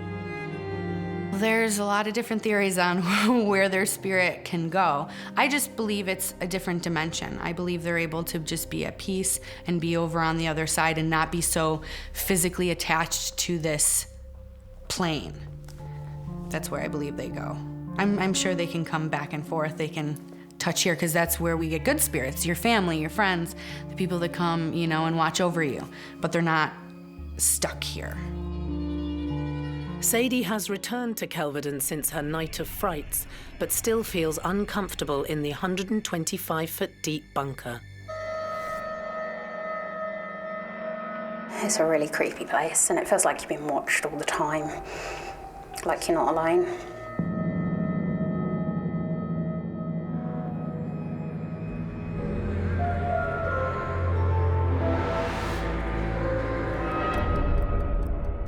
There's a lot of different theories on where their spirit can go. I just believe it's a different dimension. I believe they're able to just be at peace and be over on the other side and not be so physically attached to this plane. That's where I believe they go. I'm sure they can come back and forth. They can touch here, because that's where we get good spirits, your family, your friends, the people that come, and watch over you. But they're not stuck here. Sadie has returned to Kelvedon since her night of frights, but still feels uncomfortable in the 125-foot deep bunker. It's a really creepy place, and it feels like you've been watched all the time, like you're not alone.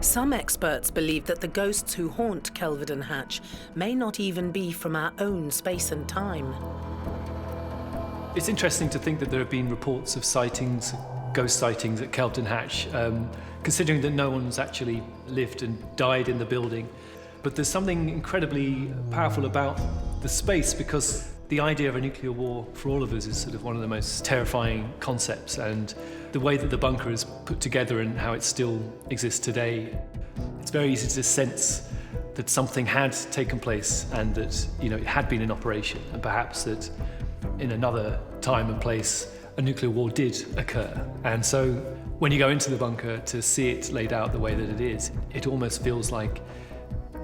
Some experts believe that the ghosts who haunt Kelvedon Hatch may not even be from our own space and time. It's interesting to think that there have been reports of sightings, ghost sightings at Kelvedon Hatch, considering that no one's actually lived and died in the building. But there's something incredibly powerful about the space, because the idea of a nuclear war for all of us is sort of one of the most terrifying concepts, and the way that the bunker is put together and how it still exists today, it's very easy to sense that something had taken place and that it had been in operation, and perhaps that in another time and place a nuclear war did occur. And so when you go into the bunker to see it laid out the way that it is, it almost feels like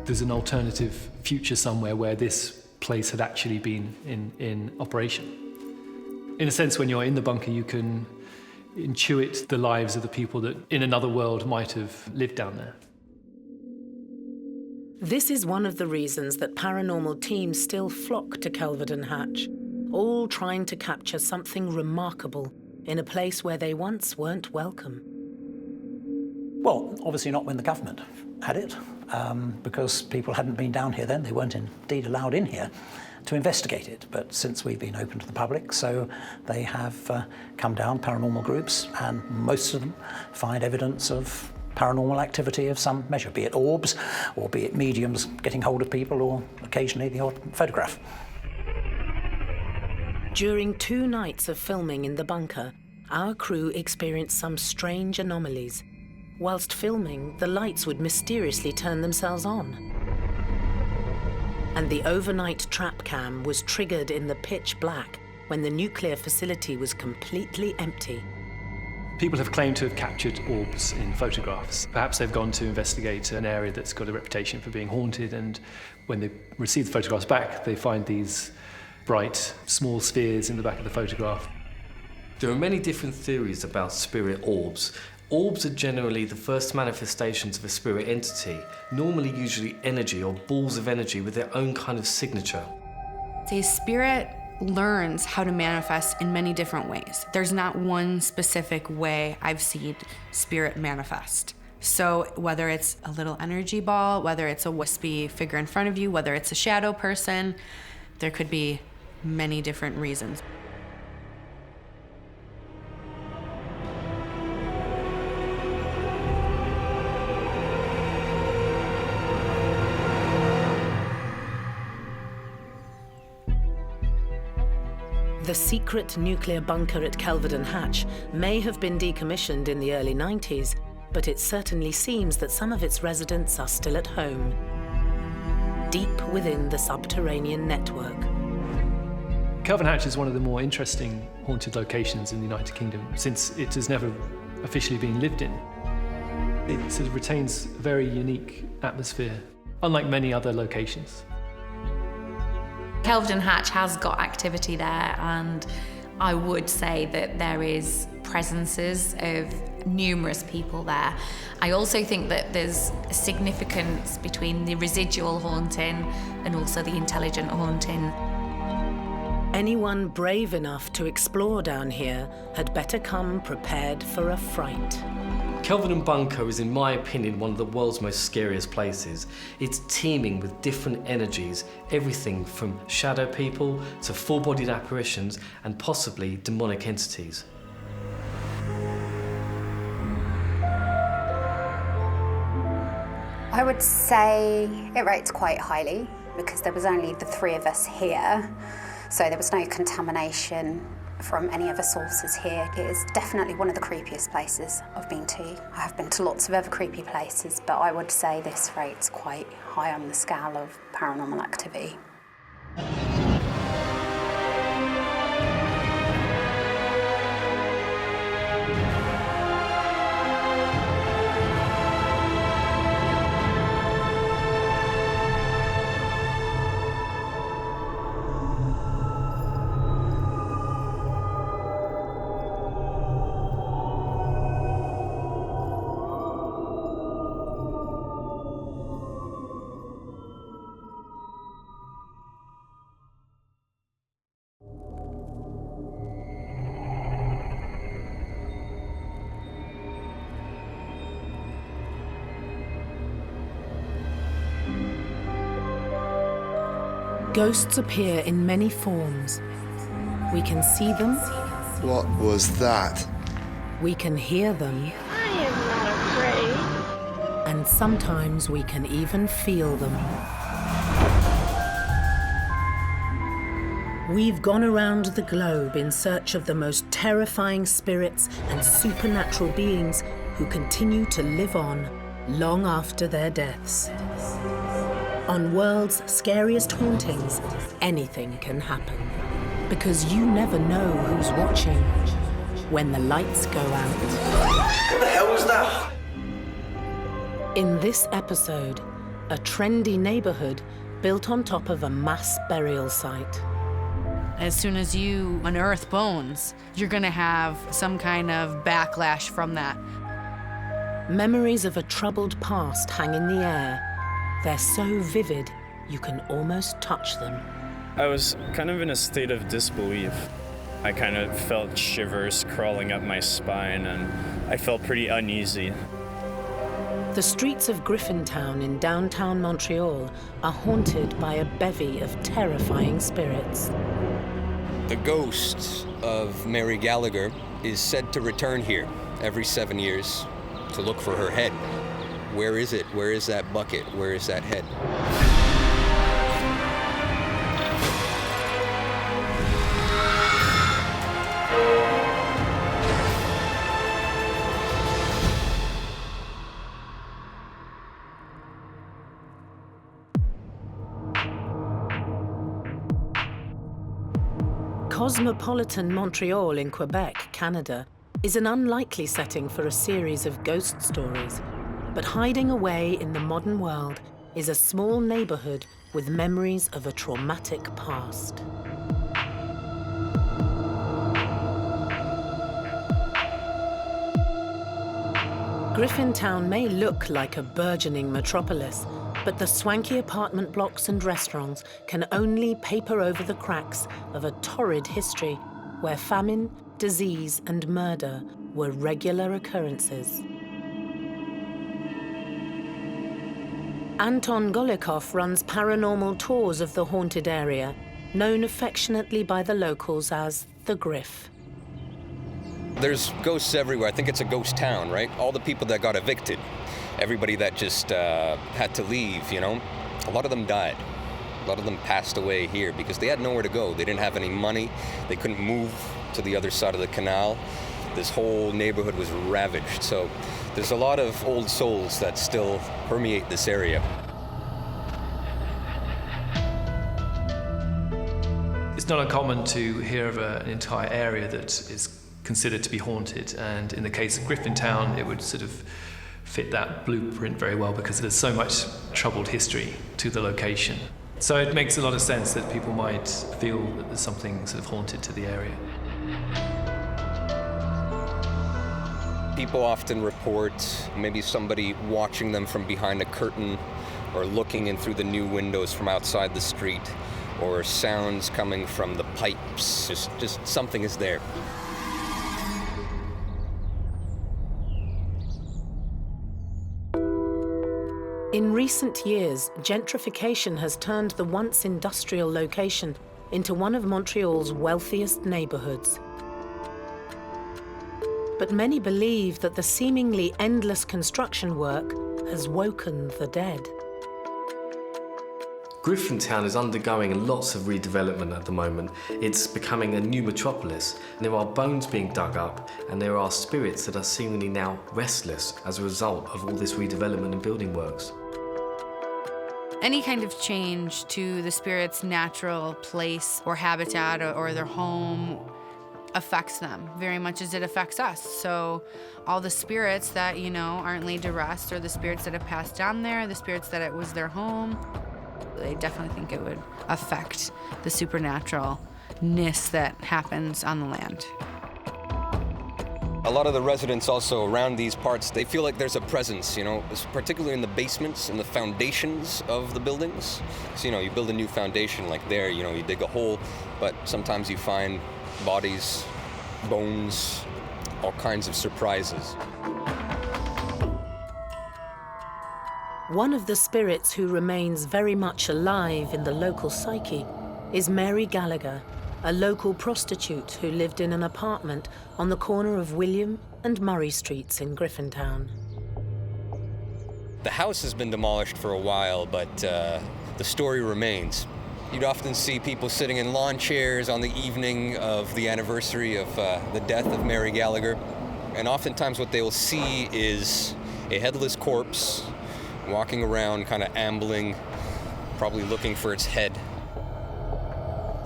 there's an alternative future somewhere where this place had actually been in operation. In a sense, when you're in the bunker, you can intuit the lives of the people that in another world might have lived down there. This is one of the reasons that paranormal teams still flock to Kelvedon Hatch, all trying to capture something remarkable in a place where they once weren't welcome. Well, obviously not when the government had it, because people hadn't been down here then. They weren't indeed allowed in here to investigate it. But since we've been open to the public, so they have come down, paranormal groups, and most of them find evidence of paranormal activity of some measure, be it orbs, or be it mediums getting hold of people, or occasionally the odd photograph. During 2 nights of filming in the bunker, our crew experienced some strange anomalies. Whilst filming, the lights would mysteriously turn themselves on. And the overnight trap cam was triggered in the pitch black when the nuclear facility was completely empty. People have claimed to have captured orbs in photographs. Perhaps they've gone to investigate an area that's got a reputation for being haunted, and when they receive the photographs back, they find these bright, small spheres in the back of the photograph. There are many different theories about spirit orbs. Orbs are generally the first manifestations of a spirit entity, normally usually energy or balls of energy with their own kind of signature. The spirit learns how to manifest in many different ways. There's not one specific way I've seen spirit manifest. So whether it's a little energy ball, whether it's a wispy figure in front of you, whether it's a shadow person, there could be many different reasons. The secret nuclear bunker at Kelvedon Hatch may have been decommissioned in the early 90s, but it certainly seems that some of its residents are still at home, deep within the subterranean network. Kelvedon Hatch is one of the more interesting haunted locations in the United Kingdom, since it has never officially been lived in. It sort of retains a very unique atmosphere, unlike many other locations. Kelvedon Hatch has got activity there, and I would say that there is presences of numerous people there. I also think that there's a significance between the residual haunting and also the intelligent haunting. Anyone brave enough to explore down here had better come prepared for a fright. Kelvedon Bunker is, in my opinion, one of the world's most scariest places. It's teeming with different energies, everything from shadow people to full-bodied apparitions and possibly demonic entities. I would say it rates quite highly because there was only the 3 of us here, so there was no contamination from any other sources here. It is definitely one of the creepiest places I've been to. I have been to lots of other creepy places, but I would say this rate's quite high on the scale of paranormal activity. Ghosts appear in many forms. We can see them. What was that? We can hear them. I am not afraid. And sometimes we can even feel them. We've gone around the globe in search of the most terrifying spirits and supernatural beings who continue to live on long after their deaths. On World's Scariest Hauntings, anything can happen. Because you never know who's watching when the lights go out. What the hell was that? In this episode, a trendy neighborhood built on top of a mass burial site. As soon as you unearth bones, you're gonna have some kind of backlash from that. Memories of a troubled past hang in the air. They're so vivid, you can almost touch them. I was kind of in a state of disbelief. I kind of felt shivers crawling up my spine, and I felt pretty uneasy. The streets of Griffintown in downtown Montreal are haunted by a bevy of terrifying spirits. The ghost of Mary Gallagher is said to return here every 7 years to look for her head. Where is it? Where is that bucket? Where is that head? Cosmopolitan Montreal in Quebec, Canada, is an unlikely setting for a series of ghost stories. But hiding away in the modern world is a small neighborhood with memories of a traumatic past. Griffintown may look like a burgeoning metropolis, but the swanky apartment blocks and restaurants can only paper over the cracks of a torrid history where famine, disease, and murder were regular occurrences. Anton Golikov runs paranormal tours of the haunted area, known affectionately by the locals as the Griff. There's ghosts everywhere. I think it's a ghost town, right? All the people that got evicted, everybody that just had to leave, you know, a lot of them died. A lot of them passed away here because they had nowhere to go. They didn't have any money. They couldn't move to the other side of the canal. This whole neighborhood was ravaged. So there's a lot of old souls that still permeate this area. It's not uncommon to hear of an entire area that is considered to be haunted, and in the case of Griffintown, it would sort of fit that blueprint very well because there's so much troubled history to the location. So it makes a lot of sense that people might feel that there's something sort of haunted to the area. People often report maybe somebody watching them from behind a curtain or looking in through the new windows from outside the street, or sounds coming from the pipes. Just something is there. In recent years, gentrification has turned the once industrial location into one of Montreal's wealthiest neighborhoods. But many believe that the seemingly endless construction work has woken the dead. Griffintown is undergoing lots of redevelopment at the moment. It's becoming a new metropolis. There are bones being dug up, and there are spirits that are seemingly now restless as a result of all this redevelopment and building works. Any kind of change to the spirit's natural place or habitat or their home affects them very much as it affects us. So all the spirits that, you know, aren't laid to rest, or the spirits that have passed down there, the spirits that it was their home, I definitely think it would affect the supernaturalness that happens on the land. A lot of the residents also around these parts, they feel like there's a presence, you know, particularly in the basements and the foundations of the buildings. So, you know, you build a new foundation like there, you know, you dig a hole, but sometimes you find bodies, bones, all kinds of surprises. One of the spirits who remains very much alive in the local psyche is Mary Gallagher, a local prostitute who lived in an apartment on the corner of William and Murray Streets in Griffintown. The house has been demolished for a while, but the story remains. You'd often see people sitting in lawn chairs on the evening of the anniversary of the death of Mary Gallagher. And oftentimes what they will see is a headless corpse walking around, kind of ambling, probably looking for its head.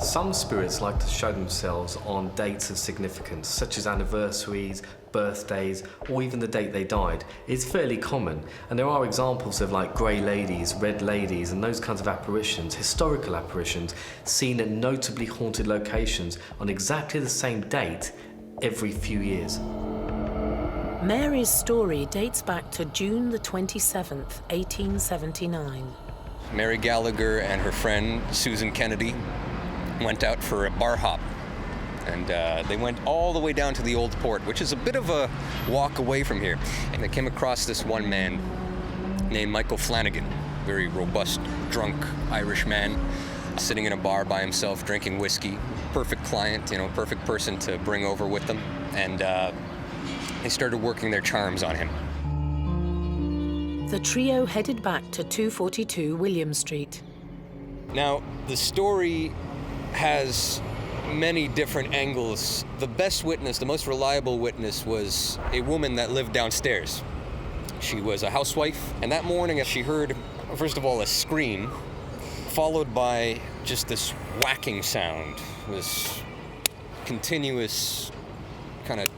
Some spirits like to show themselves on dates of significance, such as anniversaries, birthdays, or even the date they died. It's fairly common, and there are examples of like grey ladies, red ladies, and those kinds of apparitions, historical apparitions, seen at notably haunted locations on exactly the same date every few years. Mary's story dates back to June the 27th, 1879. Mary Gallagher and her friend, Susan Kennedy, went out for a bar hop. And they went all the way down to the Old Port, which is a bit of a walk away from here. And they came across this one man named Michael Flanagan, very robust, drunk Irish man, sitting in a bar by himself, drinking whiskey. Perfect client, you know, perfect person to bring over with them. And they started working their charms on him. The trio headed back to 242 William Street. Now, the story has many different angles. The best witness, the most reliable witness, was a woman that lived downstairs. She was a housewife, and that morning she heard, first of all, a scream, followed by just this whacking sound, this continuous kind of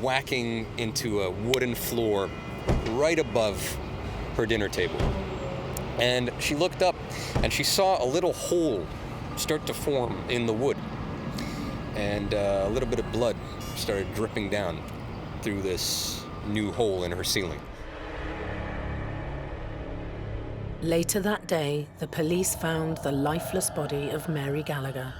whacking into a wooden floor right above her dinner table. And she looked up and she saw a little hole start to form in the wood. And a little bit of blood started dripping down through this new hole in her ceiling. Later that day, the police found the lifeless body of Mary Gallagher.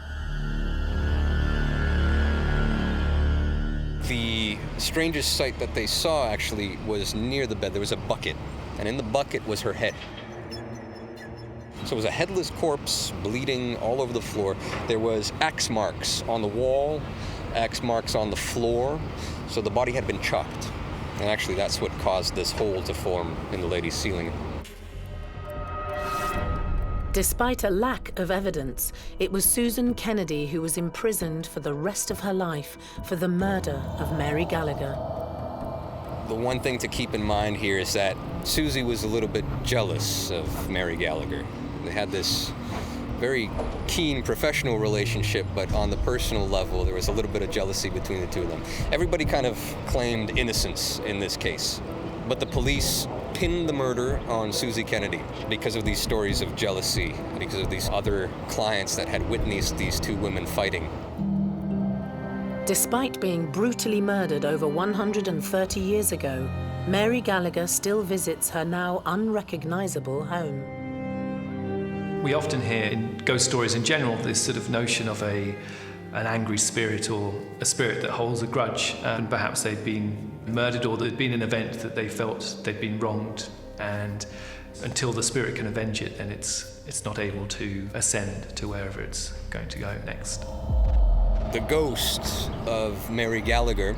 The strangest sight that they saw actually was near the bed. There was a bucket, and in the bucket was her head. So it was a headless corpse bleeding all over the floor. There was axe marks on the wall, axe marks on the floor, so the body had been chopped. And actually that's what caused this hole to form in the lady's ceiling. Despite a lack of evidence, it was Susan Kennedy who was imprisoned for the rest of her life for the murder of Mary Gallagher. The one thing to keep in mind here is that Susie was a little bit jealous of Mary Gallagher. They had this very keen professional relationship, but on the personal level, there was a little bit of jealousy between the two of them. Everybody kind of claimed innocence in this case, but the police pinned the murder on Susie Kennedy because of these stories of jealousy, because of these other clients that had witnessed these two women fighting. Despite being brutally murdered over 130 years ago, Mary Gallagher still visits her now unrecognizable home. We often hear in ghost stories in general this sort of notion of an angry spirit or a spirit that holds a grudge, and perhaps they'd been murdered or there'd been an event that they felt they'd been wronged, and until the spirit can avenge it, then it's not able to ascend to wherever it's going to go next. The ghost of Mary Gallagher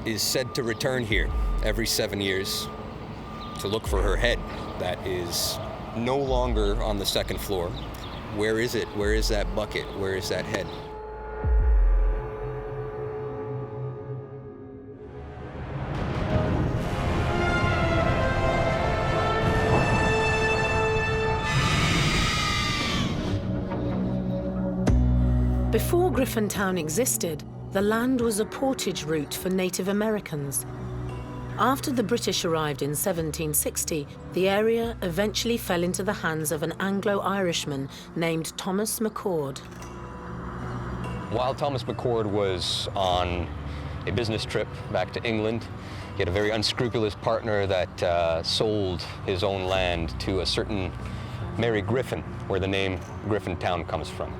is said to return here every 7 years to look for her head that is no longer on the second floor. Where is it? Where is that bucket? Where is that head? Before Griffintown existed, the land was a portage route for Native Americans. After the British arrived in 1760, the area eventually fell into the hands of an Anglo-Irishman named Thomas McCord. While Thomas McCord was on a business trip back to England, he had a very unscrupulous partner that sold his own land to a certain Mary Griffin, where the name Griffintown comes from.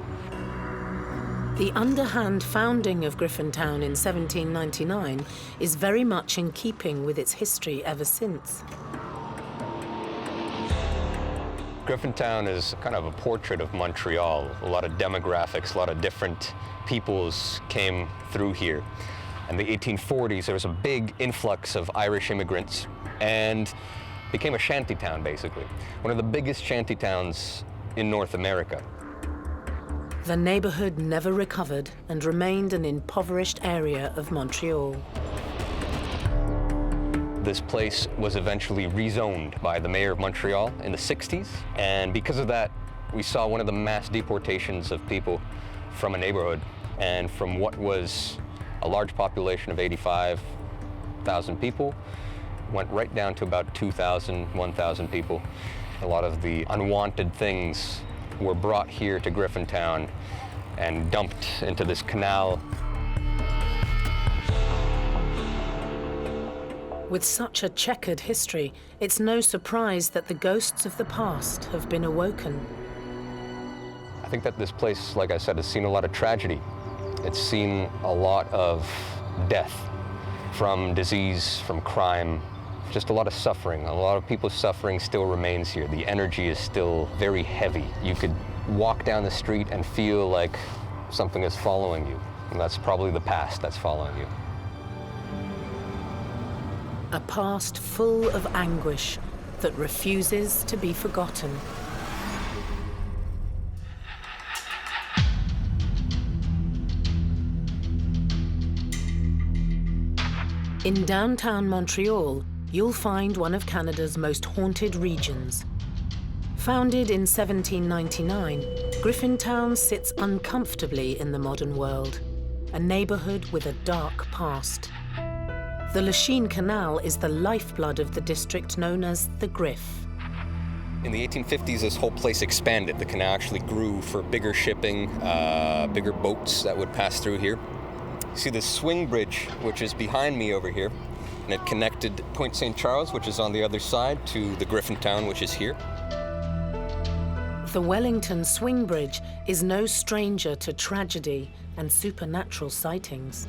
The underhand founding of Griffintown in 1799 is very much in keeping with its history ever since. Griffintown is kind of a portrait of Montreal. A lot of demographics, a lot of different peoples came through here. In the 1840s, there was a big influx of Irish immigrants and became a shantytown, basically. One of the biggest shantytowns in North America. The neighborhood never recovered and remained an impoverished area of Montreal. This place was eventually rezoned by the mayor of Montreal in the 60s, and because of that, we saw one of the mass deportations of people from a neighborhood, and from what was a large population of 85,000 people, went right down to about 2,000, 1,000 people. A lot of the unwanted things were brought here to Griffintown and dumped into this canal. With such a checkered history, it's no surprise that the ghosts of the past have been awoken. I think that this place, like I said, has seen a lot of tragedy. It's seen a lot of death from disease, from crime, just a lot of suffering. A lot of people's suffering still remains here. The energy is still very heavy. You could walk down the street and feel like something is following you, and that's probably the past that's following you. A past full of anguish that refuses to be forgotten. In downtown Montreal, you'll find one of Canada's most haunted regions. Founded in 1799, Griffintown sits uncomfortably in the modern world, a neighborhood with a dark past. The Lachine Canal is the lifeblood of the district known as the Griff. In the 1850s, this whole place expanded. The canal actually grew for bigger shipping, bigger boats that would pass through here. You see this swing bridge, which is behind me over here, and it connected Point St. Charles, which is on the other side, to the Griffintown, which is here. The Wellington Swing Bridge is no stranger to tragedy and supernatural sightings.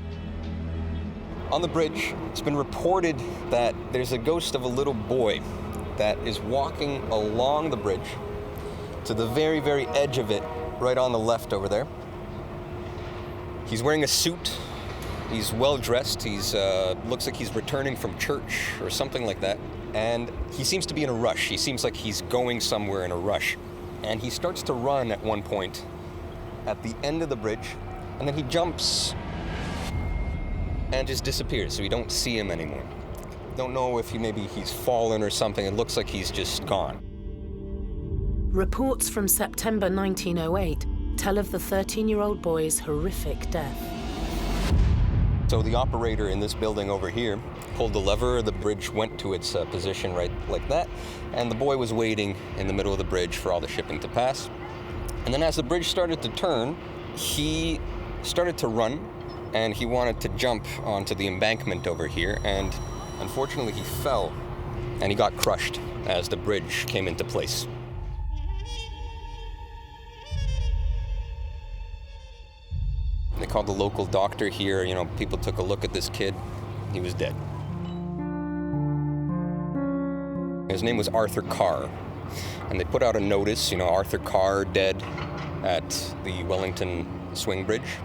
On the bridge, it's been reported that there's a ghost of a little boy that is walking along the bridge to the very, very edge of it, right on the left over there. He's wearing a suit. He's well-dressed. He's looks like he's returning from church or something like that. And he seems to be in a rush. He seems like he's going somewhere in a rush. And he starts to run at one point at the end of the bridge, and then he jumps and just disappears, so we don't see him anymore. Don't know if he's fallen or something. It looks like he's just gone. Reports from September 1908 tell of the 13-year-old boy's horrific death. So the operator in this building over here pulled the lever, the bridge went to its position right like that, and the boy was waiting in the middle of the bridge for all the shipping to pass. And then as the bridge started to turn, he started to run, and he wanted to jump onto the embankment over here, and unfortunately he fell, and he got crushed as the bridge came into place. They called the local doctor here. People took a look at this kid. He was dead. His name was Arthur Carr, and they put out a notice, Arthur Carr dead at the Wellington Swing Bridge,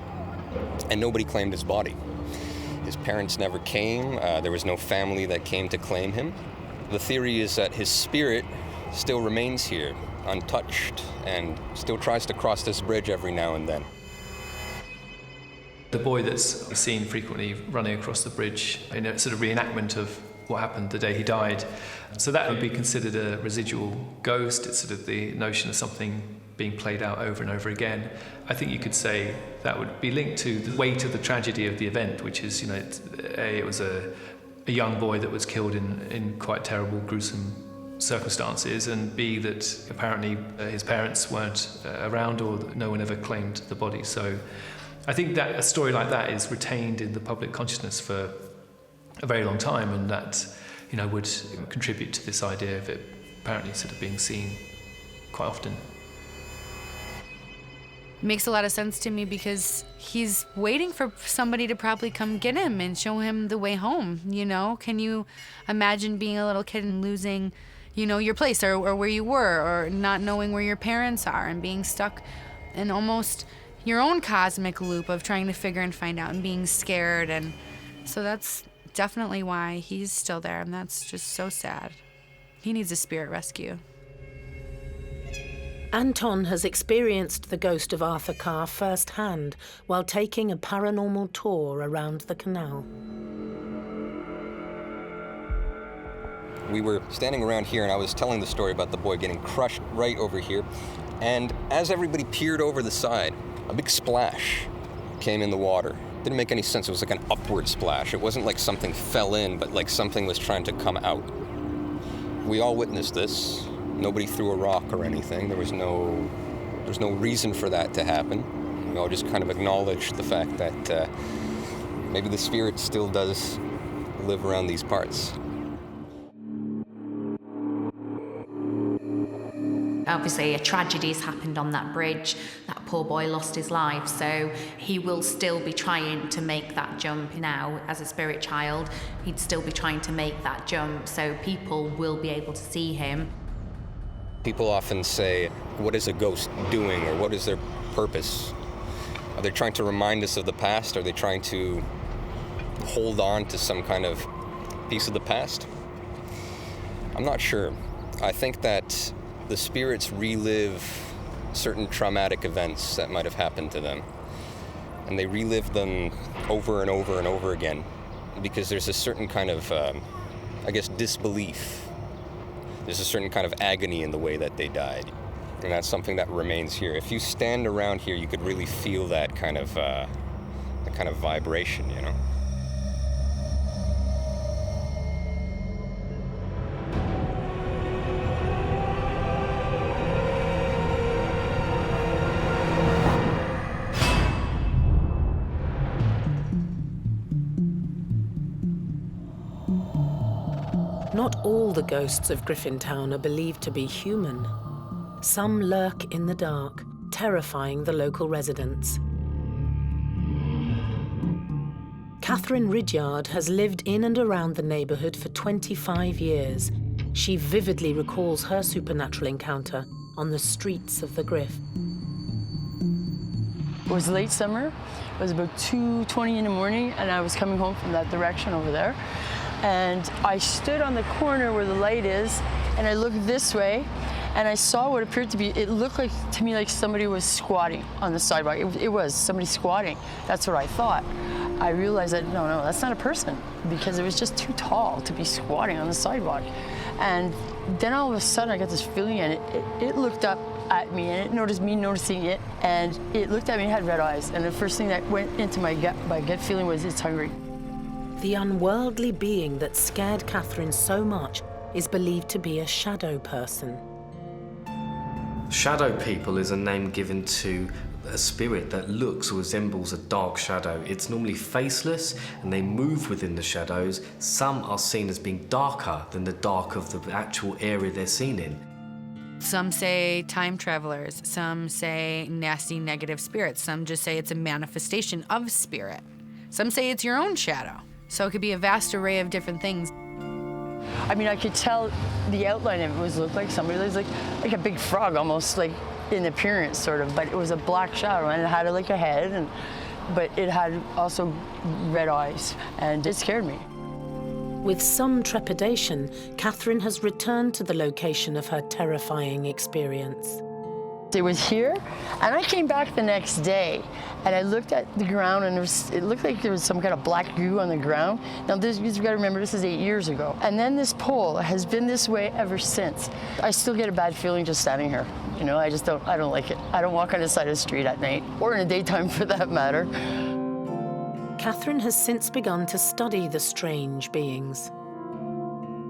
and nobody claimed his body. His parents never came. There was no family that came to claim him. The theory is that his spirit still remains here, untouched, and still tries to cross this bridge every now and then. The boy that's seen frequently running across the bridge in a sort of reenactment of what happened the day he died. So that would be considered a residual ghost. It's sort of the notion of something being played out over and over again. I think you could say that would be linked to the weight of the tragedy of the event, which is, it was a young boy that was killed in quite terrible, gruesome circumstances, and B, that apparently his parents weren't around, or no one ever claimed the body. So I think that a story like that is retained in the public consciousness for a very long time, and that, would contribute to this idea of it apparently sort of being seen quite often. Makes a lot of sense to me, because he's waiting for somebody to probably come get him and show him the way home, Can you imagine being a little kid and losing, your place or where you were, or not knowing where your parents are and being stuck in almost your own cosmic loop of trying to figure and find out and being scared? And so that's definitely why he's still there, and that's just so sad. He needs a spirit rescue. Anton has experienced the ghost of Arthur Carr firsthand while taking a paranormal tour around the canal. We were standing around here, and I was telling the story about the boy getting crushed right over here. And as everybody peered over the side, a big splash came in the water. Didn't make any sense. It was like an upward splash. It wasn't like something fell in, but like something was trying to come out. We all witnessed this. Nobody threw a rock or anything. There's no reason for that to happen. We all just kind of acknowledged the fact that maybe the spirit still does live around these parts. Obviously, a tragedy has happened on that bridge. That poor boy lost his life, so he will still be trying to make that jump now. As a spirit child, he'd still be trying to make that jump, so people will be able to see him. People often say, what is a ghost doing, or what is their purpose? Are they trying to remind us of the past? Are they trying to hold on to some kind of piece of the past? I'm not sure. I think that the spirits relive certain traumatic events that might have happened to them. And they relive them over and over and over again because there's a certain kind of, disbelief. There's a certain kind of agony in the way that they died. And that's something that remains here. If you stand around here, you could really feel that kind of vibration, you know? Not all the ghosts of Griffintown are believed to be human. Some lurk in the dark, terrifying the local residents. Catherine Ridyard has lived in and around the neighbourhood for 25 years. She vividly recalls her supernatural encounter on the streets of the Griff. It was late summer. It was about 2:20 in the morning, and I was coming home from that direction over there. And I stood on the corner where the light is, and I looked this way, and I saw what appeared to be, it looked like to me like somebody was squatting on the sidewalk. It was somebody squatting. That's what I thought. I realized that, no, that's not a person, because it was just too tall to be squatting on the sidewalk. And then all of a sudden I got this feeling, and it looked up at me, and it noticed me noticing it, and it looked at me and had red eyes. And the first thing that went into my gut feeling was, it's hungry. The unworldly being that scared Catherine so much is believed to be a shadow person. Shadow people is a name given to a spirit that looks or resembles a dark shadow. It's normally faceless and they move within the shadows. Some are seen as being darker than the dark of the actual area they're seen in. Some say time travelers, some say nasty negative spirits, some just say it's a manifestation of spirit. Some say it's your own shadow. So it could be a vast array of different things. I mean, I could tell the outline of it looked like somebody was like a big frog, almost like in appearance, sort of. But it was a black shadow, and it had like a head, but it had also red eyes, and it scared me. With some trepidation, Catherine has returned to the location of her terrifying experience. It was here, and I came back the next day, and I looked at the ground, and it looked like there was some kind of black goo on the ground. Now, you've got to remember, this is 8 years ago. And then this pole has been this way ever since. I still get a bad feeling just standing here. You know, I don't like it. I don't walk on the side of the street at night, or in the daytime for that matter. Catherine has since begun to study the strange beings.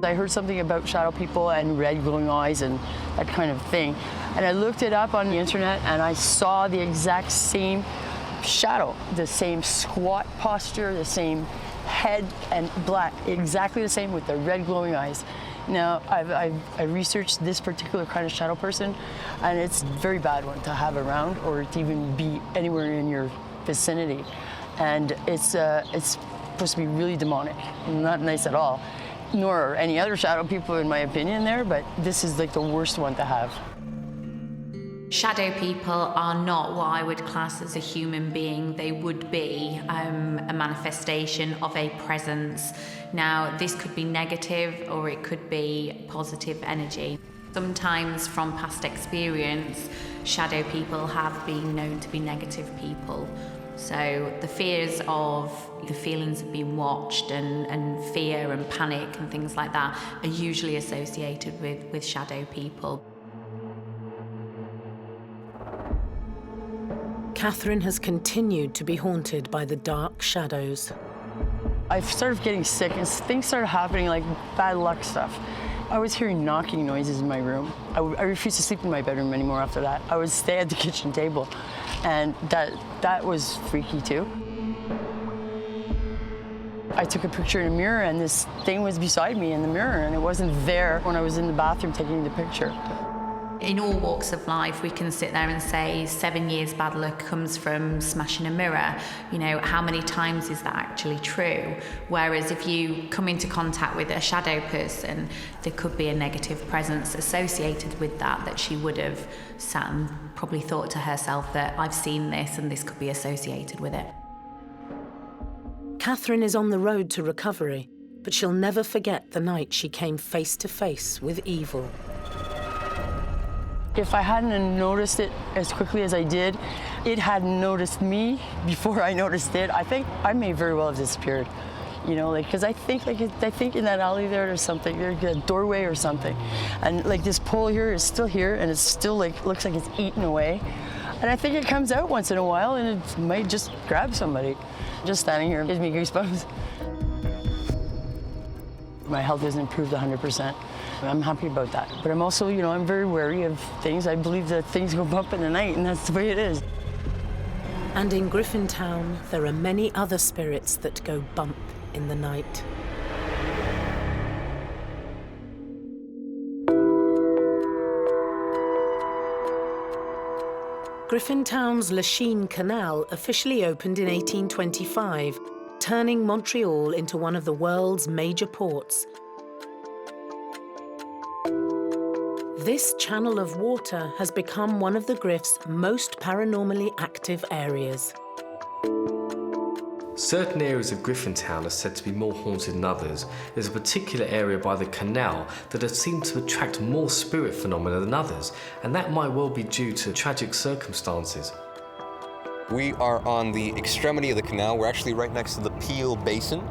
I heard something about shadow people and red glowing eyes and that kind of thing. And I looked it up on the internet, and I saw the exact same shadow, the same squat posture, the same head and black, exactly the same with the red glowing eyes. Now, I researched this particular kind of shadow person, and it's a very bad one to have around or to even be anywhere in your vicinity. And it's supposed to be really demonic, not nice at all. Nor are any other shadow people, in my opinion, there, but this is like the worst one to have. Shadow people are not what I would class as a human being. They would be a manifestation of a presence. Now, this could be negative or it could be positive energy. Sometimes from past experience, shadow people have been known to be negative people. So the fears of the feelings of being watched and fear and panic and things like that are usually associated with shadow people. Catherine has continued to be haunted by the dark shadows. I started getting sick and things started happening, like bad luck stuff. I was hearing knocking noises in my room. I refused to sleep in my bedroom anymore after that. I would stay at the kitchen table, and that was freaky too. I took a picture in a mirror, and this thing was beside me in the mirror, and it wasn't there when I was in the bathroom taking the picture. In all walks of life, we can sit there and say 7 years bad luck comes from smashing a mirror. You know, how many times is that actually true? Whereas if you come into contact with a shadow person, there could be a negative presence associated with that she would have sat and probably thought to herself that I've seen this and this could be associated with it. Catherine is on the road to recovery, but she'll never forget the night she came face to face with evil. If I hadn't noticed it as quickly as I did, it hadn't noticed me before I noticed it. I think I may very well have disappeared, you know, like, because I think in that alley there's something, there's a doorway or something, and like this pole here is still here, and it's still like looks like it's eaten away, and I think it comes out once in a while, and it might just grab somebody. Just standing here gives me goosebumps. My health has improved 100%. I'm happy about that. But I'm also, you know, I'm very wary of things. I believe that things go bump in the night, and that's the way it is. And in Griffintown, there are many other spirits that go bump in the night. Griffintown's Lachine Canal officially opened in 1825, turning Montreal into one of the world's major ports. This channel of water has become one of the Griff's most paranormally active areas. Certain areas of Griffintown are said to be more haunted than others. There's a particular area by the canal that has seemed to attract more spirit phenomena than others, and that might well be due to tragic circumstances. We are on the extremity of the canal. We're actually right next to the Peel Basin.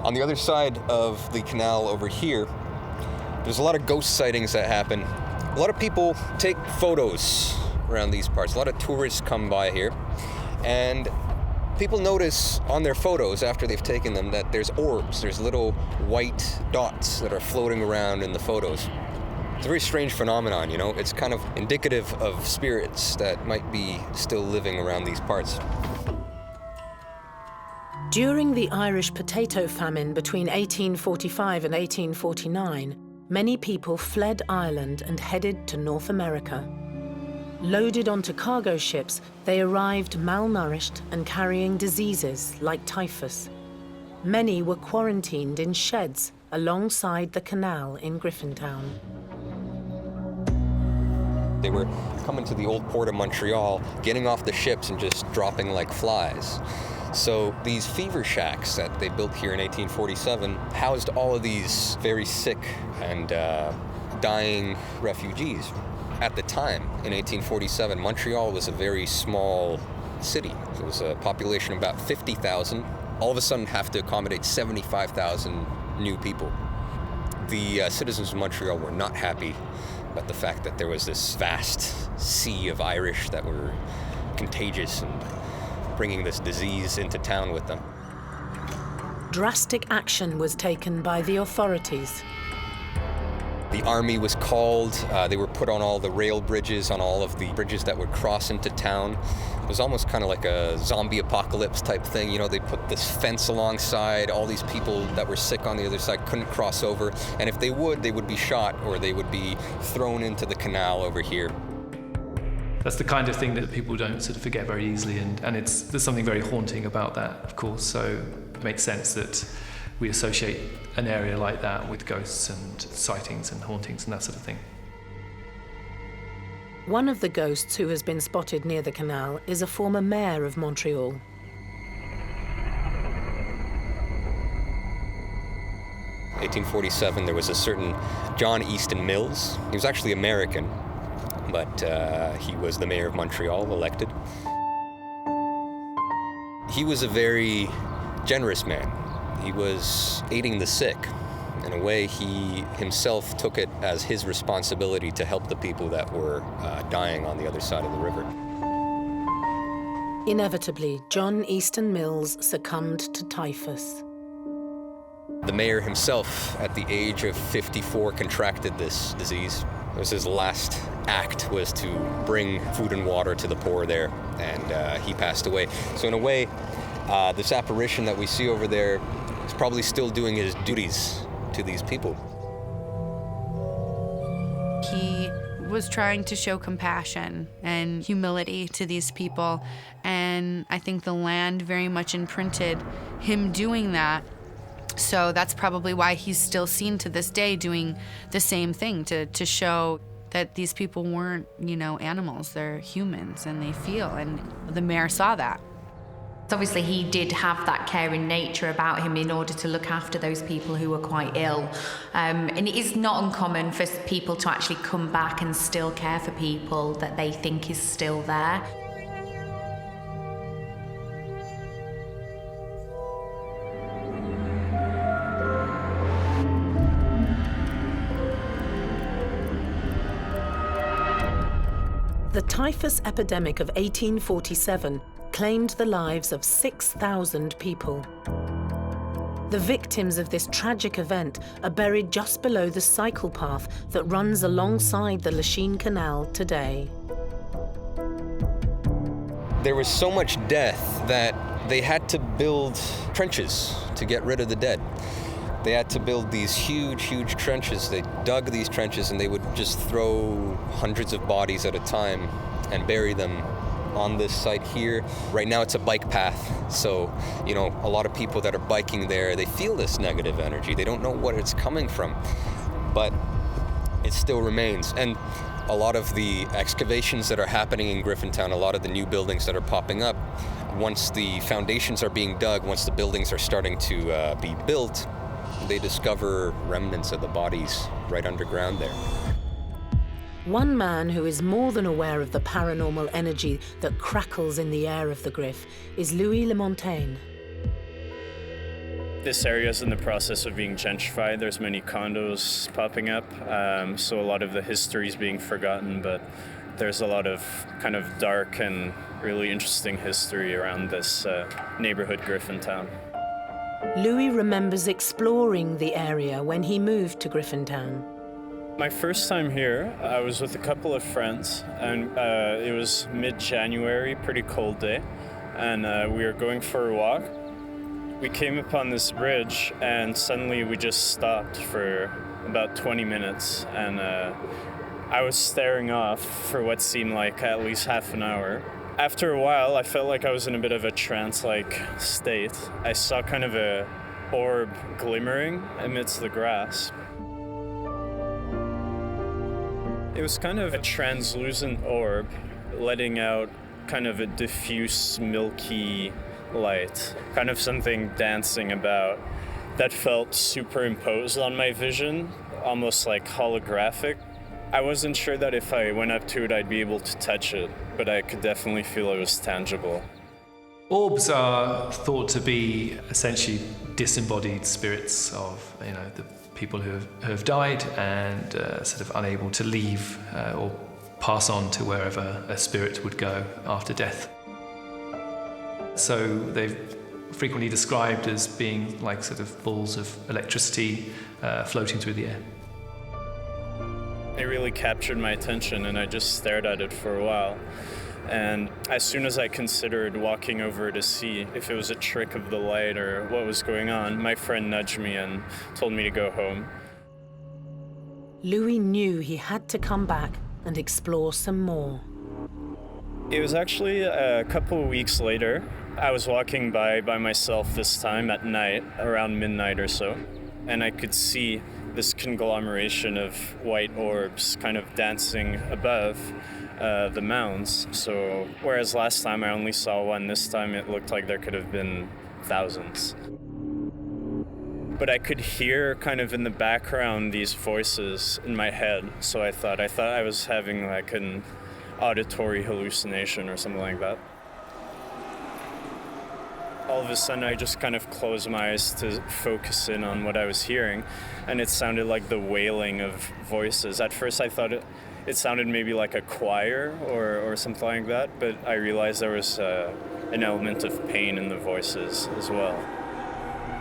On the other side of the canal over here, there's a lot of ghost sightings that happen. A lot of people take photos around these parts. A lot of tourists come by here, and people notice on their photos after they've taken them that there's orbs, there's little white dots that are floating around in the photos. It's a very strange phenomenon, you know? It's kind of indicative of spirits that might be still living around these parts. During the Irish potato famine between 1845 and 1849, many people fled Ireland and headed to North America. Loaded onto cargo ships, they arrived malnourished and carrying diseases like typhus. Many were quarantined in sheds alongside the canal in Griffintown. They were coming to the old port of Montreal, getting off the ships and just dropping like flies. So these fever shacks that they built here in 1847 housed all of these very sick and dying refugees. At the time, in 1847, Montreal was a very small city. It was a population of about 50,000. All of a sudden have to accommodate 75,000 new people. The citizens of Montreal were not happy about the fact that there was this vast sea of Irish that were contagious and bringing this disease into town with them. Drastic action was taken by the authorities. The army was called. They were put on all the rail bridges, on all of the bridges that would cross into town. It was almost kind of like a zombie apocalypse type thing. You know, they put this fence alongside. All these people that were sick on the other side couldn't cross over. And if they would be shot or they would be thrown into the canal over here. That's the kind of thing that people don't sort of forget very easily, and there's something very haunting about that, of course, so it makes sense that we associate an area like that with ghosts and sightings and hauntings and that sort of thing. One of the ghosts who has been spotted near the canal is a former mayor of Montreal. In 1847, there was a certain John Easton Mills. He was actually American, but he was the mayor of Montreal, elected. He was a very generous man. He was aiding the sick. In a way, he himself took it as his responsibility to help the people that were dying on the other side of the river. Inevitably, John Easton Mills succumbed to typhus. The mayor himself, at the age of 54, contracted this disease. It was his last act, was to bring food and water to the poor there, and he passed away. So in a way, this apparition that we see over there is probably still doing his duties to these people. He was trying to show compassion and humility to these people, and I think the land very much imprinted him doing that. So that's probably why he's still seen to this day doing the same thing, to show that these people weren't, animals. They're humans, and they feel, and the mayor saw that. Obviously, he did have that caring nature about him in order to look after those people who were quite ill. And it is not uncommon for people to actually come back and still care for people that they think is still there. The typhus epidemic of 1847 claimed the lives of 6,000 people. The victims of this tragic event are buried just below the cycle path that runs alongside the Lachine Canal today. There was so much death that they had to build trenches to get rid of the dead. They had to build these huge, huge trenches. They dug these trenches and they would just throw hundreds of bodies at a time and bury them on this site here. Right now it's a bike path, so a lot of people that are biking there, they feel this negative energy. They don't know what it's coming from, but it still remains. And a lot of the excavations that are happening in Griffintown, a lot of the new buildings that are popping up, once the foundations are being dug, once the buildings are starting to be built, they discover remnants of the bodies right underground there. One man who is more than aware of the paranormal energy that crackles in the air of the Griff is Louis Lemontagne. This area is in the process of being gentrified. There's many condos popping up, so a lot of the history is being forgotten, but there's a lot of kind of dark and really interesting history around this neighborhood, Griffintown. Louis remembers exploring the area when he moved to Griffintown. My first time here, I was with a couple of friends, and it was mid-January, pretty cold day, and we were going for a walk. We came upon this bridge, and suddenly we just stopped for about 20 minutes, and I was staring off for what seemed like at least half an hour. After a while, I felt like I was in a bit of a trance-like state. I saw kind of a orb glimmering amidst the grass. It was kind of a translucent orb, letting out kind of a diffuse, milky light, kind of something dancing about that felt superimposed on my vision, almost like holographic. I wasn't sure that if I went up to it, I'd be able to touch it, but I could definitely feel it was tangible. Orbs are thought to be essentially disembodied spirits of, the people who have died and sort of unable to leave or pass on to wherever a spirit would go after death. So they've frequently described as being like sort of balls of electricity floating through the air. It really captured my attention, and I just stared at it for a while. And as soon as I considered walking over to see if it was a trick of the light or what was going on, my friend nudged me and told me to go home. Louis knew he had to come back and explore some more. It was actually a couple of weeks later. I was walking by myself this time at night, around midnight or so, and I could see this conglomeration of white orbs kind of dancing above the mounds. So whereas last time I only saw one, this time it looked like there could have been thousands. But I could hear kind of in the background these voices in my head, so I thought I was having like an auditory hallucination or something like that. All of a sudden, I just kind of closed my eyes to focus in on what I was hearing, and it sounded like the wailing of voices. At first, I thought It sounded maybe like a choir or something like that, but I realized there was an element of pain in the voices as well.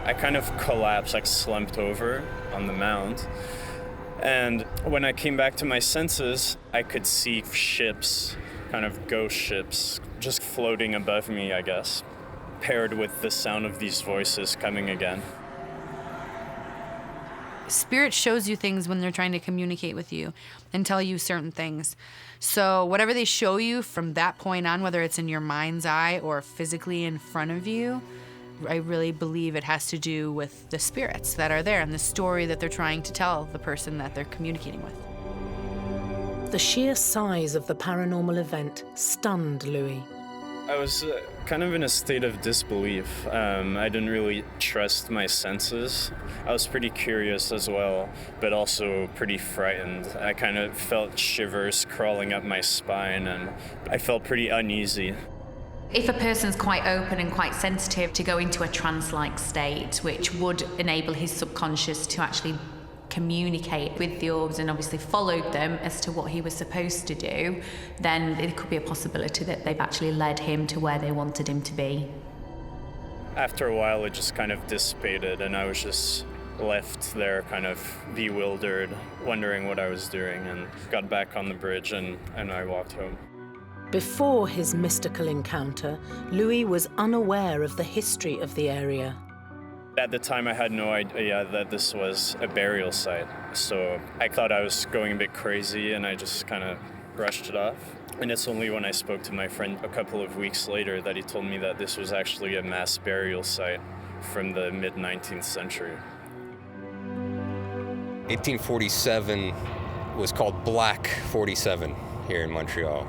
I kind of collapsed, like slumped over on the mound. And when I came back to my senses, I could see ships, kind of ghost ships, just floating above me, I guess, paired with the sound of these voices coming again. Spirit shows you things when they're trying to communicate with you and tell you certain things. So whatever they show you from that point on, whether it's in your mind's eye or physically in front of you, I really believe it has to do with the spirits that are there and the story that they're trying to tell the person that they're communicating with. The sheer size of the paranormal event stunned Louis. I was kind of in a state of disbelief. I didn't really trust my senses. I was pretty curious as well, but also pretty frightened. I kind of felt shivers crawling up my spine, and I felt pretty uneasy. If a person's quite open and quite sensitive, to go into a trance-like state, which would enable his subconscious to actually communicate with the orbs and obviously followed them as to what he was supposed to do, then it could be a possibility that they've actually led him to where they wanted him to be. After a while, it just kind of dissipated, and I was just left there kind of bewildered, wondering what I was doing, and got back on the bridge and I walked home. Before his mystical encounter, Louis was unaware of the history of the area. At the time, I had no idea that this was a burial site, so I thought I was going a bit crazy, and I just kind of brushed it off. And it's only when I spoke to my friend a couple of weeks later that he told me that this was actually a mass burial site from the mid-19th century. 1847 was called Black 47 here in Montreal.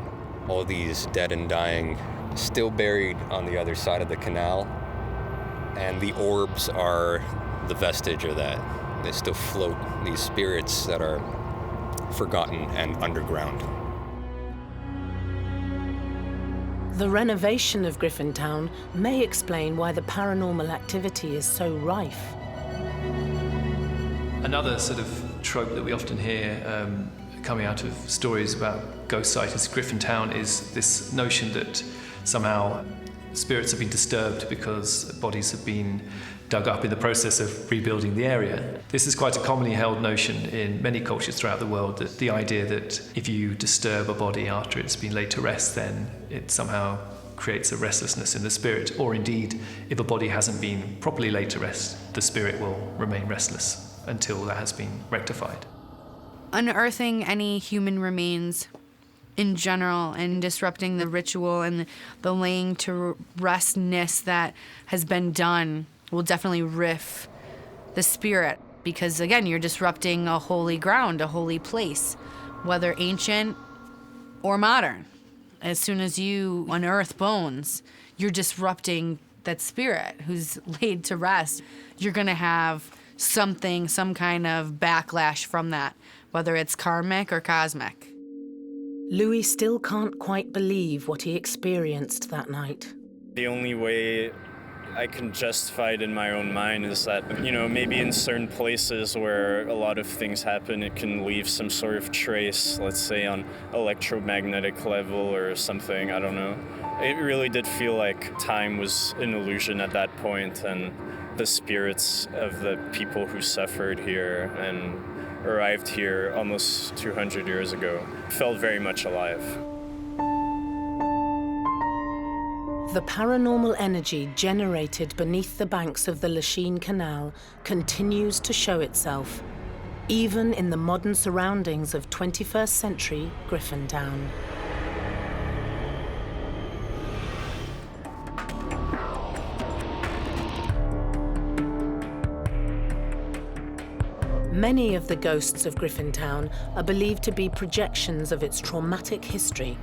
All these dead and dying still buried on the other side of the canal. And the orbs are the vestige of that. They still float, these spirits that are forgotten and underground. The renovation of Griffintown may explain why the paranormal activity is so rife. Another sort of trope that we often hear coming out of stories about ghost sightings in Griffintown is this notion that somehow spirits have been disturbed because bodies have been dug up in the process of rebuilding the area. This is quite a commonly held notion in many cultures throughout the world, that the idea that if you disturb a body after it's been laid to rest, then it somehow creates a restlessness in the spirit, or indeed, if a body hasn't been properly laid to rest, the spirit will remain restless until that has been rectified. Unearthing any human remains in general and disrupting the ritual and the laying to restness that has been done will definitely riff the spirit, because again, you're disrupting a holy ground, a holy place, whether ancient or modern. As soon as you unearth bones, you're disrupting that spirit who's laid to rest. You're gonna have some kind of backlash from that, whether it's karmic or cosmic. Louis still can't quite believe what he experienced that night. The only way I can justify it in my own mind is that, maybe in certain places where a lot of things happen, it can leave some sort of trace, let's say on electromagnetic level or something, I don't know. It really did feel like time was an illusion at that point, and the spirits of the people who suffered here and arrived here almost 200 years ago felt very much alive. The paranormal energy generated beneath the banks of the Lachine Canal continues to show itself, even in the modern surroundings of 21st century Griffintown. Many of the ghosts of Griffintown are believed to be projections of its traumatic history,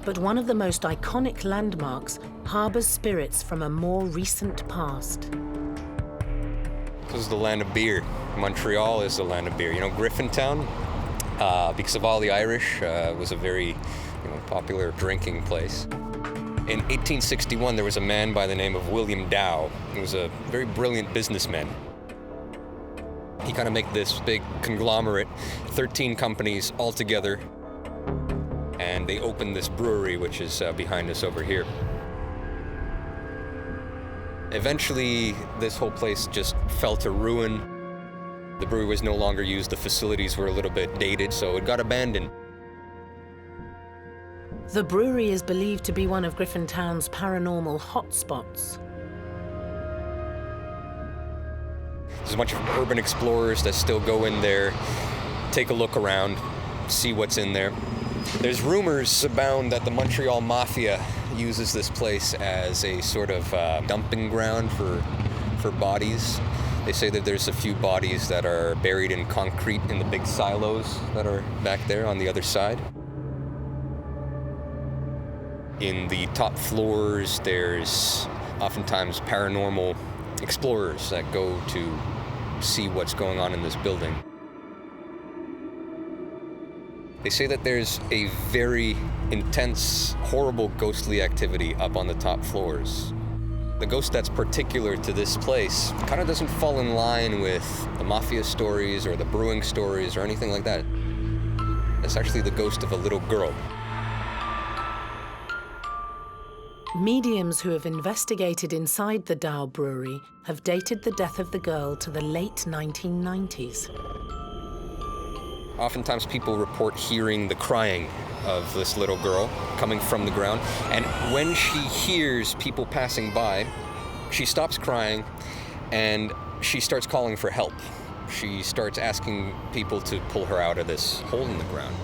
but one of the most iconic landmarks harbors spirits from a more recent past. This is the land of beer. Montreal is the land of beer. Griffintown, because of all the Irish, was a very popular drinking place. In 1861, there was a man by the name of William Dow. He was a very brilliant businessman. He kind of made this big conglomerate, 13 companies all together. they opened this brewery, which is behind us over here. Eventually, this whole place just fell to ruin. The brewery was no longer used, the facilities were a little bit dated, so it got abandoned. The brewery is believed to be one of Griffintown's paranormal hotspots. There's a bunch of urban explorers that still go in there, take a look around, see what's in there. There's rumors abound that the Montreal Mafia uses this place as a sort of dumping ground for bodies. They say that there's a few bodies that are buried in concrete in the big silos that are back there on the other side. In the top floors, there's oftentimes paranormal explorers that go to see what's going on in this building. They say that there's a very intense, horrible ghostly activity up on the top floors. The ghost that's particular to this place kind of doesn't fall in line with the mafia stories or the brewing stories or anything like that. It's actually the ghost of a little girl. Mediums who have investigated inside the Dow Brewery have dated the death of the girl to the late 1990s. Oftentimes people report hearing the crying of this little girl coming from the ground, and when she hears people passing by, she stops crying and she starts calling for help. She starts asking people to pull her out of this hole in the ground.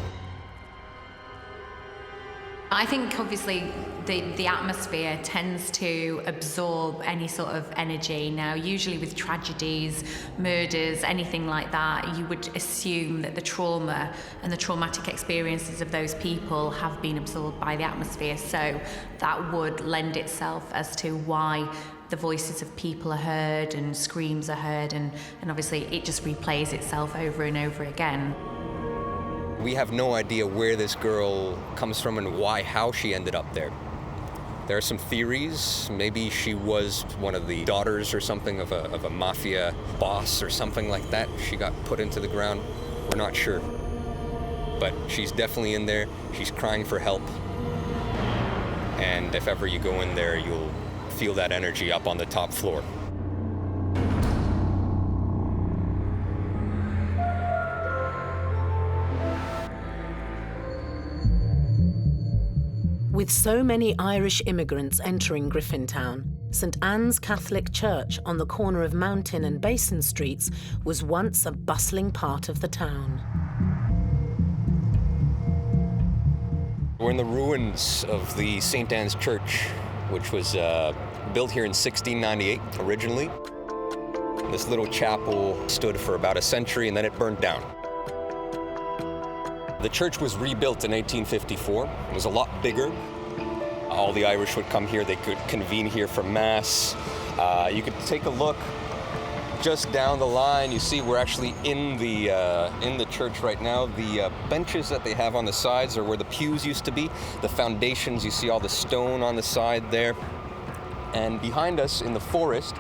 I think obviously the atmosphere tends to absorb any sort of energy. Now, usually with tragedies, murders, anything like that, you would assume that the trauma and the traumatic experiences of those people have been absorbed by the atmosphere. So that would lend itself as to why the voices of people are heard and screams are heard, and obviously it just replays itself over and over again. We have no idea where this girl comes from and how she ended up there. There are some theories. Maybe she was one of the daughters or something of a mafia boss or something like that. She got put into the ground. We're not sure. But she's definitely in there. She's crying for help. And if ever you go in there, you'll feel that energy up on the top floor. With so many Irish immigrants entering Griffintown, St Anne's Catholic Church on the corner of Mountain and Basin Streets was once a bustling part of the town. We're in the ruins of the St Anne's Church, which was built here in 1698 originally. This little chapel stood for about a century and then it burned down. The church was rebuilt in 1854. It was a lot bigger. All the Irish would come here. They could convene here for Mass. You could take a look just down the line. You see we're actually in the church right now. The benches that they have on the sides are where the pews used to be. The foundations, you see all the stone on the side there. And behind us in the forest,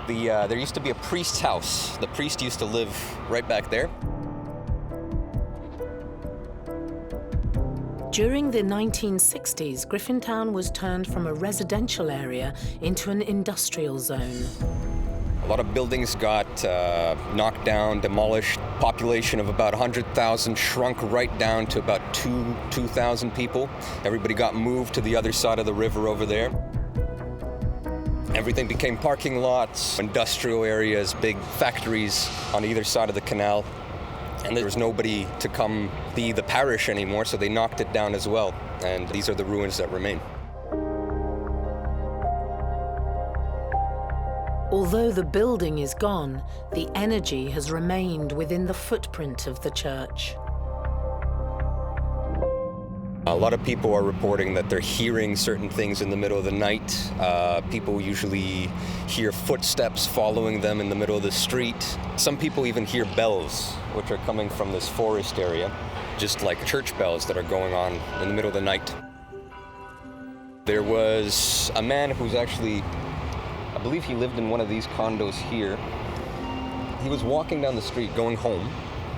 there used to be a priest's house. The priest used to live right back there. During the 1960s, Griffintown was turned from a residential area into an industrial zone. A lot of buildings got knocked down, demolished. Population of about 100,000 shrunk right down to about 2,000 people. Everybody got moved to the other side of the river over there. Everything became parking lots, industrial areas, big factories on either side of the canal. And there was nobody to come be the parish anymore, so they knocked it down as well. And these are the ruins that remain. Although the building is gone, the energy has remained within the footprint of the church. A lot of people are reporting that they're hearing certain things in the middle of the night. People usually hear footsteps following them in the middle of the street. Some people even hear bells, which are coming from this forest area, just like church bells that are going on in the middle of the night. There was a man who's actually, I believe he lived in one of these condos here. He was walking down the street going home,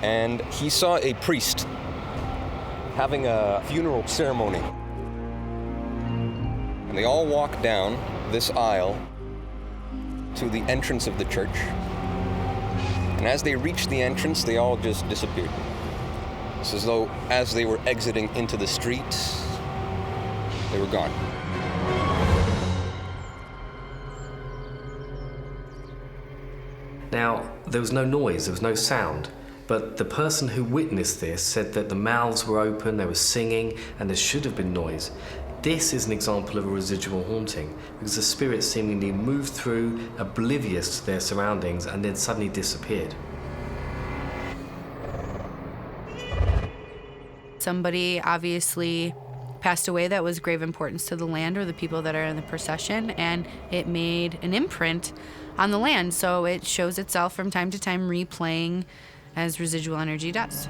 and he saw a priest having a funeral ceremony. And they all walk down this aisle to the entrance of the church. And as they reach the entrance, they all just disappeared. It's as though as they were exiting into the street, they were gone. Now, there was no noise, there was no sound, but the person who witnessed this said that the mouths were open, they were singing, and there should have been noise. This is an example of a residual haunting, because the spirit seemingly moved through, oblivious to their surroundings, and then suddenly disappeared. Somebody obviously passed away that was grave importance to the land or the people that are in the procession, and it made an imprint on the land, so it shows itself from time to time replaying as residual energy does.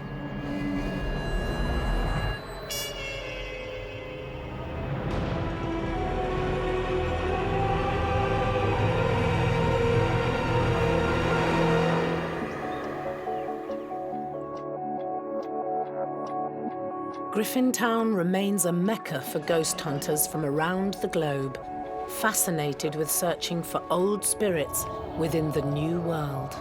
Griffintown remains a mecca for ghost hunters from around the globe, fascinated with searching for old spirits within the new world.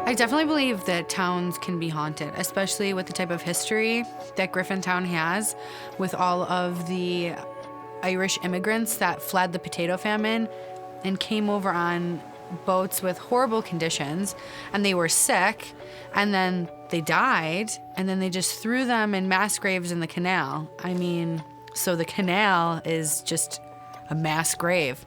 I definitely believe that towns can be haunted, especially with the type of history that Griffintown has, with all of the Irish immigrants that fled the potato famine and came over on boats with horrible conditions, and they were sick, and then they died, and then they just threw them in mass graves in the canal. I mean, so the canal is just a mass grave.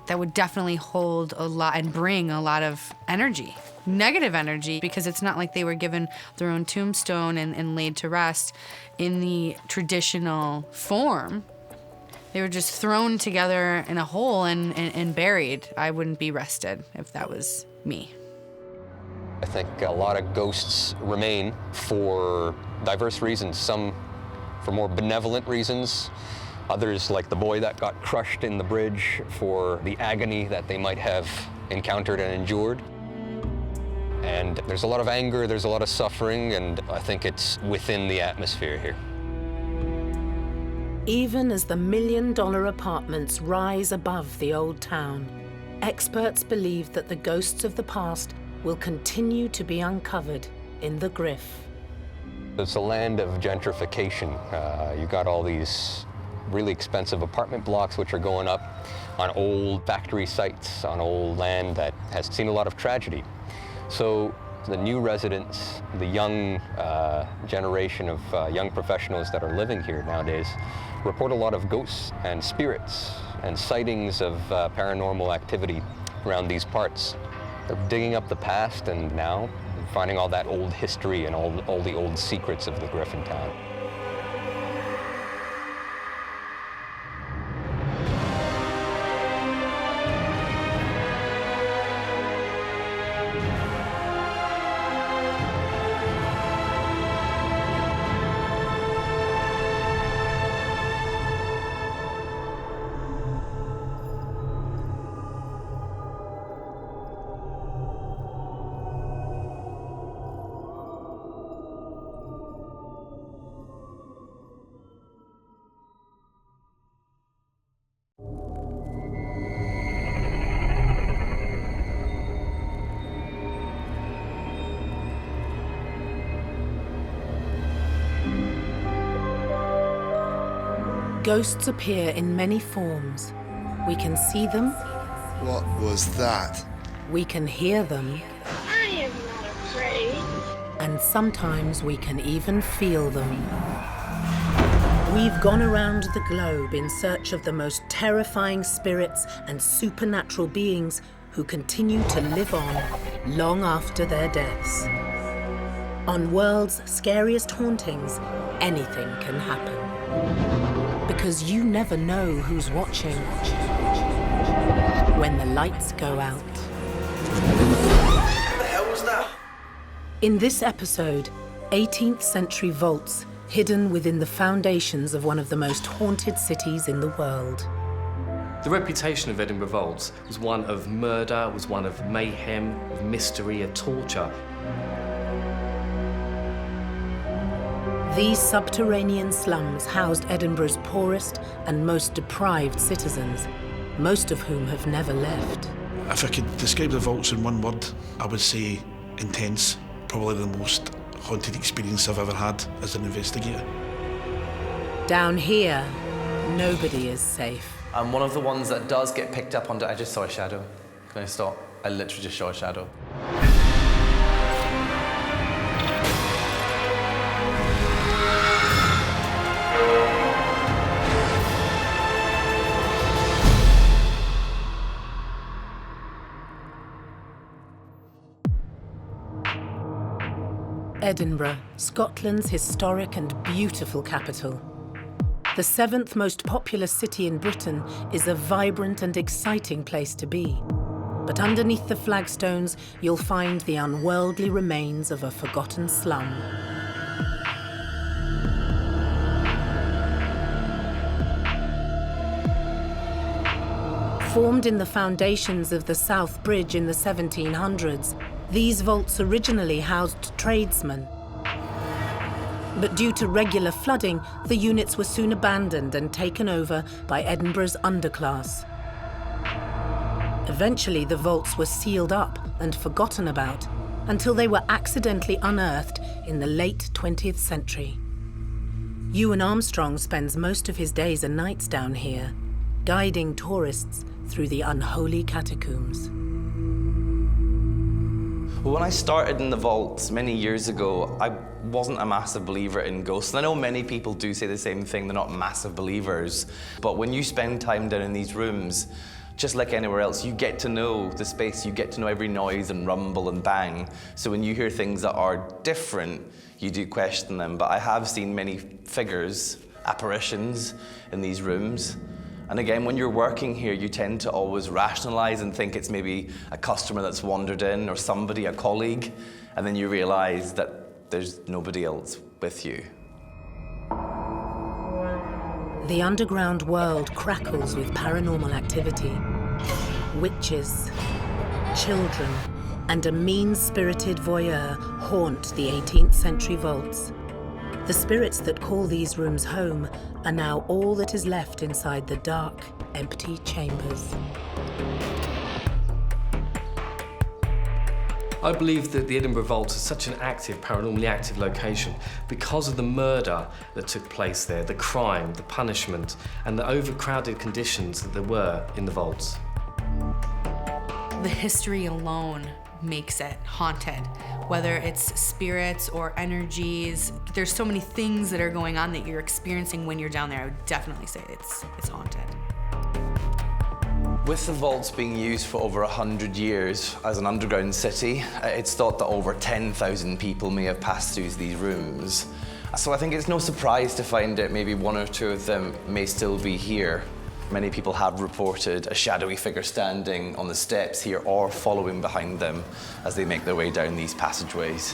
That would definitely hold a lot and bring a lot of energy, negative energy, because it's not like they were given their own tombstone and laid to rest in the traditional form. They were just thrown together in a hole and buried. I wouldn't be rested if that was me. I think a lot of ghosts remain for diverse reasons, some for more benevolent reasons, others, like the boy that got crushed in the bridge, for the agony that they might have encountered and endured. And there's a lot of anger, there's a lot of suffering, and I think it's within the atmosphere here. Even as the million-dollar apartments rise above the old town, experts believe that the ghosts of the past will continue to be uncovered in the Griff. It's a land of gentrification. You got all these really expensive apartment blocks which are going up on old factory sites, on old land that has seen a lot of tragedy. So the new residents, the young generation of young professionals that are living here nowadays, report a lot of ghosts and spirits and sightings of paranormal activity around these parts. They're digging up the past and now finding all that old history and all the old secrets of the Griffintown. Ghosts appear in many forms. We can see them. What was that? We can hear them. I am not afraid. And sometimes we can even feel them. We've gone around the globe in search of the most terrifying spirits and supernatural beings who continue to live on long after their deaths. On World's Scariest Hauntings, anything can happen. Because you never know who's watching when the lights go out. What the hell was that? In this episode, 18th century vaults hidden within the foundations of one of the most haunted cities in the world. The reputation of Edinburgh vaults was one of murder, was one of mayhem, of mystery, of torture. These subterranean slums housed Edinburgh's poorest and most deprived citizens, most of whom have never left. If I could describe the vaults in one word, I would say intense. Probably the most haunted experience I've ever had as an investigator. Down here, nobody is safe. I'm one of the ones that does get picked up on. I just saw a shadow. Can I stop? I literally just saw a shadow. Edinburgh, Scotland's historic and beautiful capital. The 7th most populous city in Britain is a vibrant and exciting place to be. But underneath the flagstones, you'll find the unworldly remains of a forgotten slum. Formed in the foundations of the South Bridge in the 1700s, these vaults originally housed tradesmen. But due to regular flooding, the units were soon abandoned and taken over by Edinburgh's underclass. Eventually, the vaults were sealed up and forgotten about until they were accidentally unearthed in the late 20th century. Ewan Armstrong spends most of his days and nights down here, guiding tourists through the unholy catacombs. Well, when I started in the vaults many years ago, I wasn't a massive believer in ghosts. And I know many people do say the same thing, they're not massive believers. But when you spend time down in these rooms, just like anywhere else, you get to know the space, you get to know every noise and rumble and bang. So when you hear things that are different, you do question them. But I have seen many figures, apparitions in these rooms. And again, when you're working here, you tend to always rationalize and think it's maybe a customer that's wandered in or somebody, a colleague, and then you realize that there's nobody else with you. The underground world crackles with paranormal activity. Witches, children, and a mean-spirited voyeur haunt the 18th century vaults. The spirits that call these rooms home are now all that is left inside the dark, empty chambers. I believe that the Edinburgh Vault is such an active, paranormally active location because of the murder that took place there, the crime, the punishment, and the overcrowded conditions that there were in the vaults. The history alone makes it haunted. Whether it's spirits or energies, there's so many things that are going on that you're experiencing when you're down there. I would definitely say it's haunted. With the vaults being used for over 100 years as an underground city, it's thought that over 10,000 people may have passed through these rooms. So I think it's no surprise to find that maybe one or two of them may still be here. Many people have reported a shadowy figure standing on the steps here or following behind them as they make their way down these passageways.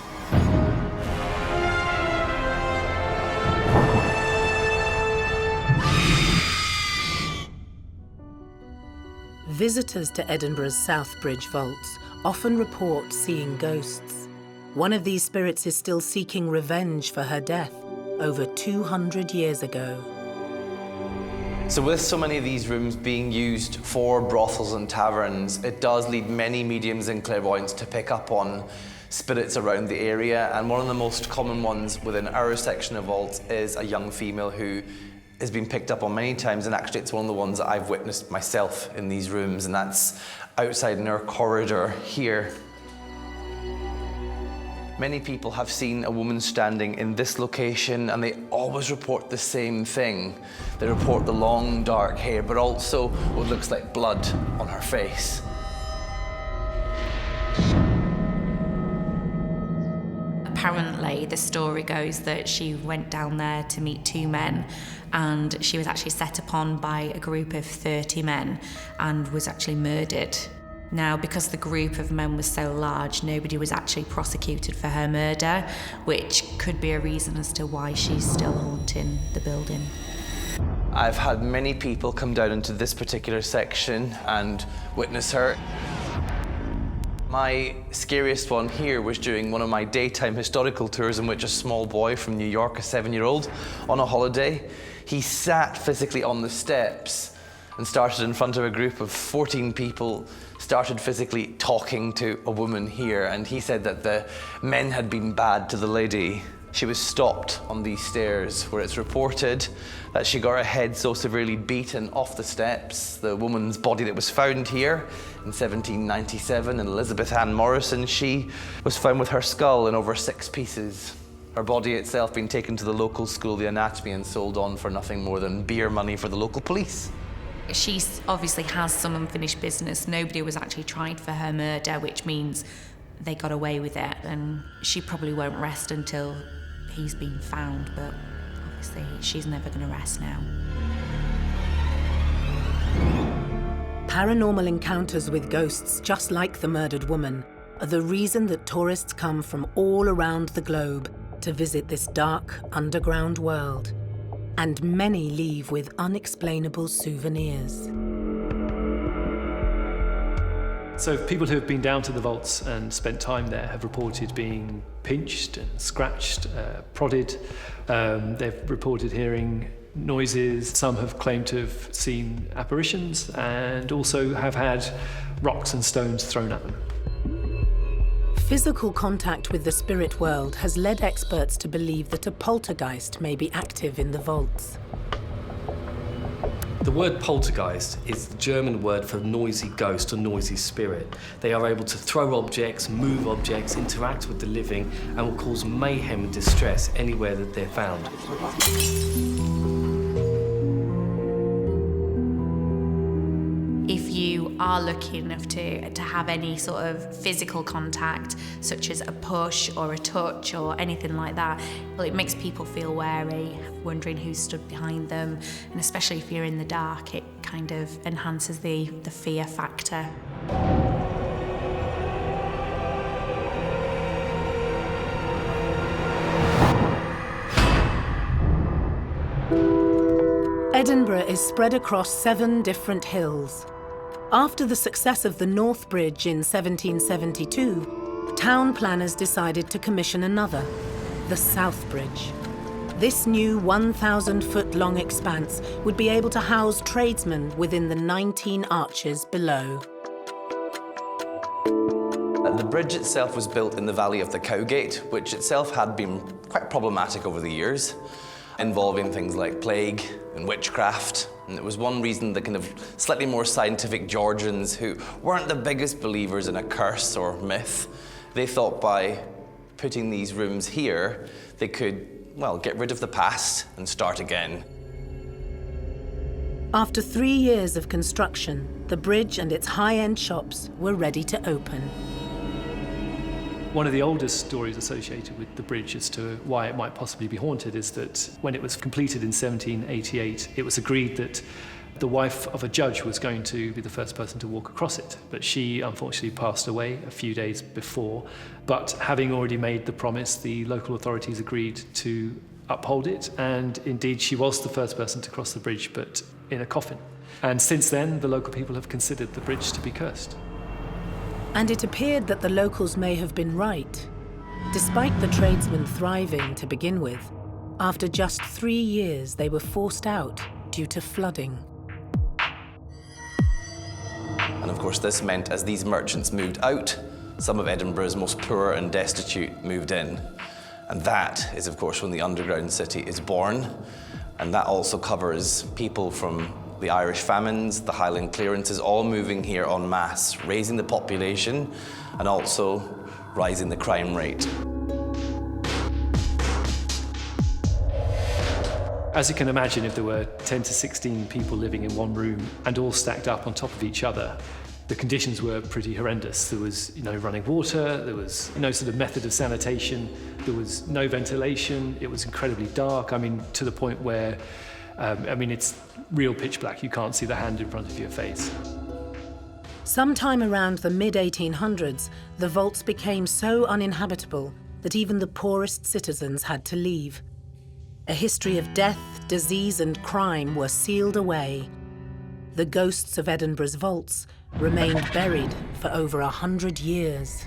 Visitors to Edinburgh's South Bridge vaults often report seeing ghosts. One of these spirits is still seeking revenge for her death over 200 years ago. So with so many of these rooms being used for brothels and taverns, it does lead many mediums and clairvoyants to pick up on spirits around the area. And one of the most common ones within our section of vaults is a young female who has been picked up on many times, and actually it's one of the ones that I've witnessed myself in these rooms, and that's outside in our corridor here. Many people have seen a woman standing in this location, and they always report the same thing. They report the long, dark hair, but also what looks like blood on her face. Apparently, the story goes that she went down there to meet two men, and she was actually set upon by a group of 30 men and was actually murdered. Now, because the group of men was so large, nobody was actually prosecuted for her murder, which could be a reason as to why she's still haunting the building. I've had many people come down into this particular section and witness her. My scariest one here was during one of my daytime historical tours in which a small boy from New York, a 7-year-old, on a holiday, he sat physically on the steps and started in front of a group of 14 people, started physically talking to a woman here, and he said that the men had been bad to the lady. She was stopped on these stairs, where it's reported that she got her head so severely beaten off the steps. The woman's body that was found here in 1797, and Elizabeth Ann Morrison, she was found with her skull in over 6 pieces. Her body itself being taken to the local school, the anatomy, and sold on for nothing more than beer money for the local police. She obviously has some unfinished business. Nobody was actually tried for her murder, which means they got away with it, and she probably won't rest until he's been found, but obviously she's never going to rest now. Paranormal encounters with ghosts, just like the murdered woman, are the reason that tourists come from all around the globe to visit this dark, underground world. And many leave with unexplainable souvenirs. So people who have been down to the vaults and spent time there have reported being pinched and scratched, prodded. They've reported hearing noises. Some have claimed to have seen apparitions and also have had rocks and stones thrown at them. Physical contact with the spirit world has led experts to believe that a poltergeist may be active in the vaults. The word poltergeist is the German word for noisy ghost or noisy spirit. They are able to throw objects, move objects, interact with the living, and will cause mayhem and distress anywhere that they're found. If you are lucky enough to have any sort of physical contact, such as a push or a touch or anything like that, well, it makes people feel wary, wondering who stood behind them, and especially if you're in the dark, it kind of enhances the fear factor. Edinburgh is spread across 7 different hills. After the success of the North Bridge in 1772, town planners decided to commission another, the South Bridge. This new 1,000-foot-long expanse would be able to house tradesmen within the 19 arches below. The bridge itself was built in the valley of the Cowgate, which itself had been quite problematic over the years, involving things like plague and witchcraft. And it was one reason the kind of slightly more scientific Georgians, who weren't the biggest believers in a curse or myth, they thought by putting these rooms here, they could, well, get rid of the past and start again. After 3 years of construction, the bridge and its high-end shops were ready to open. One of the oldest stories associated with the bridge as to why it might possibly be haunted is that when it was completed in 1788, it was agreed that the wife of a judge was going to be the first person to walk across it, but she unfortunately passed away a few days before. But having already made the promise, the local authorities agreed to uphold it, and indeed she was the first person to cross the bridge, but in a coffin. And since then, the local people have considered the bridge to be cursed. And it appeared that the locals may have been right. Despite the tradesmen thriving to begin with, after just 3 years they were forced out due to flooding. And of course this meant as these merchants moved out, some of Edinburgh's most poor and destitute moved in. And that is of course when the underground city is born. And that also covers people from the Irish famines, the Highland clearances, all moving here en masse, raising the population and also rising the crime rate. As you can imagine, if there were 10 to 16 people living in one room and all stacked up on top of each other, the conditions were pretty horrendous. There was, running water, there was no sort of method of sanitation, there was no ventilation, it was incredibly dark, to the point where it's real pitch black. You can't see the hand in front of your face. Sometime around the mid-1800s, the vaults became so uninhabitable that even the poorest citizens had to leave. A history of death, disease, and crime were sealed away. the ghosts of Edinburgh's vaults remained buried for over 100 years.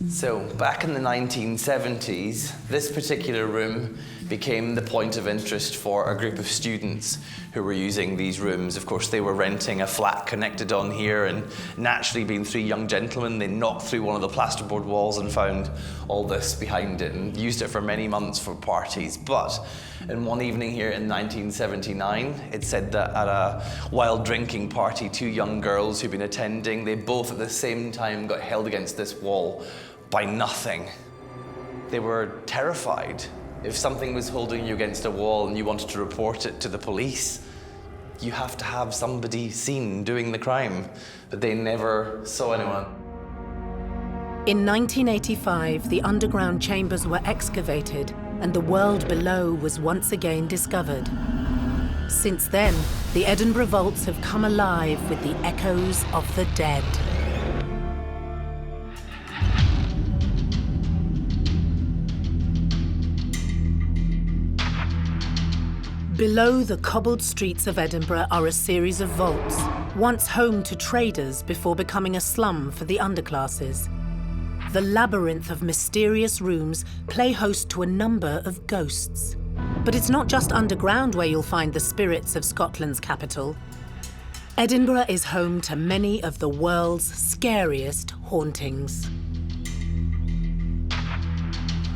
So, back in the 1970s, this particular room became the point of interest for a group of students who were using these rooms. Of course, they were renting a flat connected on here, and naturally, being three young gentlemen, they knocked through one of the plasterboard walls and found all this behind it and used it for many months for parties. But in one evening here in 1979, it said that at a wild drinking party, two young girls who'd been attending, they both at the same time got held against this wall by nothing. They were terrified. If something was holding you against a wall and you wanted to report it to the police, you have to have somebody seen doing the crime. But they never saw anyone. In 1985, the underground chambers were excavated and the world below was once again discovered. Since then, the Edinburgh vaults have come alive with the echoes of the dead. Below the cobbled streets of Edinburgh are a series of vaults, once home to traders before becoming a slum for the underclasses. The labyrinth of mysterious rooms play host to a number of ghosts. But it's not just underground where you'll find the spirits of Scotland's capital. Edinburgh is home to many of the world's scariest hauntings.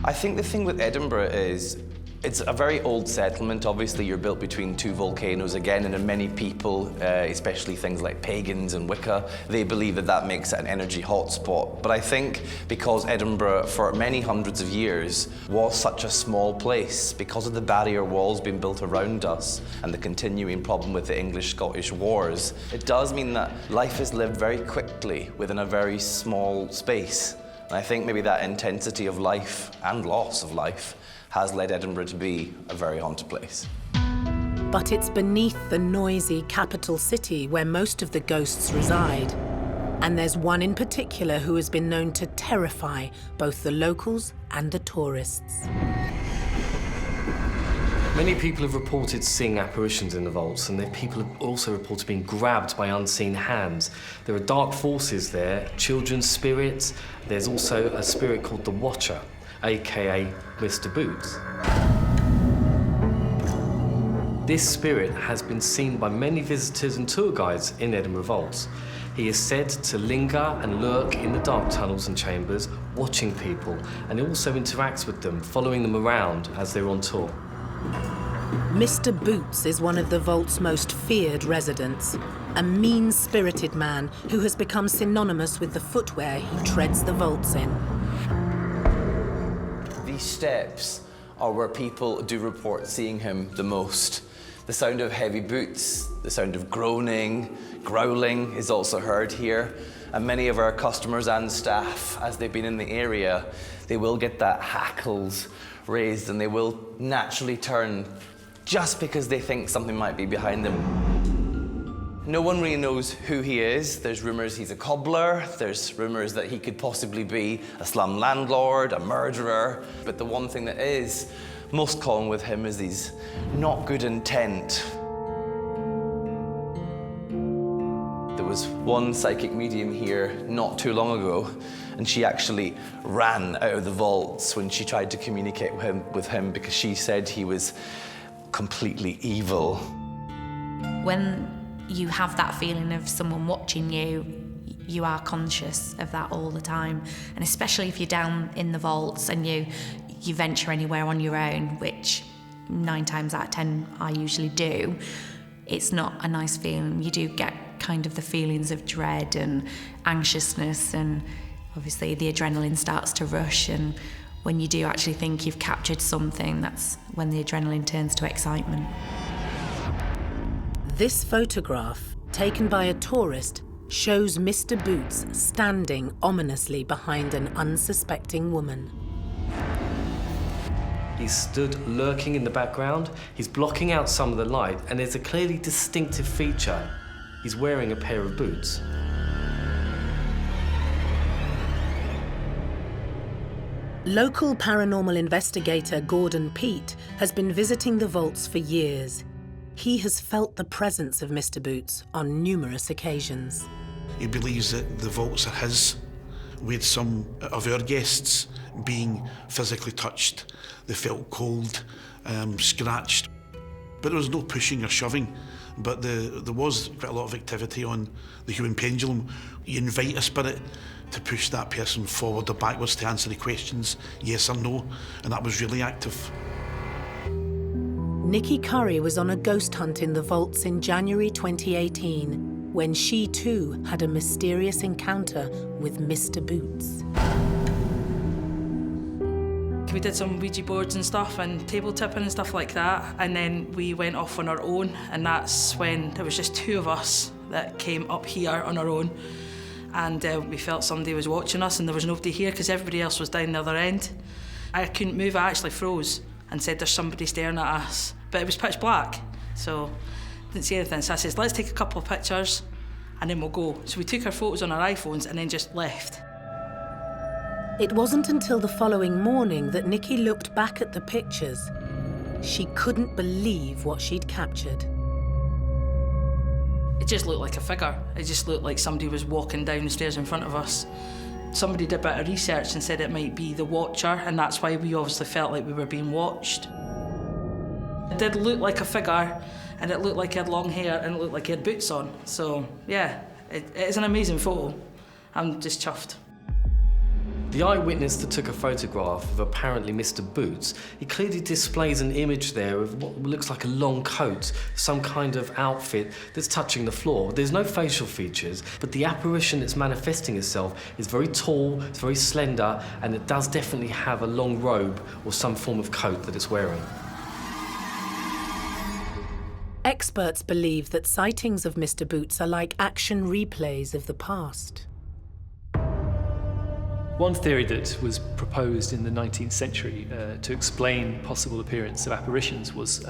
I think the thing with Edinburgh is it's a very old settlement. Obviously, you're built between two volcanoes again, and many people, especially things like pagans and Wicca, they believe that that makes it an energy hotspot. But I think because Edinburgh, for many hundreds of years, was such a small place, because of the barrier walls being built around us and the continuing problem with the English-Scottish wars, it does mean that life is lived very quickly within a very small space. And I think maybe that intensity of life and loss of life has led Edinburgh to be a very haunted place. But it's beneath the noisy capital city where most of the ghosts reside. And there's one in particular who has been known to terrify both the locals and the tourists. Many people have reported seeing apparitions in the vaults, and people have also reported being grabbed by unseen hands. There are dark forces there, children's spirits. There's also a spirit called the Watcher, aka Mr. Boots. This spirit has been seen by many visitors and tour guides in Edinburgh vaults. He is said to linger and lurk in the dark tunnels and chambers, watching people, and he also interacts with them, following them around as they're on tour. Mr. Boots is one of the vault's most feared residents, a mean-spirited man who has become synonymous with the footwear he treads the vaults in. These steps are where people do report seeing him the most. The sound of heavy boots, the sound of groaning, growling is also heard here. And many of our customers and staff, as they've been in the area, they will get that hackles raised and they will naturally turn just because they think something might be behind them. No one really knows who he is. There's rumours he's a cobbler. There's rumours that he could possibly be a slum landlord, a murderer. But the one thing that is most common with him is these not good intent. There was one psychic medium here not too long ago, and she actually ran out of the vaults when she tried to communicate with him because she said he was completely evil. When you have that feeling of someone watching you, you are conscious of that all the time. And especially if you're down in the vaults and you venture anywhere on your own, which 9 times out of 10 I usually do, it's not a nice feeling. You do get kind of the feelings of dread and anxiousness, and obviously the adrenaline starts to rush, and when you do actually think you've captured something, that's when the adrenaline turns to excitement. This photograph, taken by a tourist, shows Mr. Boots standing ominously behind an unsuspecting woman. He's stood lurking in the background, he's blocking out some of the light, and there's a clearly distinctive feature. He's wearing a pair of boots. Local paranormal investigator Gordon Peat has been visiting the vaults for years. He has felt the presence of Mr. Boots on numerous occasions. He believes that the vaults are his, with some of our guests being physically touched. They felt cold, scratched. But there was no pushing or shoving, but there was quite a lot of activity on the human pendulum. You invite a spirit to push that person forward or backwards to answer the questions, yes or no, and that was really active. Nikki Curry was on a ghost hunt in the vaults in January 2018, when she too had a mysterious encounter with Mr. Boots. We did some Ouija boards and stuff and table tipping and stuff like that, and then we went off on our own, and that's when there was just two of us that came up here on our own, and we felt somebody was watching us, and there was nobody here because everybody else was down the other end. I couldn't move, I actually froze and said there's somebody staring at us, but it was pitch black, so didn't see anything. So I says, let's take a couple of pictures and then we'll go. So we took our photos on our iPhones and then just left. It wasn't until the following morning that Nikki looked back at the pictures. She couldn't believe what she'd captured. It just looked like a figure. It just looked like somebody was walking down the stairs in front of us. Somebody did a bit of research and said it might be the Watcher, and that's why we obviously felt like we were being watched. It did look like a figure, and it looked like he had long hair, and it looked like he had boots on. So, yeah, it is an amazing photo. I'm just chuffed. The eyewitness that took a photograph of apparently Mr. Boots, he clearly displays an image there of what looks like a long coat, some kind of outfit that's touching the floor. There's no facial features, but the apparition that's manifesting itself is very tall, it's very slender, and it does definitely have a long robe or some form of coat that it's wearing. Experts believe that sightings of Mr. Boots are like action replays of the past. One theory that was proposed in the 19th century to explain possible appearance of apparitions was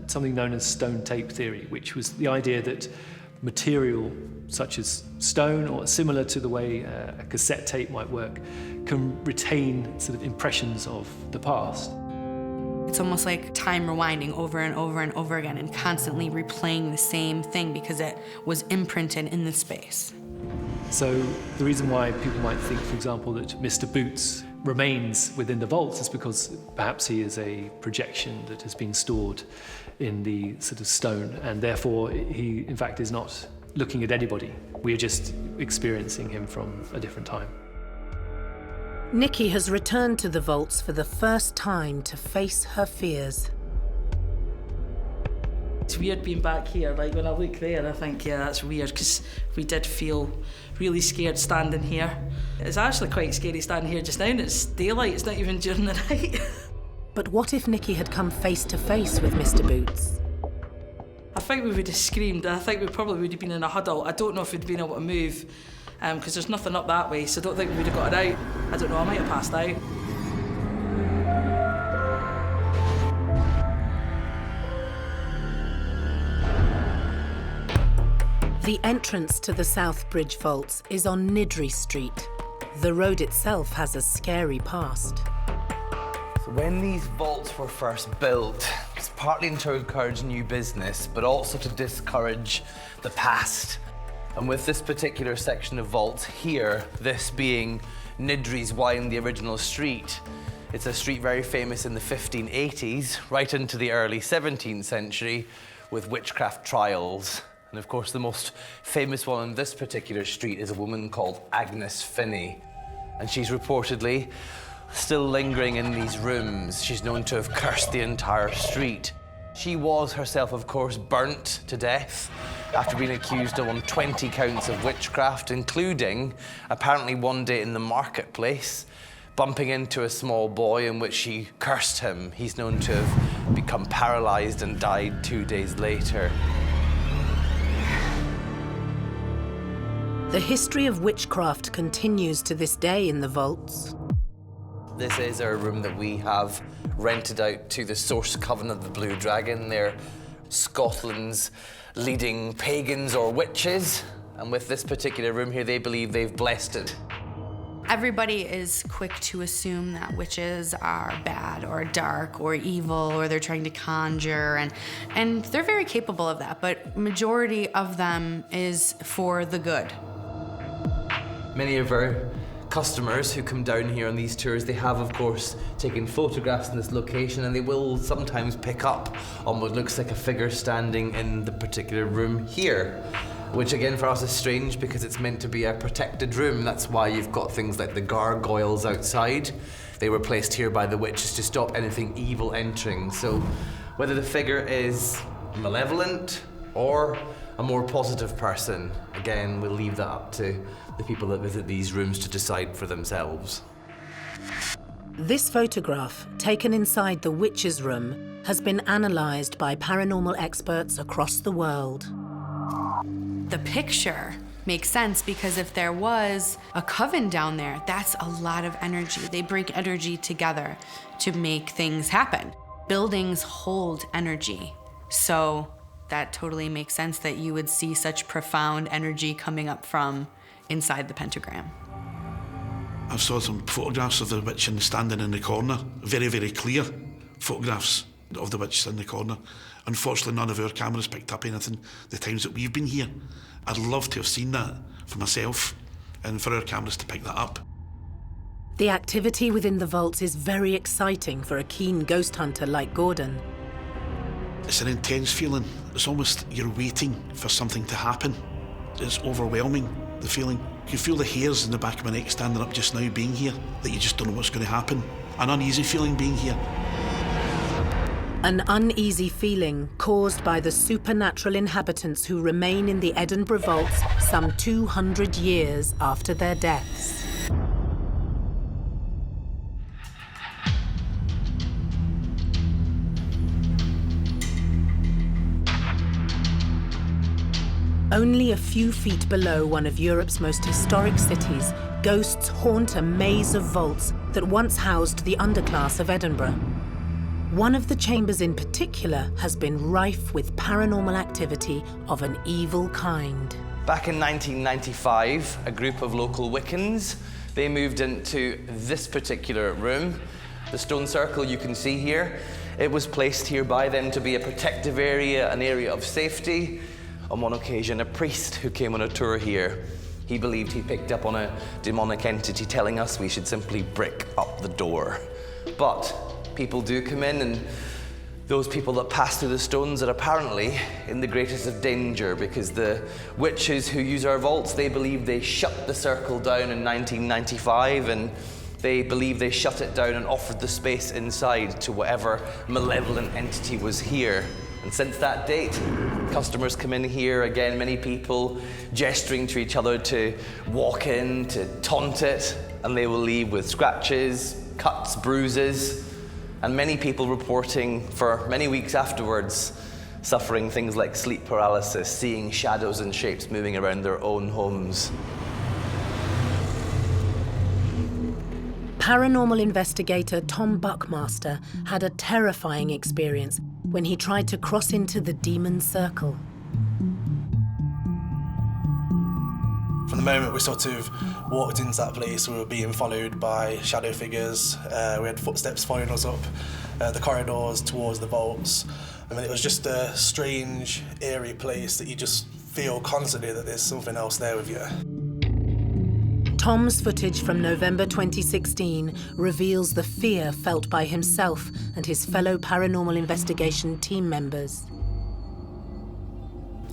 something known as stone tape theory, which was the idea that material such as stone, or similar to the way a cassette tape might work, can retain sort of impressions of the past. It's almost like time rewinding over and over and over again and constantly replaying the same thing because it was imprinted in the space. So the reason why people might think, for example, that Mr. Boots remains within the vaults is because perhaps he is a projection that has been stored in the sort of stone, and therefore he, in fact, is not looking at anybody. We are just experiencing him from a different time. Nikki has returned to the vaults for the first time to face her fears. It's weird being back here. Like, when I look there, I think, yeah, that's weird, because we did feel really scared standing here. It's actually quite scary standing here just now, and it's daylight, it's not even during the night. But what if Nikki had come face to face with Mr. Boots? I think we would have screamed, and I think we probably would have been in a huddle. I don't know if we'd been able to move, because there's nothing up that way, so I don't think we would have got it out. I don't know, I might have passed out. The entrance to the South Bridge Vaults is on Nidri Street. The road itself has a scary past. So when these vaults were first built, it's partly to encourage new business, but also to discourage the past. And with this particular section of vaults here, this being Nidri's Wynd, the original street, it's a street very famous in the 1580s, right into the early 17th century, with witchcraft trials. And of course, the most famous one on this particular street is a woman called Agnes Finney. And she's reportedly still lingering in these rooms. She's known to have cursed the entire street. She was herself, of course, burnt to death after being accused of 20 counts of witchcraft, including, apparently one day in the marketplace, bumping into a small boy in which she cursed him. He's known to have become paralyzed and died 2 days later. The history of witchcraft continues to this day in the vaults. This is our room that we have rented out to the Source Coven of the Blue Dragon. They're Scotland's leading pagans or witches. And with this particular room here, they believe they've blessed it. Everybody is quick to assume that witches are bad or dark or evil or they're trying to conjure, and they're very capable of that, but majority of them is for the good. Many of our customers who come down here on these tours, they have of course taken photographs in this location, and they will sometimes pick up on what looks like a figure standing in the particular room here. Which again for us is strange because it's meant to be a protected room. That's why you've got things like the gargoyles outside. They were placed here by the witches to stop anything evil entering. So whether the figure is malevolent or a more positive person, again, we'll leave that up to the people that visit these rooms to decide for themselves. This photograph, taken inside the witch's room, has been analysed by paranormal experts across the world. The picture makes sense because if there was a coven down there, that's a lot of energy. They bring energy together to make things happen. Buildings hold energy, so that totally makes sense that you would see such profound energy coming up from inside the pentagram. I saw some photographs of the witch standing in the corner, very, very clear photographs of the witch in the corner. Unfortunately, none of our cameras picked up anything the times that we've been here. I'd love to have seen that for myself and for our cameras to pick that up. The activity within the vaults is very exciting for a keen ghost hunter like Gordon. It's an intense feeling. It's almost you're waiting for something to happen. It's overwhelming, the feeling. You feel the hairs in the back of my neck standing up just now being here, that you just don't know what's going to happen. An uneasy feeling being here. An uneasy feeling caused by the supernatural inhabitants who remain in the Edinburgh vaults some 200 years after their deaths. Only a few feet below one of Europe's most historic cities, ghosts haunt a maze of vaults that once housed the underclass of Edinburgh. One of the chambers in particular has been rife with paranormal activity of an evil kind. Back in 1995, a group of local Wiccans, they moved into this particular room. The stone circle you can see here, it was placed here by them to be a protective area, an area of safety. On one occasion, a priest who came on a tour here, he believed he picked up on a demonic entity telling us we should simply brick up the door. But people do come in, and those people that pass through the stones are apparently in the greatest of danger because the witches who use our vaults, they believe they shut the circle down in 1995, and they believe they shut it down and offered the space inside to whatever malevolent entity was here. And since that date, customers come in here, again, many people gesturing to each other to walk in, to taunt it, and they will leave with scratches, cuts, bruises, and many people reporting for many weeks afterwards, suffering things like sleep paralysis, seeing shadows and shapes moving around their own homes. Paranormal investigator Tom Buckmaster had a terrifying experience when he tried to cross into the demon circle. From the moment we sort of walked into that place, we were being followed by shadow figures. We had footsteps following us up the corridors towards the vaults. I mean, it was just a strange, eerie place that you just feel constantly that there's something else there with you. Tom's footage from November 2016 reveals the fear felt by himself and his fellow paranormal investigation team members.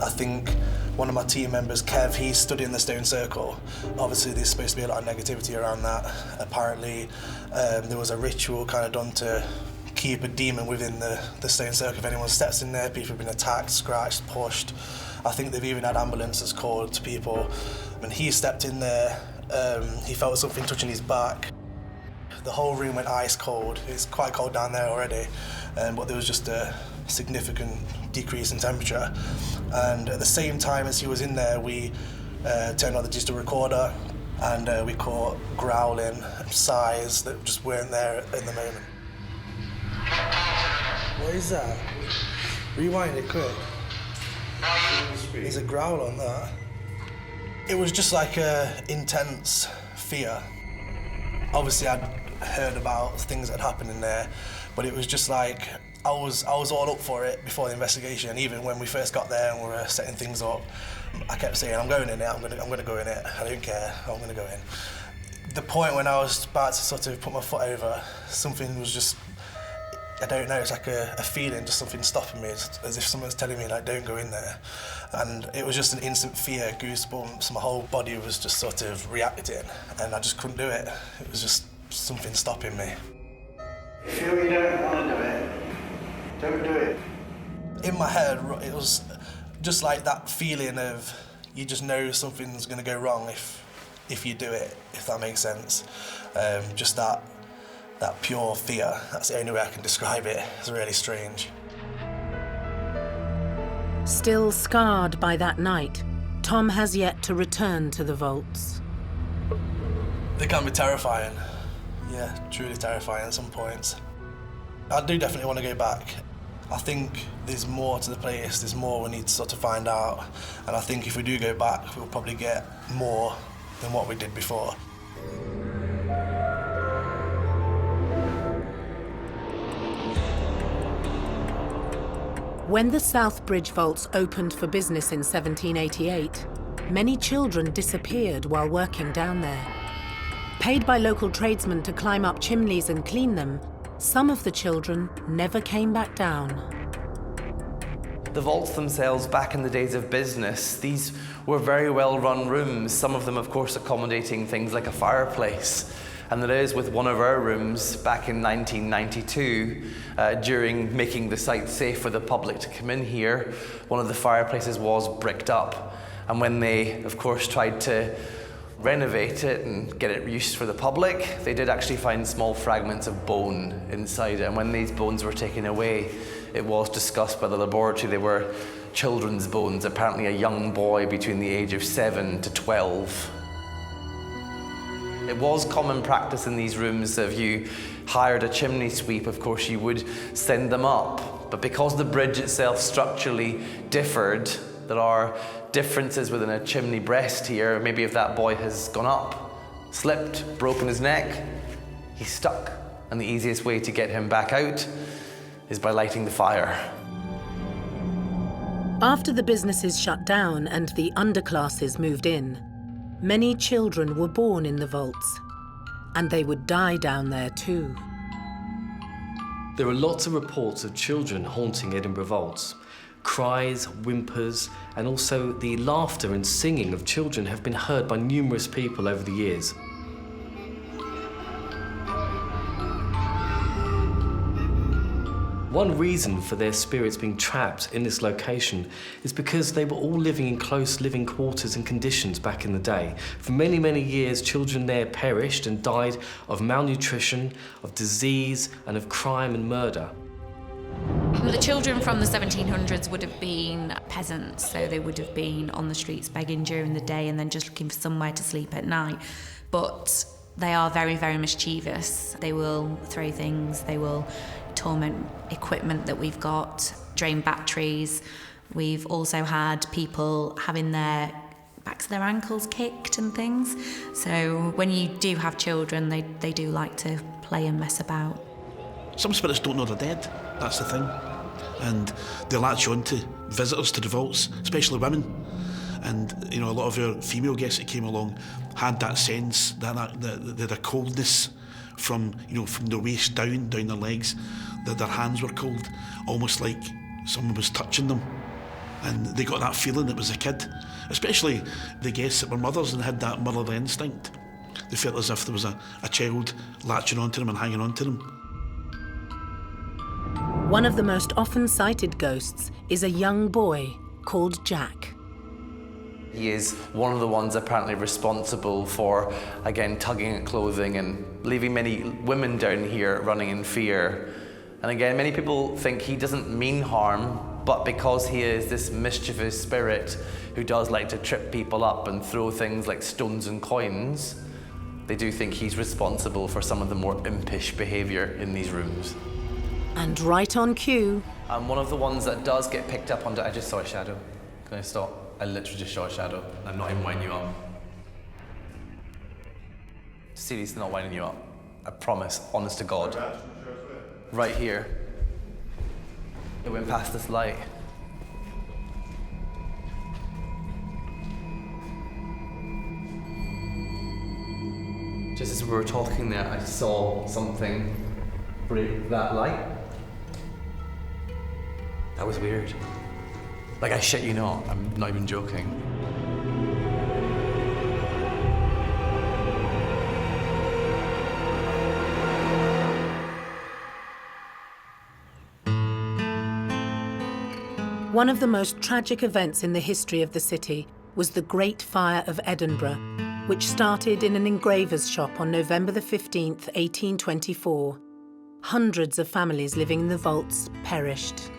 I think one of my team members, Kev, he stood in the stone circle. Obviously, there's supposed to be a lot of negativity around that. Apparently, there was a ritual kind of done to keep a demon within the stone circle. If anyone steps in there, people have been attacked, scratched, pushed. I think they've even had ambulances called to people. When he stepped in there, he felt something touching his back. The whole room went ice cold. It's quite cold down there already, but there was just a significant decrease in temperature. And at the same time as he was in there, we turned on the digital recorder and we caught growling sighs that just weren't there in the moment. What is that? Rewind it quick. There's a growl on that. It was just like a intense fear. Obviously, I'd heard about things that had happened in there, but it was just like, I was all up for it before the investigation. Even when we first got there and we were setting things up, I kept saying, I'm going in it, I'm gonna go in it, I don't care, I'm gonna go in. The point when I was about to sort of put my foot over, something was just, I don't know, it's like a feeling, just something stopping me, as if someone's telling me, like, don't go in there. And it was just an instant fear, goosebumps, my whole body was just sort of reacting, and I just couldn't do it. It was just something stopping me. If you don't want to do it, don't do it. In my head, it was just like that feeling of, you just know something's going to go wrong if you do it, if that makes sense. Just that pure fear, that's the only way I can describe it. It's really strange. Still scarred by that night, Tom has yet to return to the vaults. They can be terrifying. Yeah, truly terrifying at some points. I do definitely want to go back. I think there's more to the place, there's more we need to sort of find out. And I think if we do go back, we'll probably get more than what we did before. When the South Bridge vaults opened for business in 1788, many children disappeared while working down there. Paid by local tradesmen to climb up chimneys and clean them, some of the children never came back down. The vaults themselves, back in the days of business, these were very well-run rooms, some of them, of course, accommodating things like a fireplace. And there is, with one of our rooms back in 1992, during making the site safe for the public to come in here, one of the fireplaces was bricked up. And when they, of course, tried to renovate it and get it used for the public, they did actually find small fragments of bone inside it. And when these bones were taken away, it was discussed by the laboratory they were children's bones, apparently a young boy between the age of 7 to 12. It was common practice in these rooms that if you hired a chimney sweep, of course, you would send them up. But because the bridge itself structurally differed, there are differences within a chimney breast here. Maybe if that boy has gone up, slipped, broken his neck, he's stuck. And the easiest way to get him back out is by lighting the fire. After the businesses shut down and the underclasses moved in, many children were born in the vaults, and they would die down there too. There are lots of reports of children haunting Edinburgh vaults. Cries, whimpers, and also the laughter and singing of children have been heard by numerous people over the years. One reason for their spirits being trapped in this location is because they were all living in close living quarters and conditions back in the day. For many, many years, children there perished and died of malnutrition, of disease, and of crime and murder. The children from the 1700s would have been peasants, so they would have been on the streets begging during the day and then just looking for somewhere to sleep at night. But they are very, very mischievous. They will throw things, they will torment equipment that we've got, drain batteries. We've also had people having their backs of their ankles kicked and things. So when you do have children, they do like to play and mess about. Some spirits don't know they're dead, that's the thing. And they latch on to visitors to the vaults, especially women. And, you know, a lot of our female guests that came along had that sense, that they had a coldness from their waist down their legs, that their hands were cold, almost like someone was touching them. And they got that feeling it was a kid, especially the guests that were mothers and had that motherly instinct. They felt as if there was a child latching onto them and hanging onto them. One of the most often sighted ghosts is a young boy called Jack. He is one of the ones apparently responsible for, again, tugging at clothing and leaving many women down here running in fear. And again, many people think he doesn't mean harm, but because he is this mischievous spirit who does like to trip people up and throw things like stones and coins, they do think he's responsible for some of the more impish behaviour in these rooms. And right on cue. And one of the ones that does get picked up on, I just saw a shadow. Can I stop? I literally just saw a shadow. I'm not even winding you up. Seriously, not winding you up. I promise, honest to God. Right here. It went past this light. Just as we were talking there, I saw something break that light. That was weird. Like, I shit you not, I'm not even joking. One of the most tragic events in the history of the city was the Great Fire of Edinburgh, which started in an engraver's shop on November the 15th, 1824. Hundreds of families living in the vaults perished.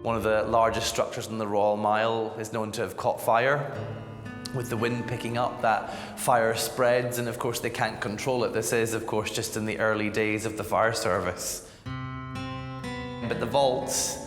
One of the largest structures in the Royal Mile is known to have caught fire. With the wind picking up, that fire spreads, and of course they can't control it. This is, of course, just in the early days of the fire service. But the vaults,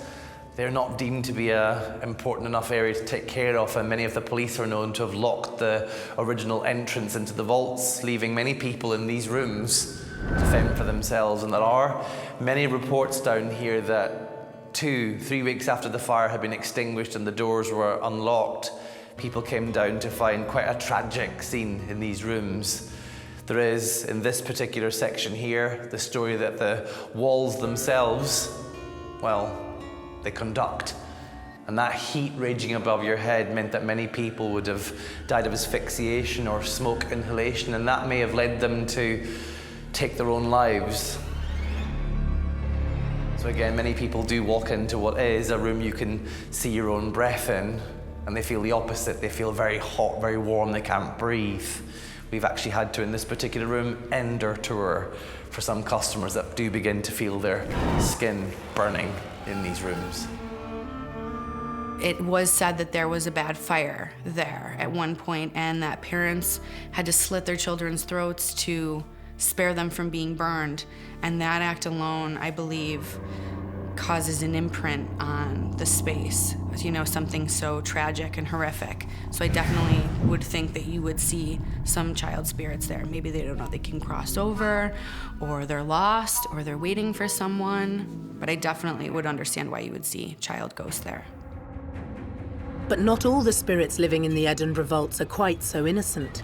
they're not deemed to be an important enough area to take care of, and many of the police are known to have locked the original entrance into the vaults, leaving many people in these rooms to fend for themselves. And there are many reports down here that 2-3 weeks after the fire had been extinguished and the doors were unlocked, people came down to find quite a tragic scene in these rooms. There is, in this particular section here, the story that the walls themselves, well, they conduct. And that heat raging above your head meant that many people would have died of asphyxiation or smoke inhalation, and that may have led them to take their own lives. So again, many people do walk into what is a room you can see your own breath in, and they feel the opposite. They feel very hot, very warm, they can't breathe. We've actually had to, in this particular room, end our tour for some customers that do begin to feel their skin burning in these rooms. It was said that there was a bad fire there at one point, and that parents had to slit their children's throats to spare them from being burned. And that act alone, I believe, causes an imprint on the space, you know, something so tragic and horrific. So I definitely would think that you would see some child spirits there. Maybe they don't know they can cross over, or they're lost, or they're waiting for someone. But I definitely would understand why you would see child ghosts there. But not all the spirits living in the Edinburgh vaults are quite so innocent.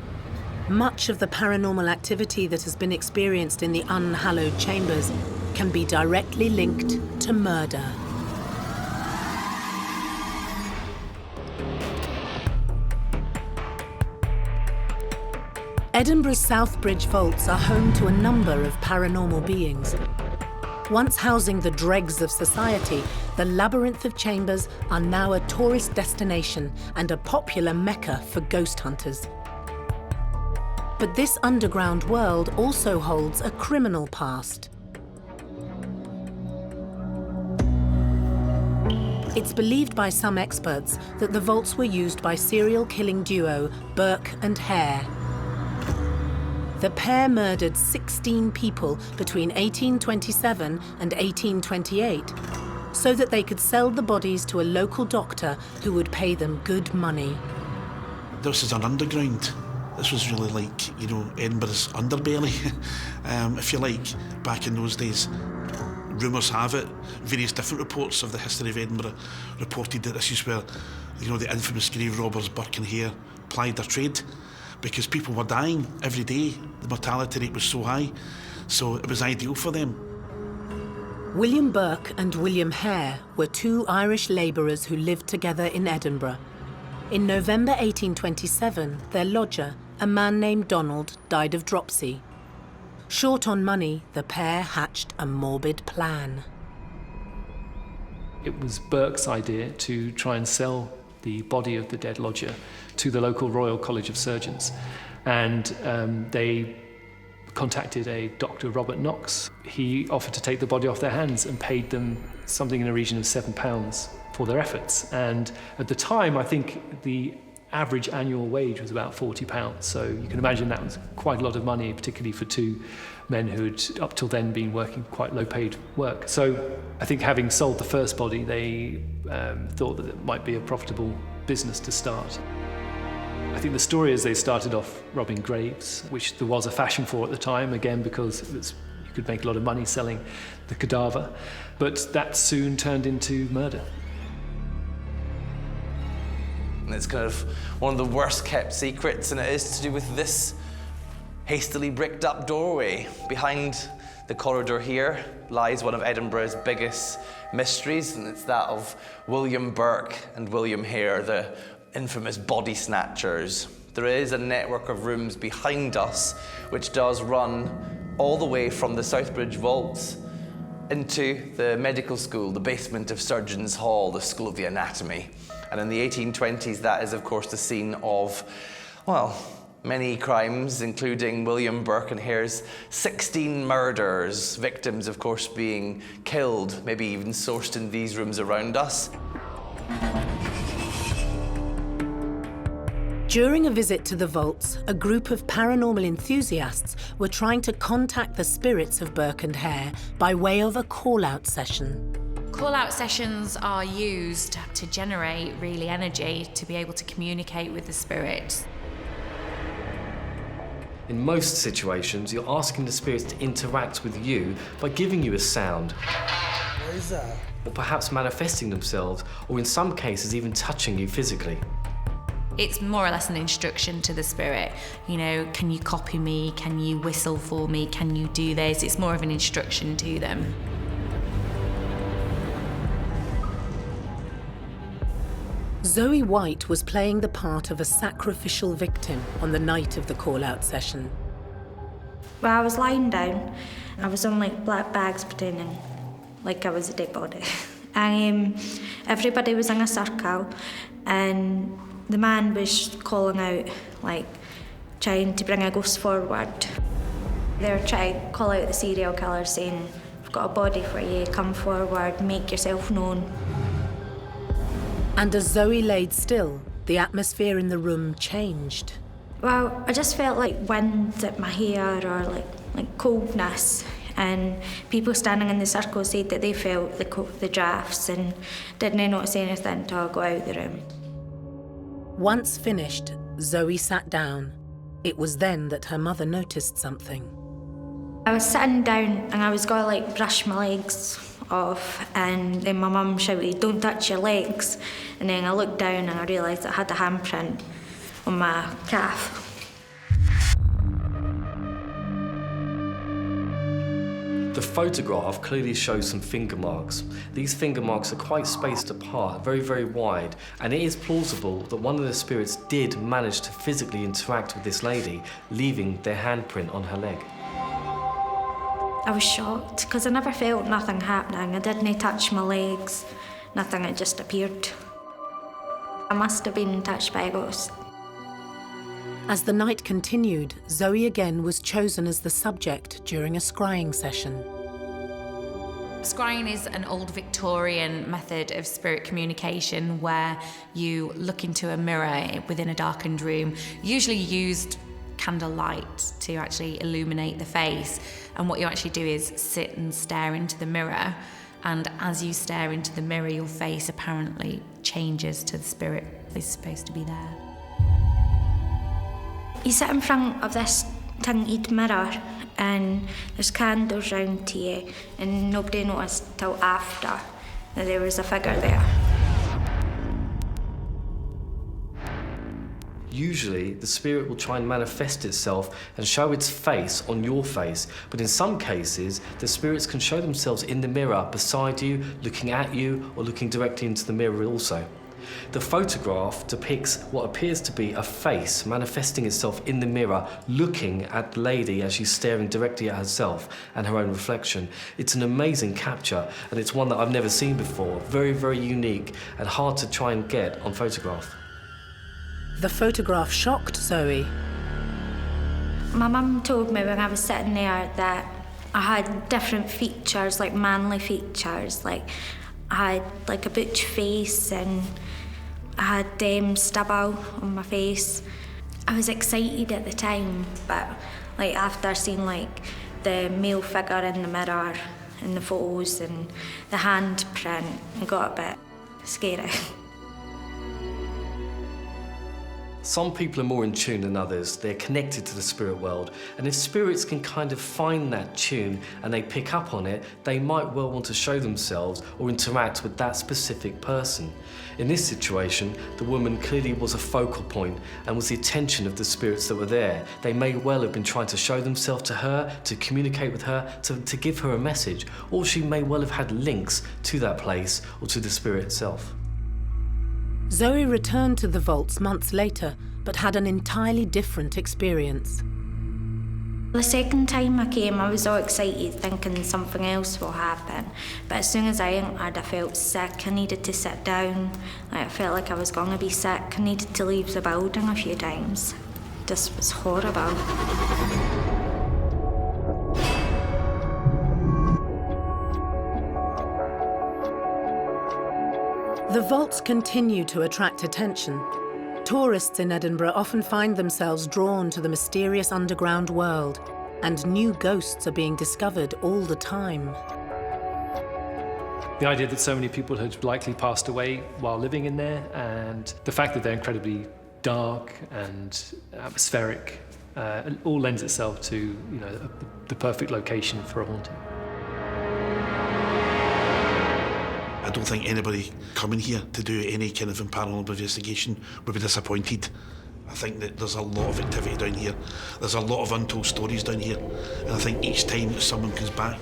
Much of the paranormal activity that has been experienced in the unhallowed chambers can be directly linked to murder. Edinburgh's South Bridge vaults are home to a number of paranormal beings. Once housing the dregs of society, the labyrinth of chambers are now a tourist destination and a popular mecca for ghost hunters. But this underground world also holds a criminal past. It's believed by some experts that the vaults were used by serial killing duo Burke and Hare. The pair murdered 16 people between 1827 and 1828 so that they could sell the bodies to a local doctor who would pay them good money. This is an underground. This was really like, you know, Edinburgh's underbelly, if you like, back in those days. Rumours have it, various different reports of the history of Edinburgh reported that this is where, you know, the infamous grave robbers Burke and Hare plied their trade, because people were dying every day. The mortality rate was so high, so it was ideal for them. William Burke and William Hare were two Irish labourers who lived together in Edinburgh. In November 1827, their lodger, a man named Donald, died of dropsy. Short on money, the pair hatched a morbid plan. It was Burke's idea to try and sell the body of the dead lodger to the local Royal College of Surgeons. And they contacted a Dr. Robert Knox. He offered to take the body off their hands and paid them something in the region of £7 for their efforts. And at the time, I think the average annual wage was about £40. So you can imagine that was quite a lot of money, particularly for two men who had up till then been working quite low-paid work. So I think having sold the first body, they thought that it might be a profitable business to start. I think the story is they started off robbing graves, which there was a fashion for at the time, again, because you could make a lot of money selling the cadaver. But that soon turned into murder. And it's kind of one of the worst kept secrets, and it is to do with this hastily bricked up doorway. Behind the corridor here lies one of Edinburgh's biggest mysteries, and it's that of William Burke and William Hare, the infamous body snatchers. There is a network of rooms behind us which does run all the way from the Southbridge vaults into the medical school, the basement of Surgeons' Hall, the School of the Anatomy. And in the 1820s, that is, of course, the scene of, well, many crimes, including William Burke and Hare's 16 murders, victims, of course, being killed, maybe even sourced in these rooms around us. During a visit to the vaults, a group of paranormal enthusiasts were trying to contact the spirits of Burke and Hare by way of a call-out session. Call-out sessions are used to generate really energy to be able to communicate with the spirits. In most situations, you're asking the spirits to interact with you by giving you a sound. What is that? Or perhaps manifesting themselves, or in some cases even touching you physically. It's more or less an instruction to the spirit. You know, can you copy me? Can you whistle for me? Can you do this? It's more of an instruction to them. Zoe White was playing the part of a sacrificial victim on the night of the call-out session. Well, I was lying down. I was on like black bags pretending like I was a dead body. And everybody was in a circle, and the man was calling out, like, trying to bring a ghost forward. They were trying to call out the serial killer, saying, "I've got a body for you, come forward, make yourself known." And as Zoe laid still, the atmosphere in the room changed. Well, I just felt like wind at my hair, or like coldness. And people standing in the circle said that they felt the drafts and didn't notice anything until I got out of the room. Once finished, Zoe sat down. It was then that her mother noticed something. I was sitting down and I was going to like brush my legs off, and then my mum shouted, "Don't touch your legs." And then I looked down and I realised I had a handprint on my calf. The photograph clearly shows some finger marks. These finger marks are quite spaced apart, very, very wide, and it is plausible that one of the spirits did manage to physically interact with this lady, leaving their handprint on her leg. I was shocked because I never felt nothing happening. I didn't touch my legs, nothing, it just appeared. I must have been touched by a ghost. As the night continued, Zoe again was chosen as the subject during a scrying session. Scrying is an old Victorian method of spirit communication where you look into a mirror within a darkened room, usually used candlelight to actually illuminate the face. And what you actually do is sit and stare into the mirror. And as you stare into the mirror, your face apparently changes to the spirit that's supposed to be there. You sit in front of this tinted mirror and there's candles round to you, and nobody noticed till after that there was a figure there. Usually, the spirit will try and manifest itself and show its face on your face, but in some cases, the spirits can show themselves in the mirror beside you, looking at you, or looking directly into the mirror also. The photograph depicts what appears to be a face manifesting itself in the mirror, looking at the lady as she's staring directly at herself and her own reflection. It's an amazing capture, and it's one that I've never seen before. Very, very unique and hard to try and get on photograph. The photograph shocked Zoe. My mum told me when I was sitting there that I had different features, like manly features. Like I had like a butch face and I had stubble on my face. I was excited at the time, but like after seeing like the male figure in the mirror and the photos and the handprint, it got a bit scary. Some people are more in tune than others. They're connected to the spirit world. And if spirits can kind of find that tune and they pick up on it, they might well want to show themselves or interact with that specific person. In this situation, the woman clearly was a focal point and was the attention of the spirits that were there. They may well have been trying to show themselves to her, to communicate with her, to give her a message, or she may well have had links to that place or to the spirit itself. Zoe returned to the vaults months later, but had an entirely different experience. The second time I came, I was all excited, thinking something else will happen. But as soon as I entered, I felt sick. I needed to sit down. I felt like I was going to be sick. I needed to leave the building a few times. This was horrible. The vaults continue to attract attention. Tourists in Edinburgh often find themselves drawn to the mysterious underground world, and new ghosts are being discovered all the time. The idea that so many people had likely passed away while living in there, and the fact that they're incredibly dark and atmospheric, all lends itself to the perfect location for a haunting. I don't think anybody coming here to do any kind of paranormal investigation would be disappointed. I think that there's a lot of activity down here. There's a lot of untold stories down here. And I think each time that someone comes back,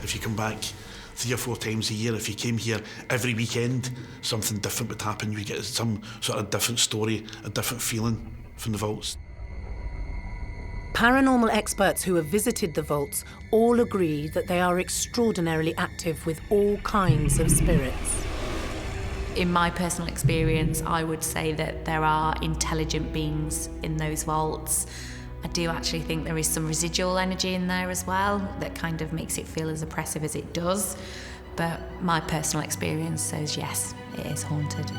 if you come back 3 or 4 times a year, if you came here every weekend, something different would happen. You get some sort of different story, a different feeling from the vaults. Paranormal experts who have visited the vaults all agree that they are extraordinarily active with all kinds of spirits. In my personal experience, I would say that there are intelligent beings in those vaults. I do actually think there is some residual energy in there as well that kind of makes it feel as oppressive as it does. But my personal experience says yes, it is haunted.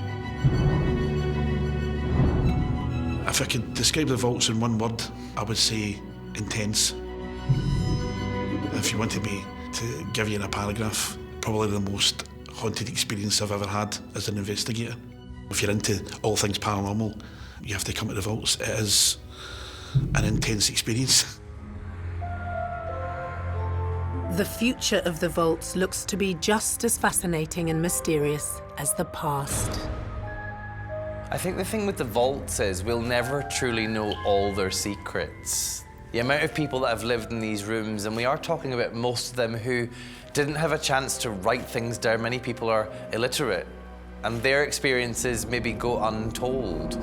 If I could describe the vaults in one word, I would say intense. If you wanted me to give you in a paragraph, probably the most haunted experience I've ever had as an investigator. If you're into all things paranormal, you have to come to the vaults. It is an intense experience. The future of the vaults looks to be just as fascinating and mysterious as the past. I think the thing with the vaults is we'll never truly know all their secrets. The amount of people that have lived in these rooms, and we are talking about most of them who didn't have a chance to write things down. Many people are illiterate, and their experiences maybe go untold.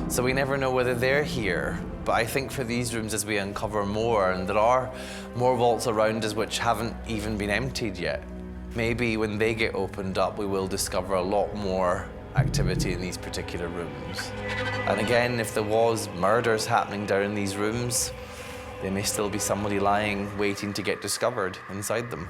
So we never know whether they're here. But I think for these rooms, as we uncover more, and there are more vaults around us which haven't even been emptied yet, maybe when they get opened up, we will discover a lot more activity in these particular rooms. And again, if there was murders happening down in these rooms, there may still be somebody lying, waiting to get discovered inside them.